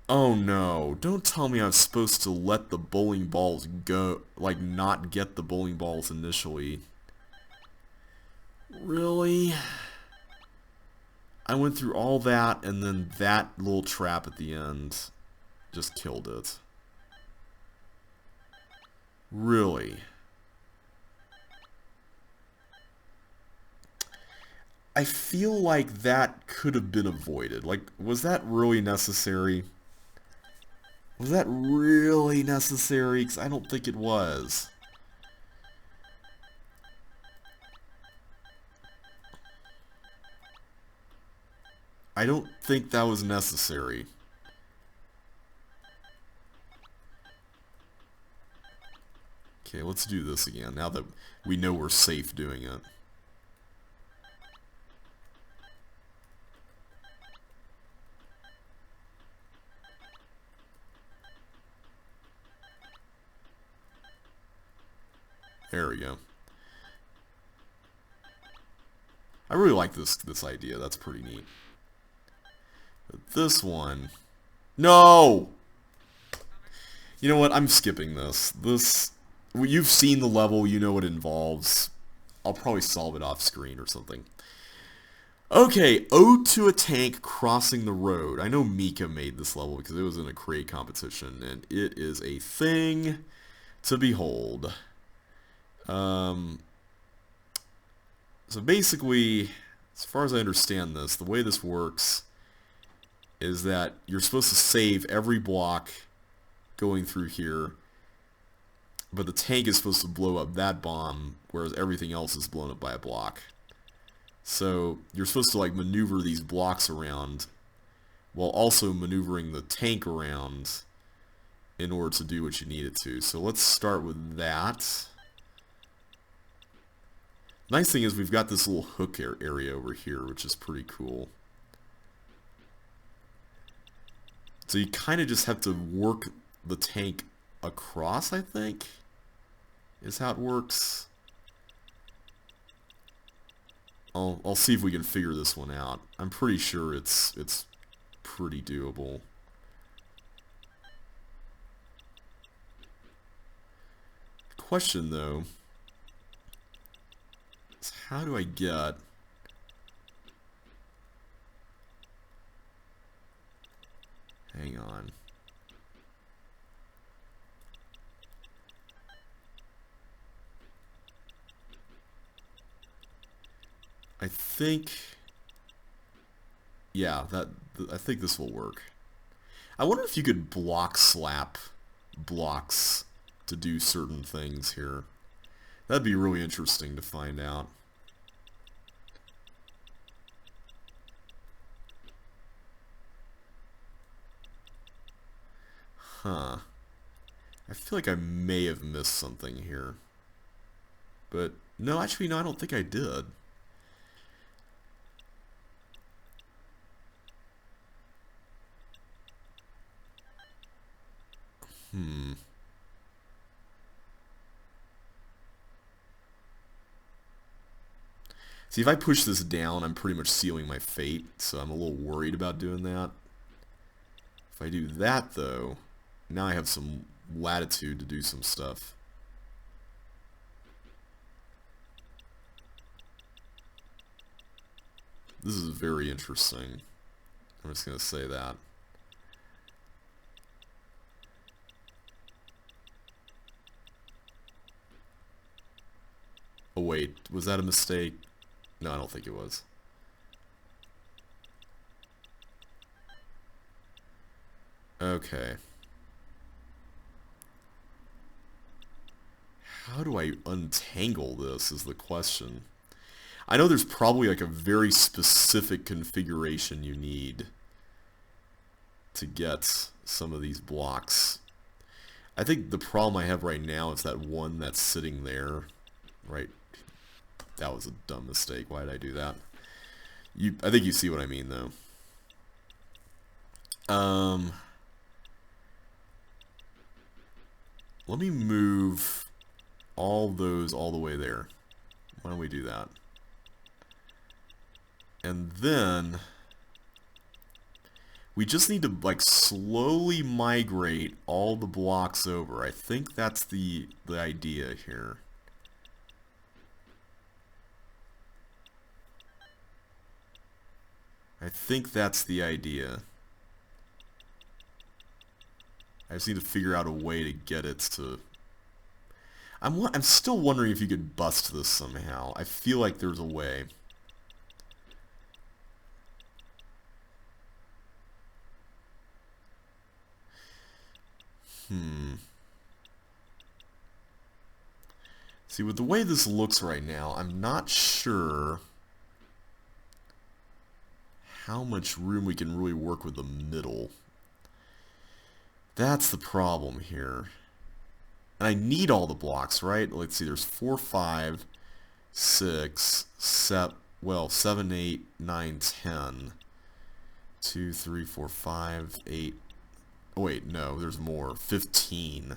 Oh no, don't tell me I'm supposed to let the bowling balls go, like not get the bowling balls initially. Really? I went through all that and then that little trap at the end just killed it. Really? I feel like that could have been avoided. Like, was that really necessary? Was that really necessary? Because I don't think it was. I don't think that was necessary. Okay, let's do this again, now that we know we're safe doing it. There we go. I really like this idea, that's pretty neat. But this one... No! You know what, I'm skipping this. You've seen the level, you know what it involves. I'll probably solve it off screen or something. Okay, Ode to a Tank Crossing the Road. I know Mika made this level because it was in a create competition, and it is a thing to behold. So basically, as far as I understand this, the way this works is that you're supposed to save every block going through here, but the tank is supposed to blow up that bomb, whereas everything else is blown up by a block. So you're supposed to like maneuver these blocks around while also maneuvering the tank around in order to do what you need it to. So let's start with that. Nice thing is we've got this little hook area over here, which is pretty cool. So you kind of just have to work the tank across, I think, is how it works. I'll see if we can figure this one out. I'm pretty sure it's pretty doable. Question though is how do I get hang on. I think... Yeah, I think this will work. I wonder if you could block slap blocks to do certain things here. That'd be really interesting to find out. Huh. I feel like I may have missed something here. But, no, actually, no, I don't think I did. See, if I push this down, I'm pretty much sealing my fate, so I'm a little worried about doing that. If I do that, though, now I have some latitude to do some stuff. This is very interesting. I'm just going to say that. Oh wait, was that a mistake? No, I don't think it was. Okay. How do I untangle this is the question. I know there's probably like a very specific configuration you need to get some of these blocks. I think the problem I have right now is that one that's sitting there, right? That was a dumb mistake. Why did I do that? I think you see what I mean, though. Let me move all those all the way there. Why don't we do that? And then we just need to like slowly migrate all the blocks over. I think that's the idea here. I think that's the idea. I just need to figure out a way to get it to... I'm still wondering if you could bust this somehow. I feel like there's a way. See, with the way this looks right now, I'm not sure how much room we can really work with the middle. That's the problem here. And I need all the blocks, right? Let's see, there's 4, 5, 6, 7, 8, 9, 10. 2, 3, 4, 5, 8. Oh, wait, no, there's more. 15.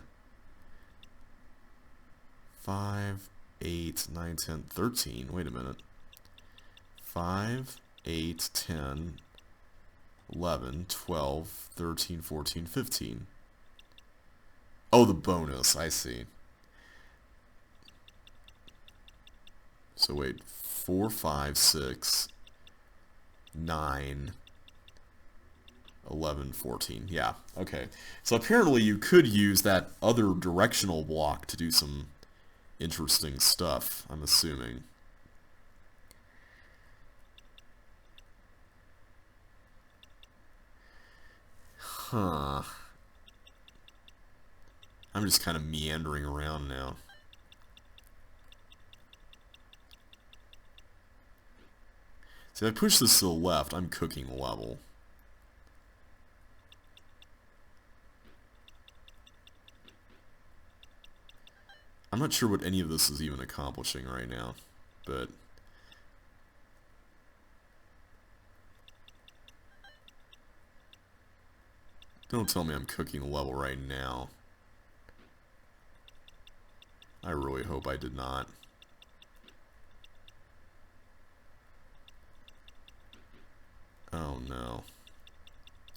5, 8, 9, 10, 13. Wait a minute. 5, 8, 10, 11, 12, 13, 14, 15. Oh, the bonus. I see. So wait. 4, 5, 6, 9, 11, 14. Yeah, okay. So apparently you could use that other directional block to do some interesting stuff, I'm assuming. Huh. I'm just kind of meandering around now. See, if I push this to the left, I'm cooking level. I'm not sure what any of this is even accomplishing right now, but... Don't tell me I'm cooking level right now. I really hope I did not. Oh no.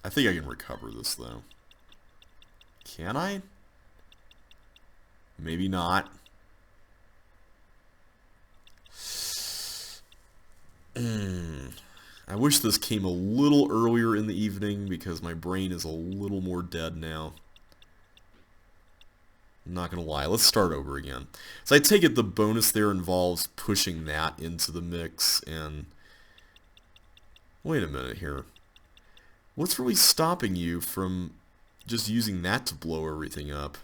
I think I can recover this though. Can I? Maybe not. I wish this came a little earlier in the evening because my brain is a little more dead now. I'm not gonna lie. Let's start over again. So I take it the bonus there involves pushing that into the mix, and... Wait a minute here. What's really stopping you from just using that to blow everything up?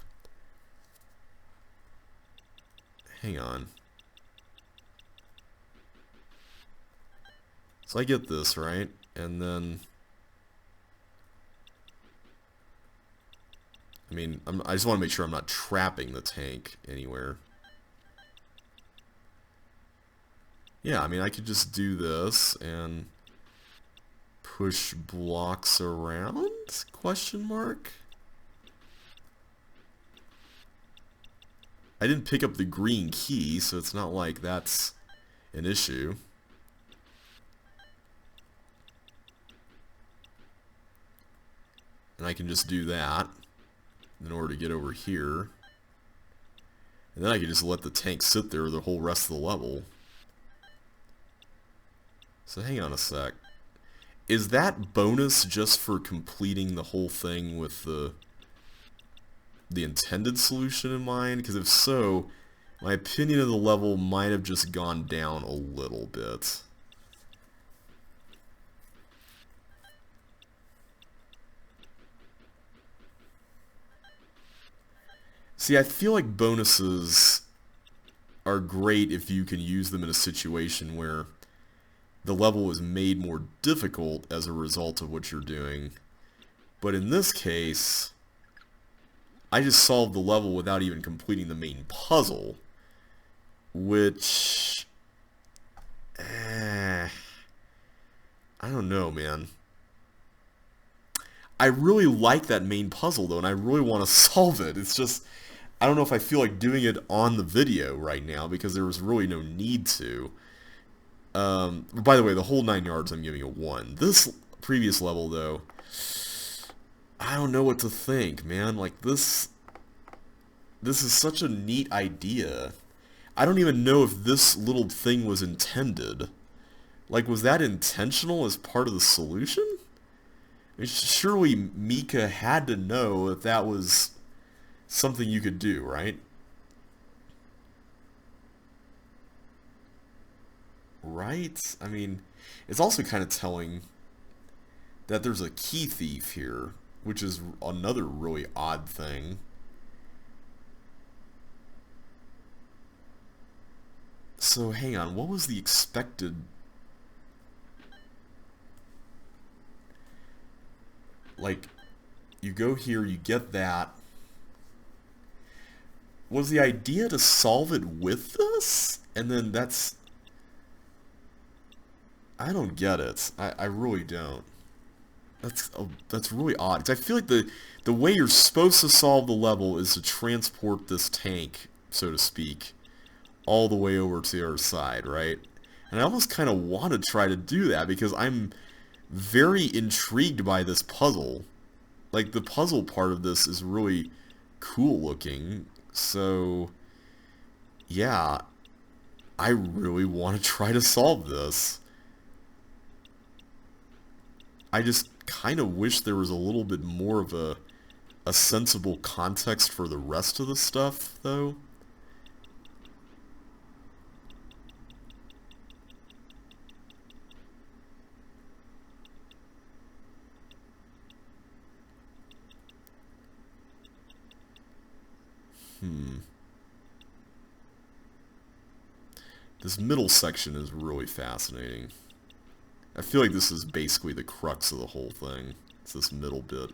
Hang on. So I get this, right? And then... I mean, I just want to make sure I'm not trapping the tank anywhere. Yeah, I mean, I could just do this and push blocks around? Question mark? I didn't pick up the green key, so it's not like that's an issue. And I can just do that in order to get over here. And then I can just let the tank sit there the whole rest of the level. So hang on a sec. Is that bonus just for completing the whole thing with the intended solution in mind? Because if so, my opinion of the level might have just gone down a little bit. See, I feel like bonuses are great if you can use them in a situation where the level is made more difficult as a result of what you're doing. But in this case, I just solved the level without even completing the main puzzle, which... I don't know, man. I really like that main puzzle, though, and I really want to solve it. It's just... I don't know if I feel like doing it on the video right now, because there was really no need to. By the way, the whole 9 yards I'm giving a 1. This previous level, though, I don't know what to think, man. Like, this is such a neat idea. I don't even know if this little thing was intended. Like, was that intentional as part of the solution? I mean, surely Mika had to know that that was something you could do, right? Right? I mean, it's also kind of telling that there's a key thief here, which is another really odd thing. So, hang on, what was the expected... Like, you go here, you get that. Was the idea to solve it with this? And then that's... I don't get it. I really don't. That's really odd. 'Cause I feel like the way you're supposed to solve the level is to transport this tank, so to speak, all the way over to the other side, right? And I almost kind of want to try to do that because I'm very intrigued by this puzzle. Like, the puzzle part of this is really cool looking. So, yeah, I really want to try to solve this. I just kind of wish there was a little bit more of a sensible context for the rest of the stuff, though. This middle section is really fascinating. I feel like this is basically the crux of the whole thing. It's this middle bit.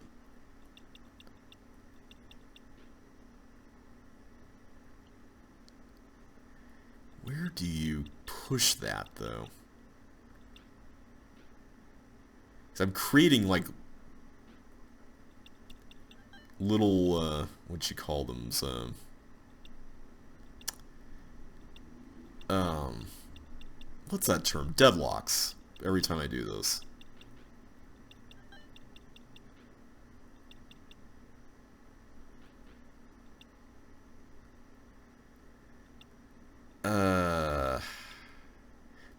Where do you push that, though? 'Cause I'm creating, like, little, what you call them, so... what's that term? Deadlocks. Every time I do this.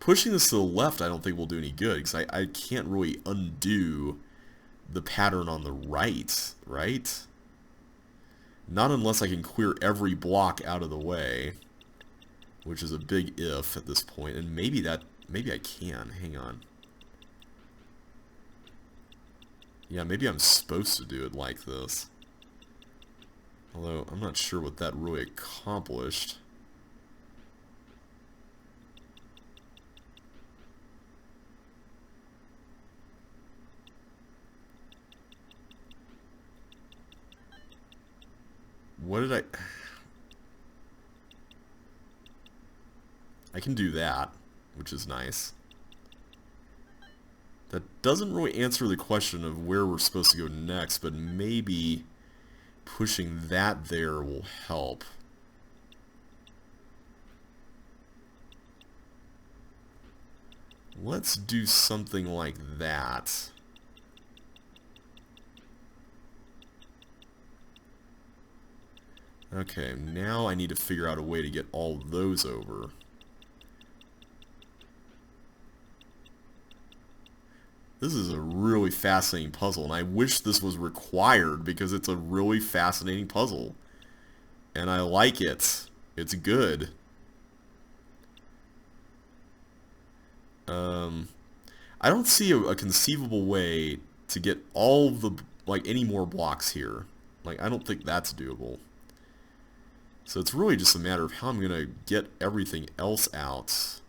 Pushing this to the left I don't think will do any good, because I can't really undo the pattern on the right, right? Not unless I can clear every block out of the way, which is a big if at this point. And maybe I can. Hang on. Yeah, maybe I'm supposed to do it like this. Although, I'm not sure what that really accomplished. What did I can do that, which is nice. That doesn't really answer the question of where we're supposed to go next, but maybe pushing that there will help. Let's do something like that. Okay, now I need to figure out a way to get all those over. This is a really fascinating puzzle, and I wish this was required because it's a really fascinating puzzle. And I like it. It's good. I don't see a conceivable way to get all the, like, any more blocks here. Like, I don't think that's doable. So it's really just a matter of how I'm going to get everything else out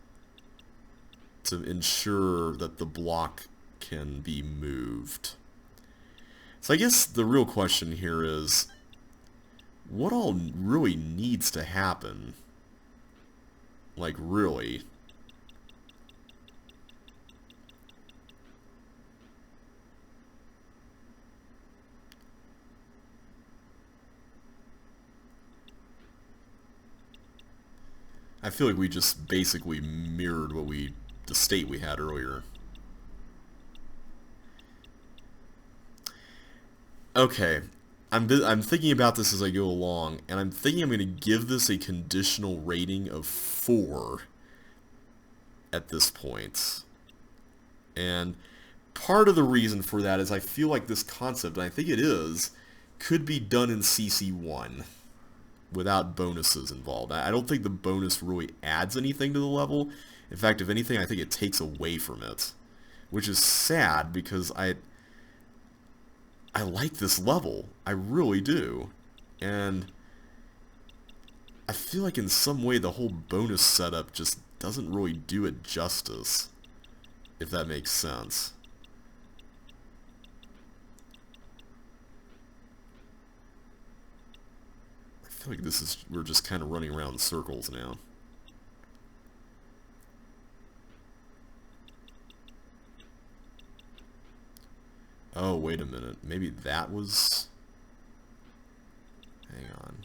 to ensure that the block can be moved. So I guess the real question here is, what all really needs to happen? Like, really? I feel like we just basically mirrored the state we had earlier. Okay, I'm thinking about this as I go along, and I'm thinking I'm going to give this a conditional rating of 4 at this point. And part of the reason for that is I feel like this concept, and I think it is, could be done in CC1 without bonuses involved. I don't think the bonus really adds anything to the level. In fact, if anything, I think it takes away from it, which is sad because I like this level. I really do. And I feel like in some way the whole bonus setup just doesn't really do it justice, if that makes sense. I feel like we're just kind of running around in circles now. Oh, wait a minute. Maybe that was... Hang on.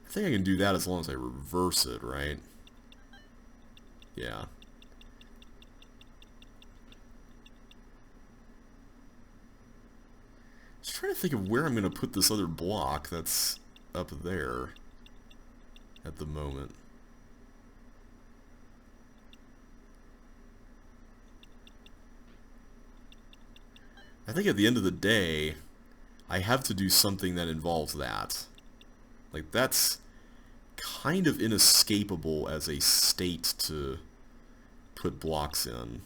I think I can do that as long as I reverse it, right? Yeah. Just trying to think of where I'm going to put this other block that's up there at the moment. I think at the end of the day, I have to do something that involves that. Like, that's kind of inescapable as a state to put blocks in.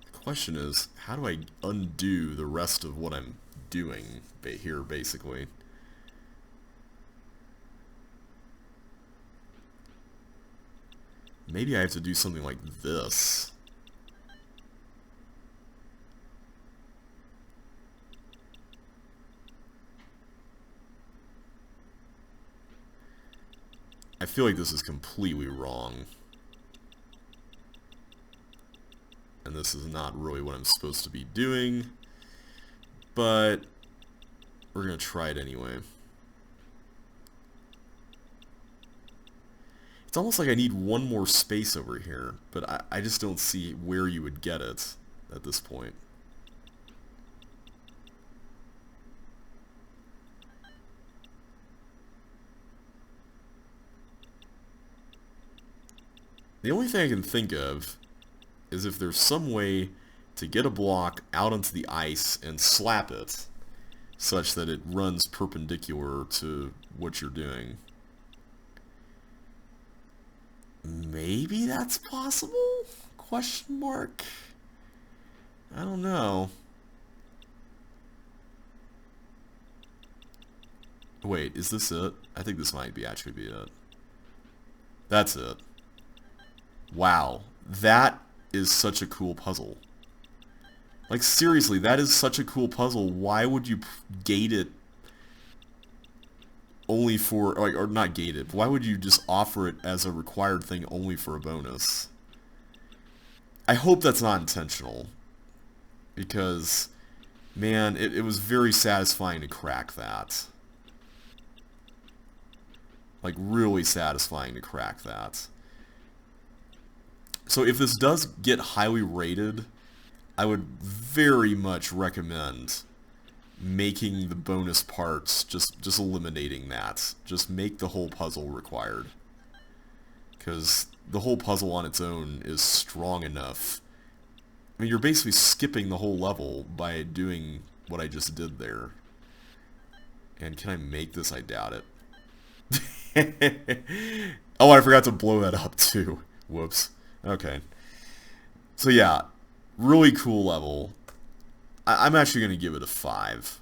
The question is, how do I undo the rest of what I'm doing here, basically? Maybe I have to do something like this. I feel like this is completely wrong. And this is not really what I'm supposed to be doing. But we're going to try it anyway. It's almost like I need one more space over here, but I just don't see where you would get it at this point. The only thing I can think of is if there's some way to get a block out onto the ice and slap it such that it runs perpendicular to what you're doing. Maybe that's possible? Question mark? I don't know. Wait, is this it? I think this might actually be it. That's it. Wow. That is such a cool puzzle. Like, seriously, that is such a cool puzzle. Why would you gate it only for, like, or not gate it, why would you just offer it as a required thing only for a bonus? I hope that's not intentional. Because, man, it was very satisfying to crack that. Like, really satisfying to crack that. So if this does get highly rated, I would very much recommend making the bonus parts, just eliminating that. Just make the whole puzzle required. Because the whole puzzle on its own is strong enough. I mean, you're basically skipping the whole level by doing what I just did there. And can I make this? I doubt it. Oh, I forgot to blow that up too. Whoops. Okay. So yeah, really cool level. I'm actually going to give it a 5.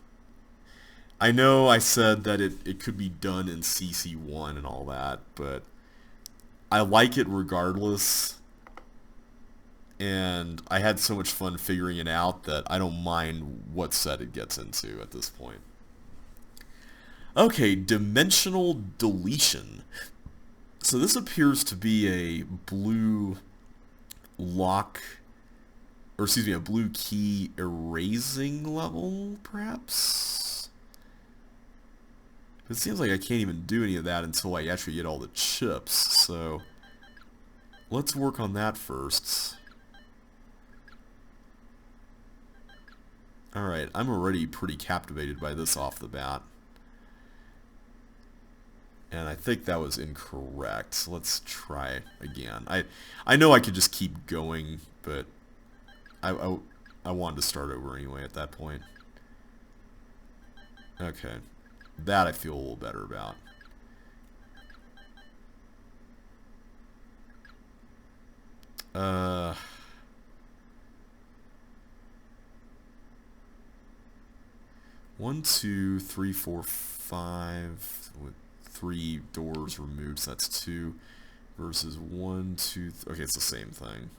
I know I said that it could be done in CC1 and all that, but I like it regardless. And I had so much fun figuring it out that I don't mind what set it gets into at this point. Okay, dimensional deletion. So this appears to be a blue lock, or excuse me, a blue key erasing level, perhaps? It seems like I can't even do any of that until I actually get all the chips, so let's work on that first. Alright, I'm already pretty captivated by this off the bat. And I think that was incorrect. Let's try again. I know I could just keep going, but I wanted to start over anyway at that point. Okay. That I feel a little better about. One, two, three, four, five, with 3 doors removed, so that's 2, versus 1, 2, okay, it's the same thing.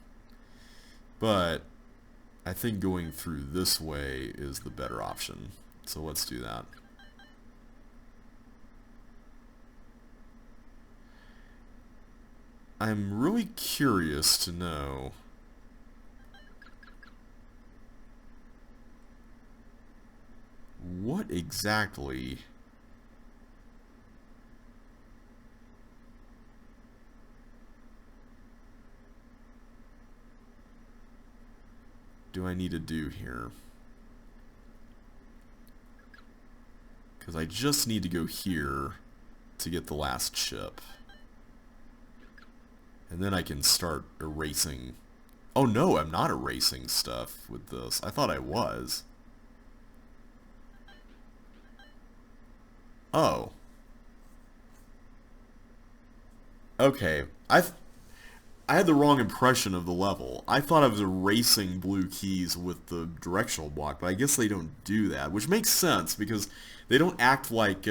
But I think going through this way is the better option, so let's do that. I'm really curious to know what exactly do I need to do here? Because I just need to go here to get the last chip. And then I can start erasing. Oh no, I'm not erasing stuff with this. I thought I was. Oh. Okay. I had the wrong impression of the level. I thought I was erasing blue keys with the directional block, but I guess they don't do that, which makes sense because they don't act like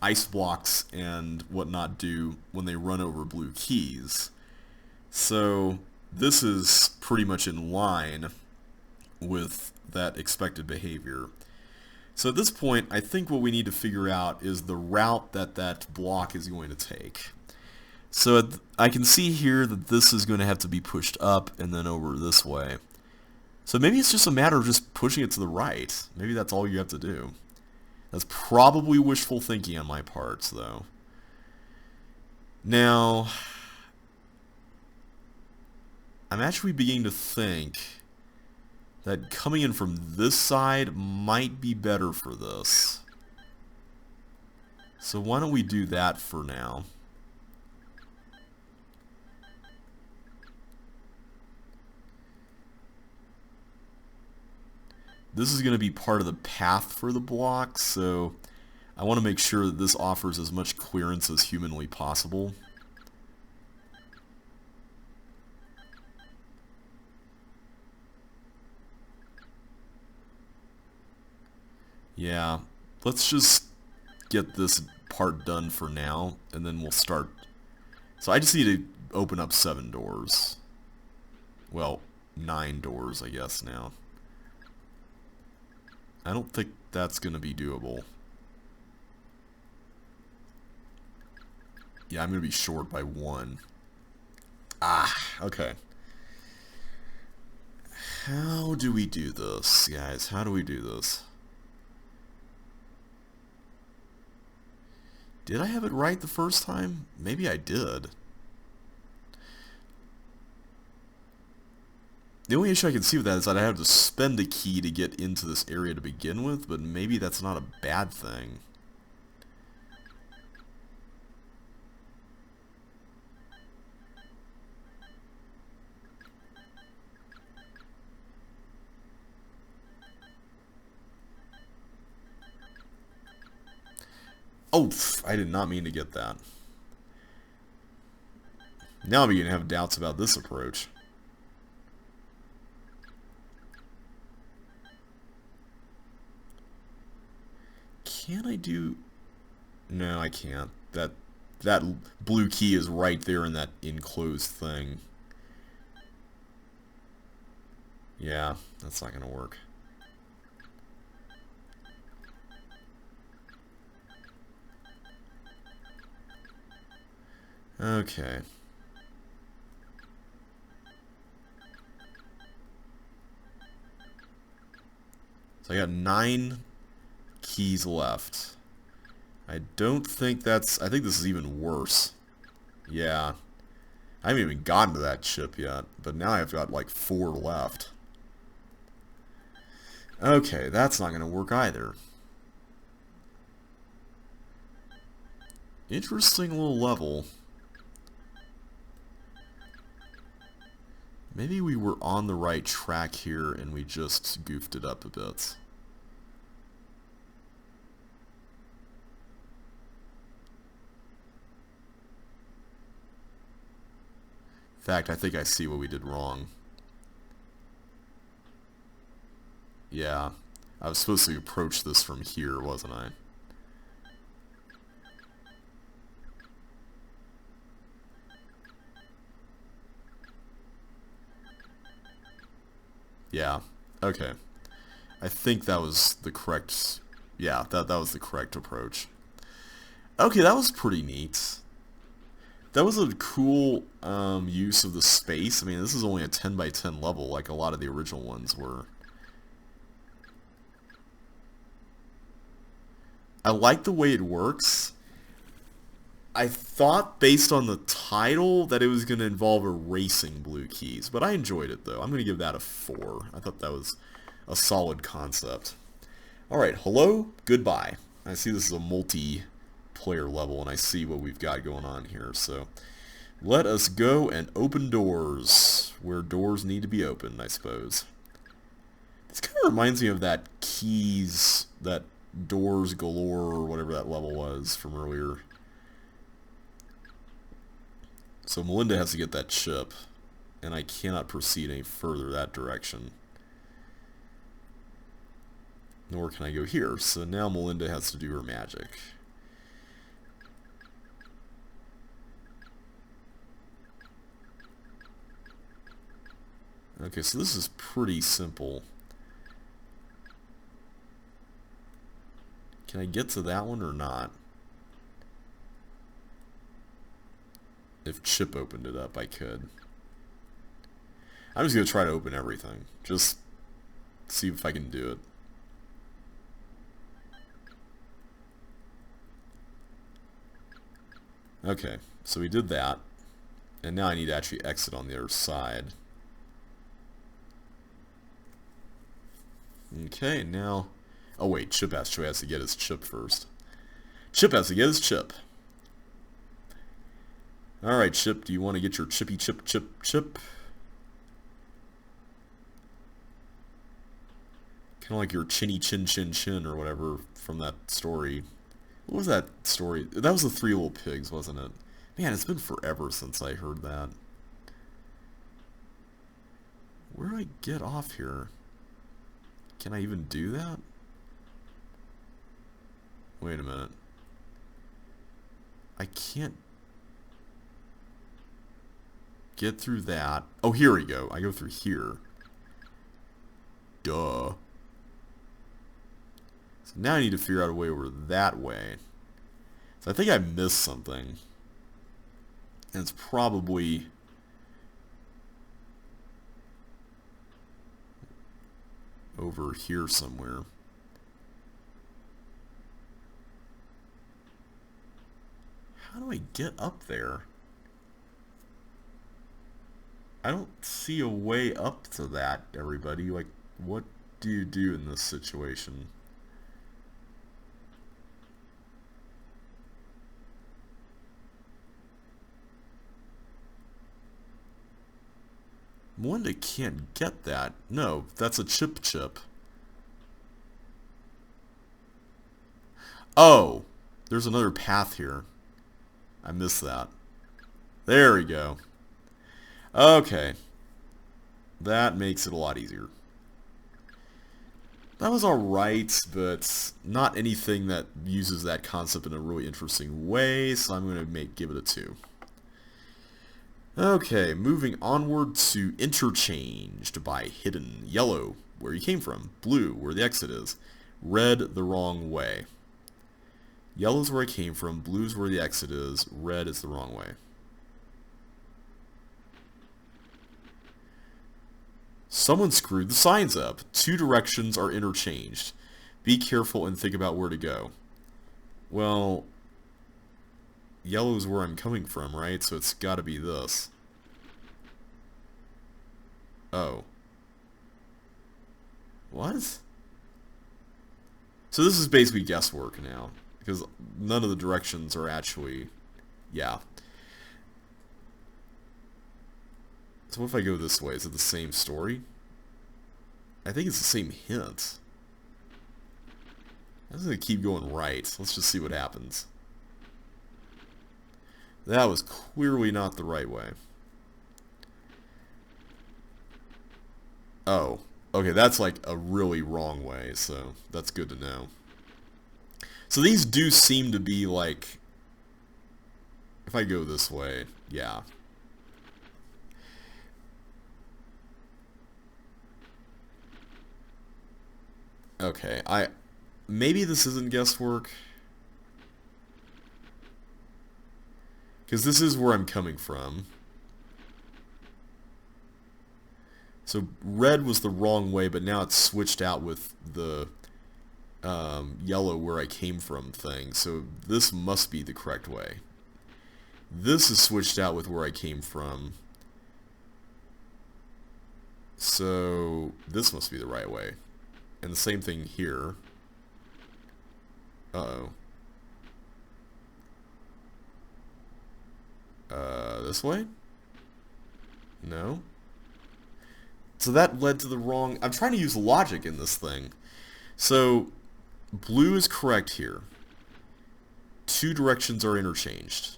ice blocks and whatnot do when they run over blue keys. So this is pretty much in line with that expected behavior. So at this point, I think what we need to figure out is the route that that block is going to take. So I can see here that this is going to have to be pushed up and then over this way. So maybe it's just a matter of just pushing it to the right. Maybe that's all you have to do. That's probably wishful thinking on my part, though. Now, I'm actually beginning to think that coming in from this side might be better for this. So why don't we do that for now? this is going to be part of the path for the block, so I want to make sure that this offers as much clearance as humanly possible. Yeah, let's just get this part done for now, and then we'll start. So I just need to open up 7 doors. Well, 9 doors, I guess, now. I don't think that's going to be doable. Yeah, I'm going to be short by 1. Ah, okay. How do we do this, guys? How do we do this? Did I have it right the first time? Maybe I did. The only issue I can see with that is that I have to spend a key to get into this area to begin with, but maybe that's not a bad thing. Oh, I did not mean to get that. Now I'm beginning to have doubts about this approach. Can I do... No, I can't. That blue key is right there in that enclosed thing. Yeah, that's not going to work. Okay. So I got 9 keys left. I don't think that's... I think this is even worse. Yeah. I haven't even gotten to that chip yet, but now I've got like 4 left. Okay, that's not going to work either. Interesting little level. Maybe we were on the right track here and we just goofed it up a bit. In fact, I think I see what we did wrong. Yeah, I was supposed to approach this from here, wasn't I? Yeah, okay. I think that was the correct... Yeah, that was the correct approach. Okay, that was pretty neat. That was a cool use of the space. I mean, this is only a 10 by 10 level like a lot of the original ones were. I like the way it works. I thought, based on the title, that it was going to involve erasing blue keys, but I enjoyed it, though. I'm going to give that a 4. I thought that was a solid concept. Alright, hello, goodbye. I see this is a multiplayer level, and I see what we've got going on here, so let us go and open doors, where doors need to be opened, I suppose. This kind of reminds me of that keys, that doors galore, or whatever that level was from earlier. So Melinda has to get that chip, and I cannot proceed any further that direction. Nor can I go here, so now Melinda has to do her magic. Okay, so this is pretty simple. Can I get to that one or not? If Chip opened it up, I could. I'm just going to try to open everything. Just see if I can do it. Okay, so we did that. And now I need to actually exit on the other side. Okay, now... Oh wait, Chip has to get his chip first. Chip has to get his chip. Alright, Chip, do you want to get your chippy chip? Kind of like your chinny chin chin chin or whatever from that story. What was that story? That was the Three Little Pigs, wasn't it? Man, it's been forever since I heard that. Where do I get off here? Can I even do that? Wait a minute. I can't get through that. Oh, here we go. I go through here. Duh. So now I need to figure out a way over that way. So I think I missed something. And it's probably... over here somewhere. How do I get up there? I don't see a way up to that, everybody. Like, what do you do in this situation? Wanda can't get that. No, that's a chip chip. Oh, there's another path here. I missed that. There we go. Okay. That makes it a lot easier. That was alright, but not anything that uses that concept in a really interesting way, so I'm going to give it a 2. Okay, moving onward to interchanged by hidden. Yellow, where you came from. Blue, where the exit is. Red, the wrong way. Yellow's where I came from. Blue's where the exit is. Red is the wrong way. Someone screwed the signs up. 2 directions are interchanged. Be careful and think about where to go. Well, yellow's where I'm coming from, right? So it's got to be this. Oh. What? So this is basically guesswork now, because none of the directions are actually... yeah. So what if I go this way? Is it the same story? I think it's the same hint. I'm just going to keep going right. Let's just see what happens. That was clearly not the right way. Oh. Okay, that's like a really wrong way, so that's good to know. So these do seem to be like... if I go this way, yeah. Okay, maybe this isn't guesswork. Because this is where I'm coming from. So red was the wrong way, but now it's switched out with the yellow where I came from thing. So this must be the correct way. This is switched out with where I came from. So this must be the right way. And the same thing here. Uh-oh. This way? No? So that led to the wrong... I'm trying to use logic in this thing. So, blue is correct here. 2 directions are interchanged.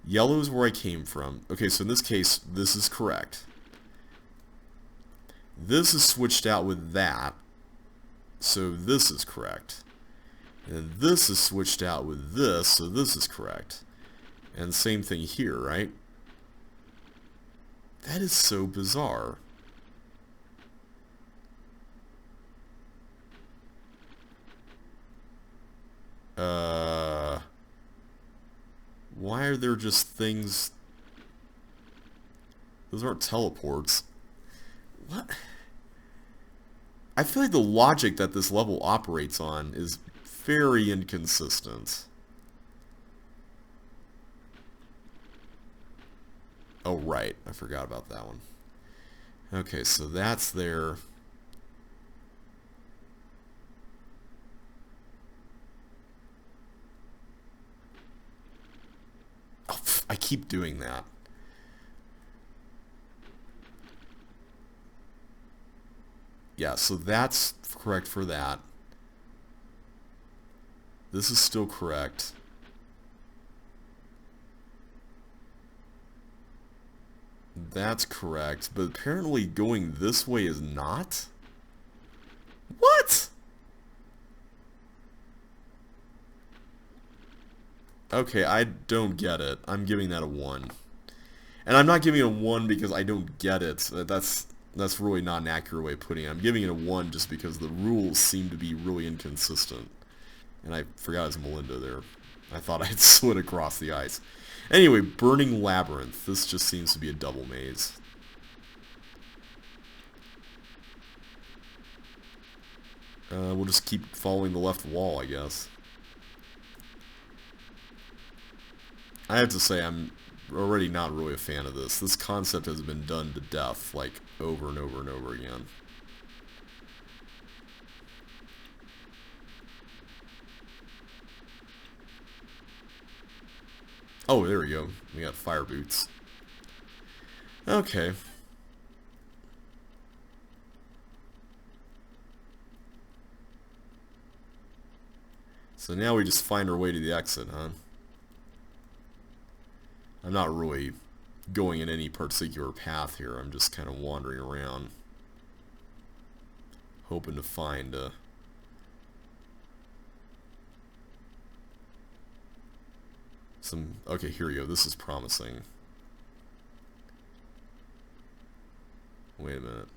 Yellow is where I came from. Okay, so in this case, this is correct. This is switched out with that. So this is correct. And this is switched out with this, so this is correct. And same thing here, right? That is so bizarre. Why are there just things... those aren't teleports. What? I feel like the logic that this level operates on is very inconsistent. Oh, right. I forgot about that one. Okay, so that's there. Oh, I keep doing that. Yeah, so that's correct for that. This is still correct. That's correct, but apparently going this way is not? What? Okay, I don't get it. I'm giving that a 1. And I'm not giving it a 1 because I don't get it. That's really not an accurate way of putting it. I'm giving it a 1 just because the rules seem to be really inconsistent. And I forgot it's Melinda there. I thought I had slid across the ice. Anyway, Burning Labyrinth. This just seems to be a double maze. We'll just keep following the left wall, I guess. I have to say, I'm already not really a fan of this. This concept has been done to death, like, over and over and over again. Oh, there we go. We got fire boots. Okay. So now we just find our way to the exit, huh? I'm not really going in any particular path here. I'm just kind of wandering around, hoping to find some... Okay, here we go. This is promising. Wait a minute.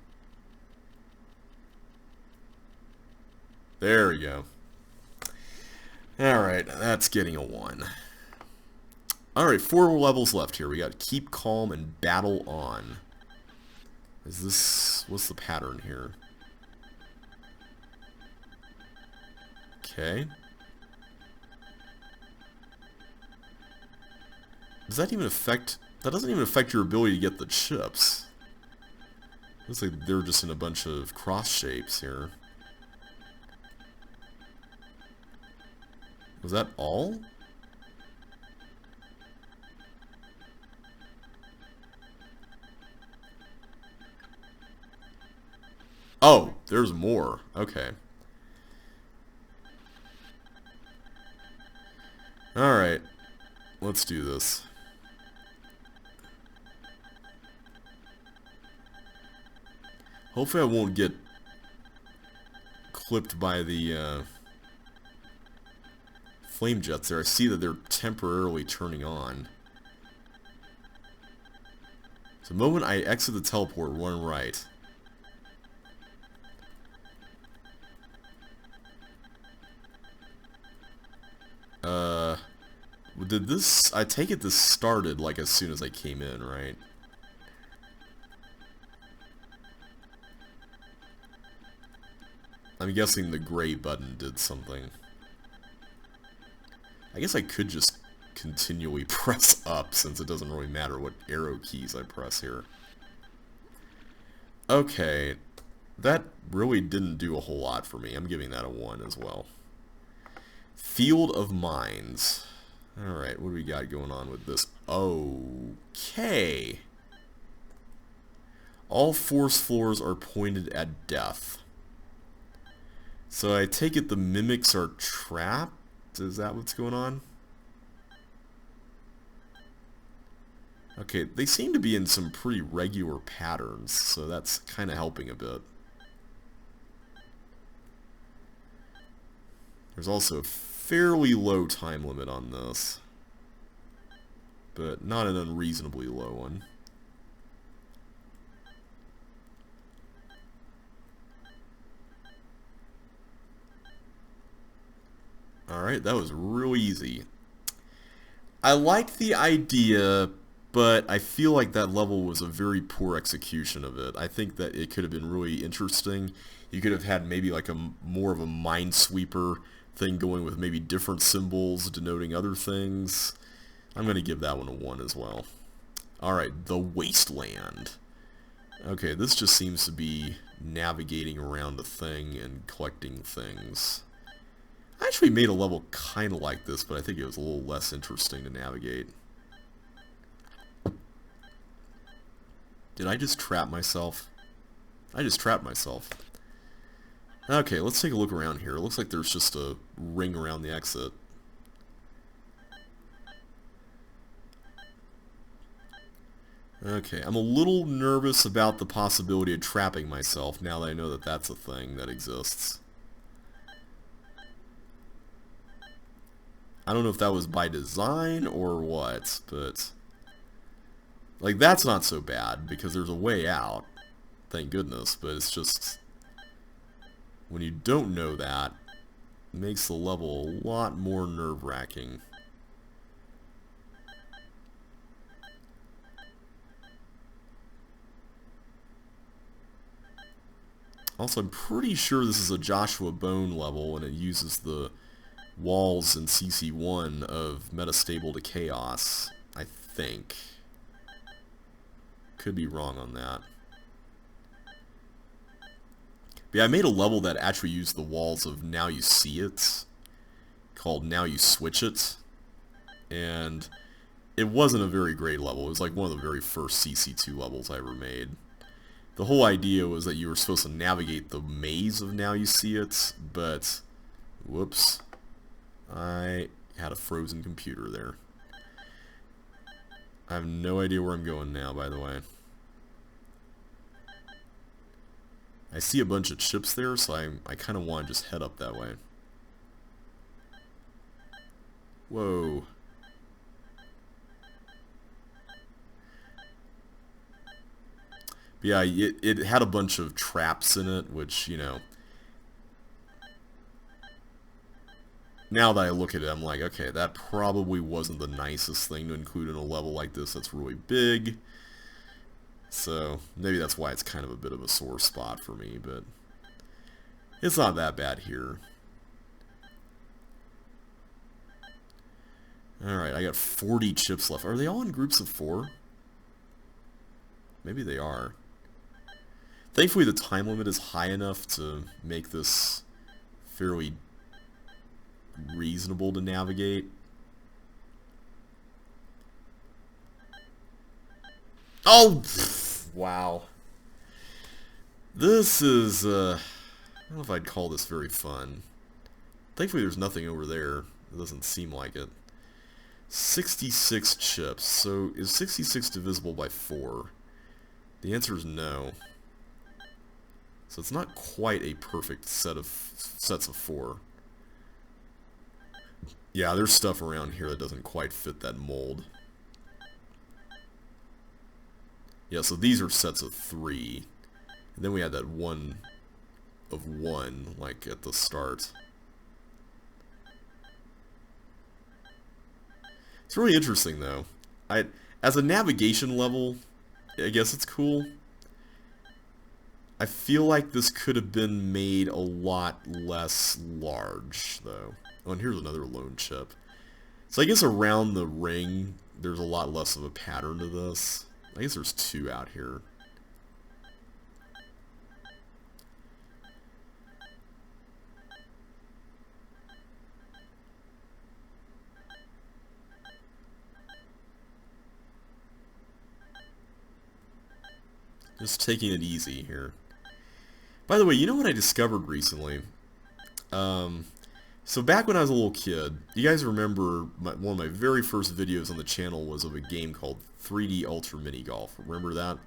There we go. Alright, that's getting a 1. Alright, 4 levels left here. We got Keep Calm and Battle On. Is this... what's the pattern here? Okay. Does that even affect... that doesn't even affect your ability to get the chips. Looks like they're just in a bunch of cross shapes here. Was that all? Oh, there's more. Okay. Alright. Let's do this. Hopefully I won't get clipped by the flame jets there. I see that they're temporarily turning on. So the moment I exit the teleport, run right. Did this... I take it this started like as soon as I came in, right? I'm guessing the gray button did something. I guess I could just continually press up since it doesn't really matter what arrow keys I press here. Okay, that really didn't do a whole lot for me. I'm giving that a 1 as well. Field of Mines. Alright, what do we got going on with this? Okay. All force floors are pointed at death. So I take it the mimics are trapped? Is that what's going on? Okay, they seem to be in some pretty regular patterns, so that's kind of helping a bit. There's also a fairly low time limit on this, but not an unreasonably low one. Alright, that was real easy. I like the idea, but I feel like that level was a very poor execution of it. I think that it could have been really interesting. You could have had maybe like a more of a minesweeper thing going with maybe different symbols denoting other things. I'm going to give that one a 1 as well. Alright, the Wasteland. Okay, this just seems to be navigating around a thing and collecting things. I actually made a level kind of like this, but I think it was a little less interesting to navigate. Did I just trap myself? I just trapped myself. Okay, let's take a look around here. It looks like there's just a ring around the exit. Okay, I'm a little nervous about the possibility of trapping myself now that I know that that's a thing that exists. I don't know if that was by design or what, but... like, that's not so bad, because there's a way out. Thank goodness, but it's just... when you don't know that, it makes the level a lot more nerve-wracking. Also, I'm pretty sure this is a Joshua Bone level, and it uses the walls in CC1 of metastable to chaos, I think. Could be wrong on that. But yeah, I made a level that actually used the walls of Now You See It, called Now You Switch It, and it wasn't a very great level. It was like one of the very first CC2 levels I ever made. The whole idea was that you were supposed to navigate the maze of Now You See It, but, whoops, I had a frozen computer there. I have no idea where I'm going now, by the way. I see a bunch of chips there, so I kind of want to just head up that way. Whoa. But yeah, it had a bunch of traps in it, which, you know... now that I look at it, I'm like, okay, that probably wasn't the nicest thing to include in a level like this that's really big. So, maybe that's why it's kind of a bit of a sore spot for me, but it's not that bad here. Alright, I got 40 chips left. Are they all in groups of 4? Maybe they are. Thankfully, the time limit is high enough to make this fairly reasonable to navigate. Oh! Wow. This is, I don't know if I'd call this very fun. Thankfully, there's nothing over there. It doesn't seem like it. 66 chips. So, is 66 divisible by 4? The answer is no. So it's not quite a perfect sets of 4. Yeah, there's stuff around here that doesn't quite fit that mold. Yeah, so these are sets of 3. And then we had that one of 1, like at the start. It's really interesting, though. As a navigation level, I guess it's cool. I feel like this could have been made a lot less large, though. Oh, and here's another lone chip. So I guess around the ring, there's a lot less of a pattern to this. I guess there's 2 out here. Just taking it easy here. By the way, you know what I discovered recently? So back when I was a little kid, you guys remember one of my very first videos on the channel was of a game called 3D Ultra Mini Golf. Remember that?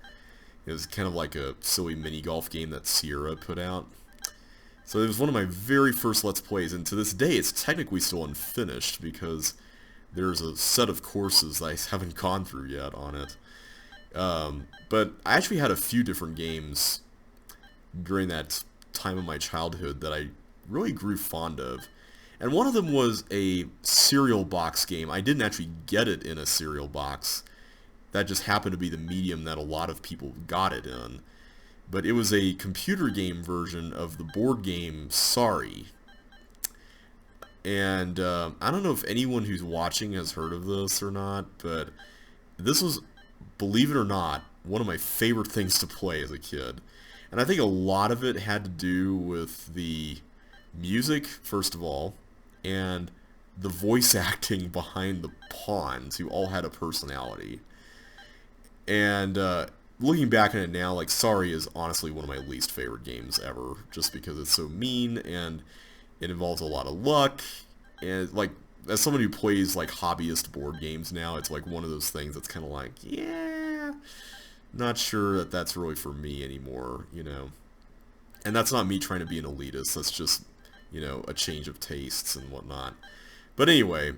It was kind of like a silly mini golf game that Sierra put out. So it was one of my very first Let's Plays, and to this day it's technically still unfinished because there's a set of courses that I haven't gone through yet on it. But I actually had a few different games during that time of my childhood that I really grew fond of. And one of them was a cereal box game. I didn't actually get it in a cereal box. That just happened to be the medium that a lot of people got it in. But it was a computer game version of the board game Sorry. And I don't know if anyone who's watching has heard of this or not, but this was, believe it or not, one of my favorite things to play as a kid. And I think a lot of it had to do with the music, first of all, and the voice acting behind the pawns, who all had a personality. And looking back on it now, like, Sorry is honestly one of my least favorite games ever, just because it's so mean, and it involves a lot of luck, and, like, as someone who plays, like, hobbyist board games now, it's, like, one of those things that's kind of like, yeah, not sure that that's really for me anymore, you know. And that's not me trying to be an elitist, that's just, you know, a change of tastes and whatnot. But anyway,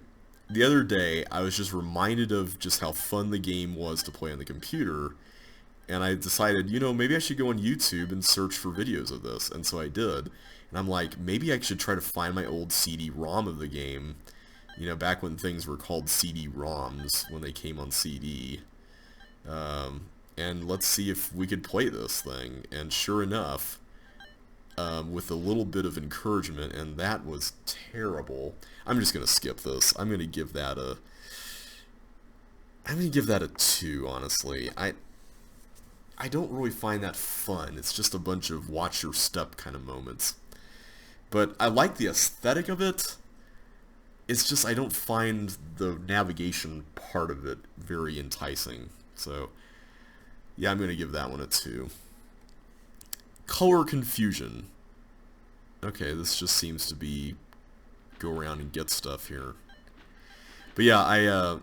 the other day, I was just reminded of just how fun the game was to play on the computer, and I decided, you know, maybe I should go on YouTube and search for videos of this, and so I did. And I'm like, maybe I should try to find my old CD-ROM of the game, you know, back when things were called CD-ROMs, when they came on CD. And let's see if we could play this thing. And sure enough, with a little bit of encouragement, and that was terrible. I'm just going to skip this. I'm going to give that a 2, honestly. I don't really find that fun. It's just a bunch of watch your step kind of moments. But I like the aesthetic of it. It's just I don't find the navigation part of it very enticing. So, yeah, I'm going to give that one a 2. Color confusion. Okay, this just seems to be go around and get stuff here. But yeah,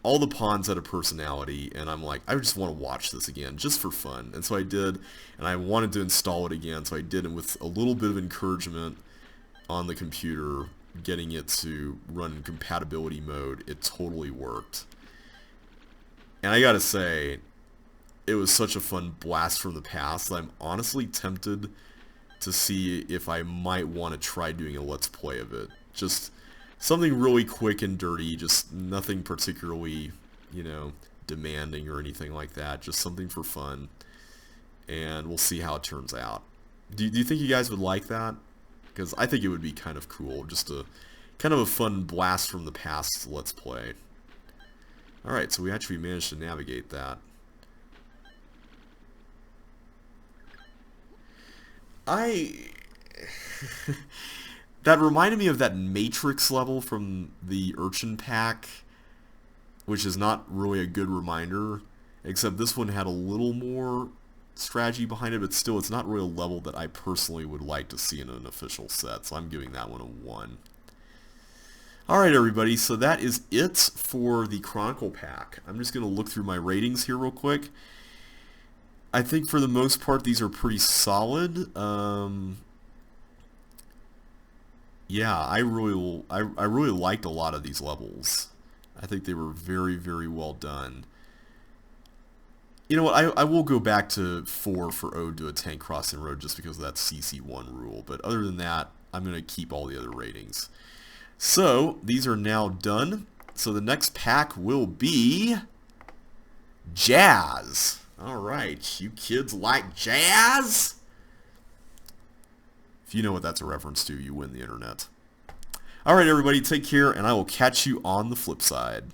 all the pawns had a personality, and I'm like, I just want to watch this again, just for fun. And so I did, and I wanted to install it again, so I did, and with a little bit of encouragement on the computer, getting it to run in compatibility mode, it totally worked. And I gotta say, it was such a fun blast from the past that I'm honestly tempted to see if I might want to try doing a Let's Play of it. Just something really quick and dirty, just nothing particularly, you know, demanding or anything like that. Just something for fun. And we'll see how it turns out. Do you think you guys would like that? Because I think it would be kind of cool. Just a kind of a fun blast from the past Let's Play. Alright, so we actually managed to navigate that. That reminded me of that Matrix level from the Urchin Pack, which is not really a good reminder, except this one had a little more strategy behind it, but still, it's not really a level that I personally would like to see in an official set, so I'm giving that one a 1. Alright everybody, so that is it for the Chronicle Pack. I'm just going to look through my ratings here real quick. I think for the most part these are pretty solid. Yeah, I really liked a lot of these levels. I think they were very, very well done. You know what, I will go back to 4 for Ode to a Tank Crossing Road just because of that CC1 rule, but other than that, I'm going to keep all the other ratings. So, these are now done. So the next pack will be Jazz. Alright, you kids like jazz? If you know what that's a reference to, you win the internet. Alright everybody, take care, and I will catch you on the flip side.